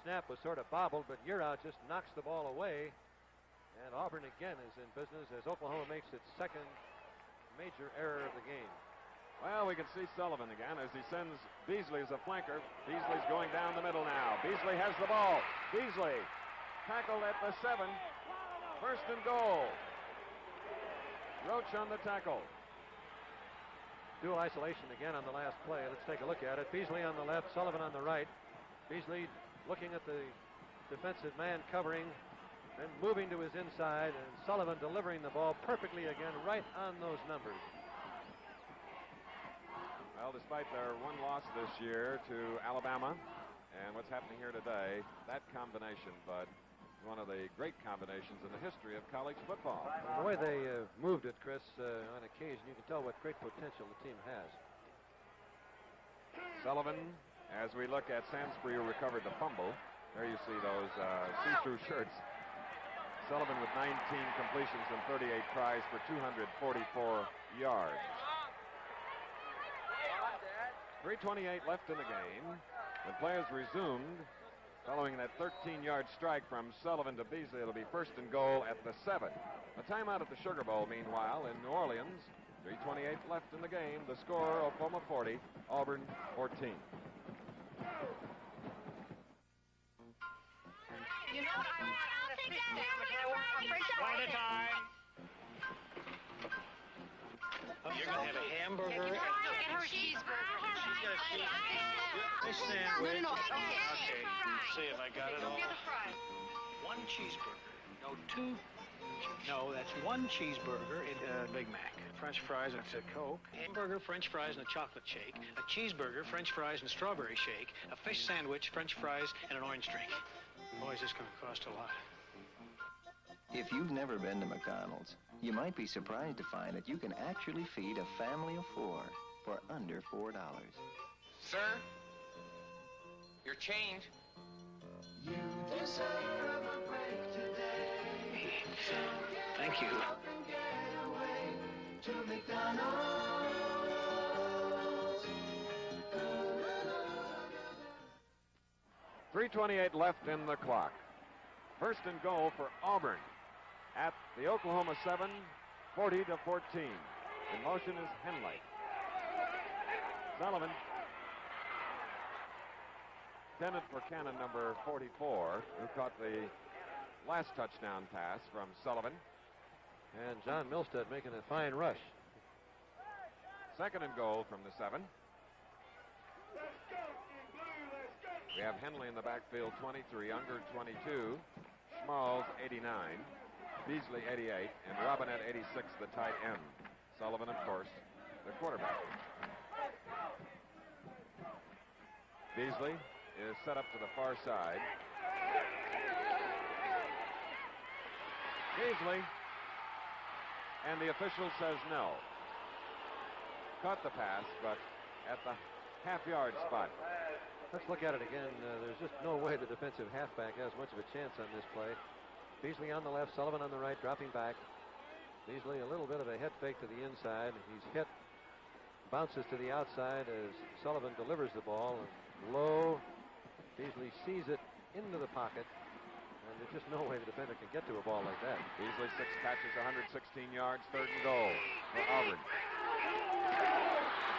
snap was sort of bobbled, but Yearout just knocks the ball away. And Auburn again is in business as Oklahoma makes its 2nd major error of the game. Well, we can see Sullivan again as he sends Beasley as a flanker. Beasley's going down the middle now. Beasley has the ball. Beasley tackled at the 7. 1st and goal. Roach on the tackle. Dual isolation again on the last play. Let's take a look at it. Beasley on the left, Sullivan on the right. Beasley looking at the defensive man covering, then moving to his inside, and Sullivan delivering the ball perfectly again right on those numbers. Well, despite their 1 loss this year to Alabama and what's happening here today, that combination, Bud, is one of the great combinations in the history of college football. And the way they moved it, Chris, on occasion, you can tell what great potential the team has. Sullivan, as we look at Sansbury, who recovered the fumble. There you see those see-through shirts. Sullivan with 19 completions and 38 tries for 244 yards. 3:28 left in the game. When players resumed, following that 13-yard strike from Sullivan to Beasley, it'll be 1st and goal at the 7. A timeout at the Sugar Bowl, meanwhile, in New Orleans. 3:28 left in the game. The score, Oklahoma 40, Auburn 14. You know, I want a fish sandwich and I want a french fry. One at a time. Oh, you're going to have a hamburger? Get her a cheeseburger. Fish sandwich. No. Okay, let's see if I got it all. Get a fry. 1 cheeseburger. No, 2. No, that's 1 cheeseburger and a Big Mac. French fries and a Coke. Hamburger, French fries, and a chocolate shake. A cheeseburger, French fries, and a strawberry shake. A fish sandwich, French fries, and an orange drink. Boy, is this going to cost a lot. If you've never been to McDonald's, you might be surprised to find that you can actually feed a family of 4 for under $4. Sir, your change. You deserve a break today. Thank you. To McDonald's. 3:28 left in the clock. 1st and goal for Auburn at the Oklahoma 7, 40-14. In motion is Henley. Sullivan. Intended for Cannon, number 44, who caught the last touchdown pass from Sullivan. And John Milstead making a fine rush. 2nd and goal from the 7. We have Henley in the backfield, 23, Unger 22, Schmalls 89, Beasley 88, and Robinette 86, the tight end. Sullivan, of course, the quarterback. Beasley is set up to the far side. Beasley. And the official says no. Caught the pass, but at the half-yard spot. Let's look at it again. There's just no way the defensive halfback has much of a chance on this play. Beasley on the left, Sullivan on the right, dropping back. Beasley a little bit of a head fake to the inside. He's hit, bounces to the outside as Sullivan delivers the ball. Low, Beasley sees it into the pocket, and there's just no way the defender can get to a ball like that. Beasley 6 catches, 116 yards, 3rd and goal for Auburn.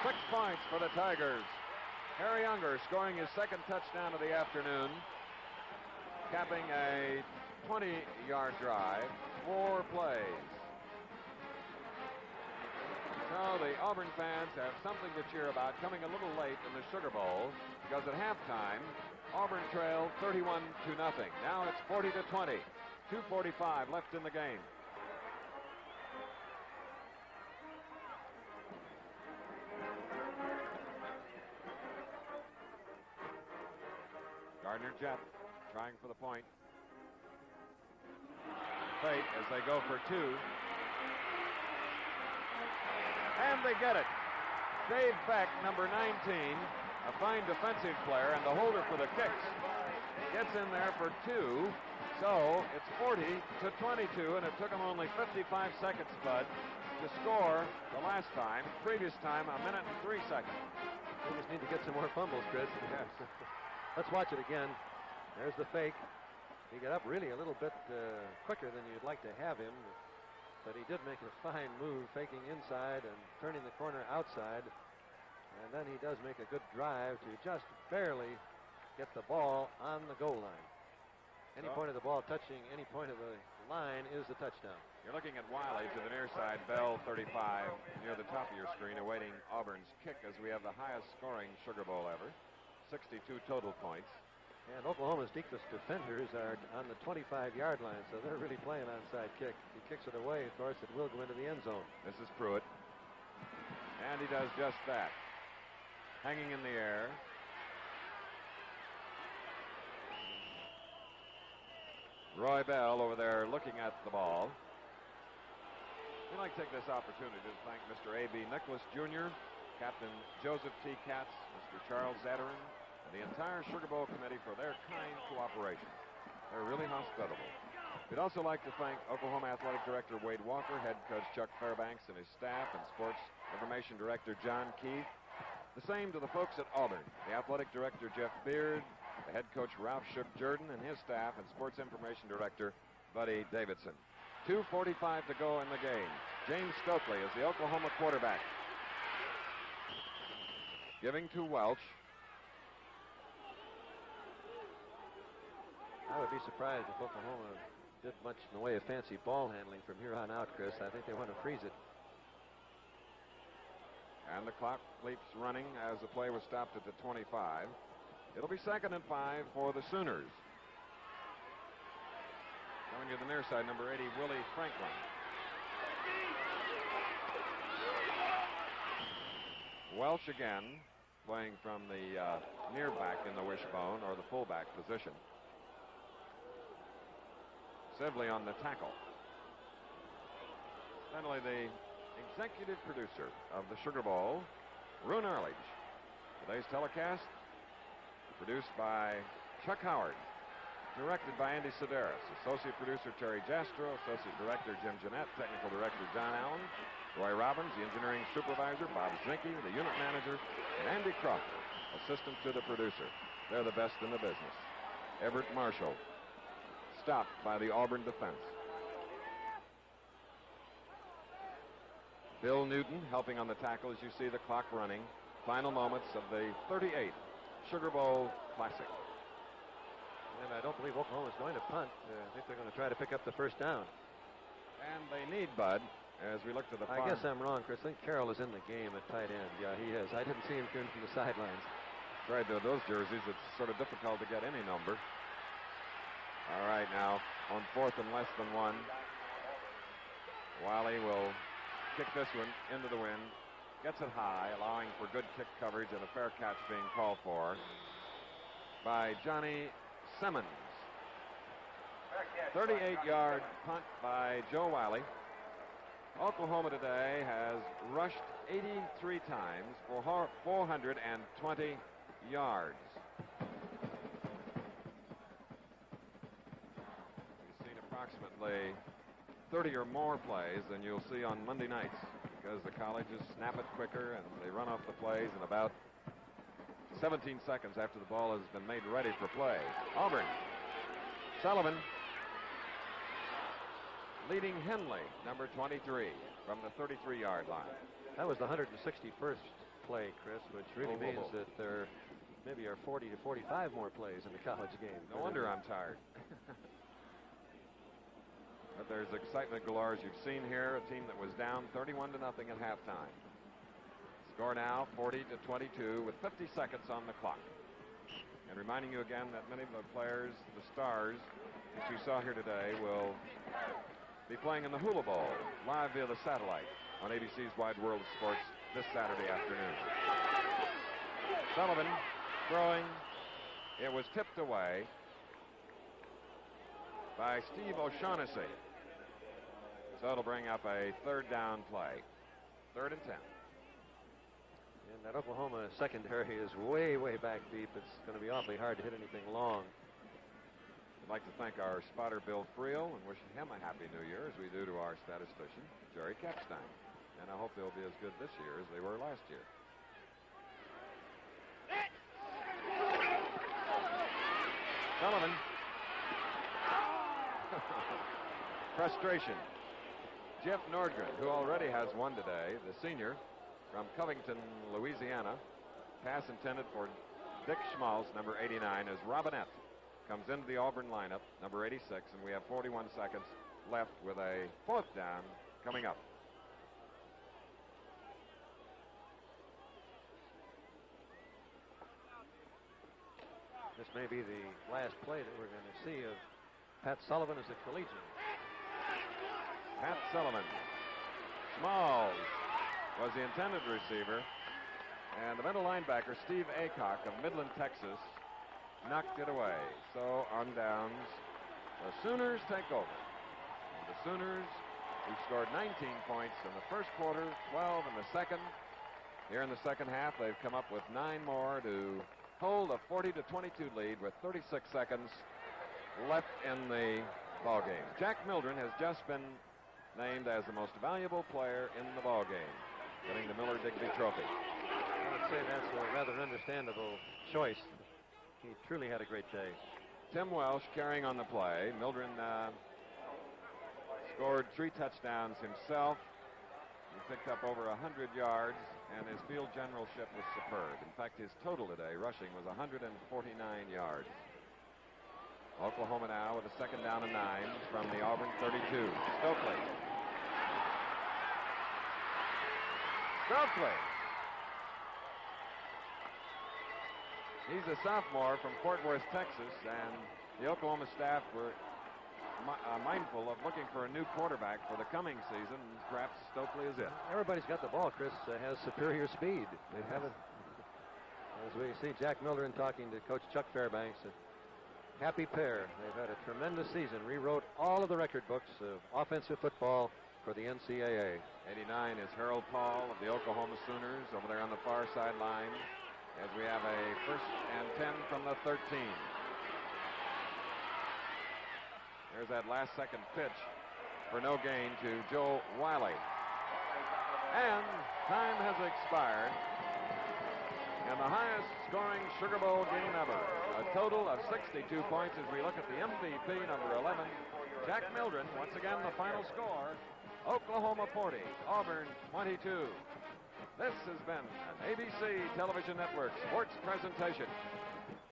6 points for the Tigers. Harry Unger scoring his 2nd touchdown of the afternoon, capping a 20-yard drive, 4 plays. So the Auburn fans have something to cheer about, coming a little late in the Sugar Bowl, because at halftime, Auburn trailed 31-0. Now it's 40-20. 2:45 left in the game. Gardner Jett trying for the point. Fate as they go for 2. And they get it. Dave Beck, number 19, a fine defensive player and the holder for the kicks, gets in there for 2. So it's 40-22, and it took him only 55 seconds, Bud, to score the last time. Previous time, 1 minute and 3 seconds. We just need to get some more fumbles, Chris. Yes. Let's watch it again. There's the fake. He got up really a little bit quicker than you'd like to have him, but he did make a fine move, faking inside and turning the corner outside. And then he does make a good drive to just barely get the ball on the goal line. Any point of the ball touching any point of the line is a touchdown. You're looking at Wiley to the near side, Bell 35 near the top of your screen, awaiting Auburn's kick as we have the highest scoring Sugar Bowl ever. 62 total points. And Oklahoma's deepest defenders are on the 25-yard line, so they're really playing onside kick. He kicks it away, of course, it will go into the end zone. This is Pruitt. And he does just that. Hanging in the air. Roy Bell over there looking at the ball. We'd like to take this opportunity to thank Mr. A.B. Nicholas Jr., Captain Joseph T. Katz, Mr. Charles Zatterin, and the entire Sugar Bowl committee for their kind cooperation. They're really hospitable. We'd also like to thank Oklahoma Athletic Director Wade Walker, head coach Chuck Fairbanks and his staff, and sports information director John Keith. The same to the folks at Auburn, the athletic director Jeff Beard, the head coach Ralph Ship Jordan and his staff, and sports information director Buddy Davidson. 2:45 to go in the game. James Stokely is the Oklahoma quarterback. Giving to Welch. I would be surprised if Oklahoma did much in the way of fancy ball handling from here on out, Chris. I think they want to freeze it. And the clock leaps running as the play was stopped at the 25. It'll be 2nd and 5 for the Sooners. Going to the near side, number 80, Willie Franklin. Welch again, playing from the near back in the wishbone or the fullback position. Sibley on the tackle. Finally, the executive producer of the Sugar Bowl, Roone Arledge. Today's telecast produced by Chuck Howard, directed by Andy Sedaris, associate producer Terry Jastro, associate director Jim Jeanette, technical director John Allen, Roy Robbins, the engineering supervisor Bob Zinke, the unit manager, and Andy Crawford, assistant to the producer. They're the best in the business. Everett Marshall, stopped by the Auburn defense. Bill Newton helping on the tackle as you see the clock running. Final moments of the 38th Sugar Bowl Classic. And I don't believe Oklahoma is going to punt. I think they're going to try to pick up the first down. And they need Bud as we look to the I guess I'm wrong, Chris. I think Carroll is in the game at tight end. Yeah, he is. I didn't see him coming from the sidelines. Right, though, those jerseys, it's sort of difficult to get any number. All right, now on 4th and less than 1. Wiley will kick this one into the wind. Gets it high, allowing for good kick coverage and a fair catch being called for. by Johnny Simmons. 38-yard punt by Joe Wiley. Oklahoma today has rushed 83 times for 420 yards. We've seen approximately 30 or more plays than you'll see on Monday nights because the colleges snap it quicker and they run off the plays in about 17 seconds after the ball has been made ready for play. Auburn. Sullivan leading Henley, number 23, from the 33-yard line. That was the 161st play, Chris, which really means that there maybe are 40 to 45 more plays in the college game. No wonder I'm tired. But there's excitement galore, as you've seen here. A team that was down 31-0 at halftime. Score now 40-22 with 50 seconds on the clock. And reminding you again that many of the players, the stars that you saw here today, will be playing in the Hula Bowl live via the satellite on ABC's Wide World of Sports this Saturday afternoon. Sullivan throwing. It was tipped away by Steve O'Shaughnessy. So it'll bring up a third down play. 3rd and 10. And that Oklahoma secondary is way, way back deep. It's going to be awfully hard to hit anything long. I'd like to thank our spotter, Bill Friel, and wish him a happy new year, as we do to our statistician, Jerry Kapstein. And I hope they'll be as good this year as they were last year. Sullivan. Frustration. Jeff Nordgren, who already has one today, the senior from Covington, Louisiana. Pass intended for Dick Schmaltz, number 89, as Robinette comes into the Auburn lineup, number 86, and we have 41 seconds left with a 4th down coming up. This may be the last play that we're going to see of Pat Sullivan as a collegian. Pat Sullivan. Smalls was the intended receiver, and the middle linebacker, Steve Aycock of Midland, Texas, knocked it away. So on downs, the Sooners take over. And the Sooners, who scored 19 points in the first quarter, 12 in the second. Here in the second half, they've come up with 9 more to hold a 40-22 lead with 36 seconds left in the ball game. Jack Mildren has just been named as the most valuable player in the ball game, getting the Miller-Digby Trophy. I would say that's a rather understandable choice. He truly had a great day. Tim Welsh carrying on the play. Mildren scored 3 touchdowns himself. He picked up over 100 yards, and his field generalship was superb. In fact, his total today rushing was 149 yards. Oklahoma now with a 2nd down and 9 from the Auburn 32. Stokely. He's a sophomore from Fort Worth, Texas, and the Oklahoma staff were mindful of looking for a new quarterback for the coming season. Perhaps Stokely is it. Everybody's got the ball. Chris has superior speed. They haven't. As we see Jack Mildren talking to Coach Chuck Fairbanks, a happy pair. They've had a tremendous season. Rewrote all of the record books of offensive football for the NCAA. 89 is Harold Paul of the Oklahoma Sooners over there on the far sideline, as we have a 1st and 10 from the 13. There's that last second pitch for no gain to Joe Wiley. And time has expired. And the highest scoring Sugar Bowl game ever. A total of 62 points as we look at the MVP, number 11, Jack Mildren. Once again, the final score, Oklahoma 40, Auburn 22. This has been an ABC Television Network sports presentation.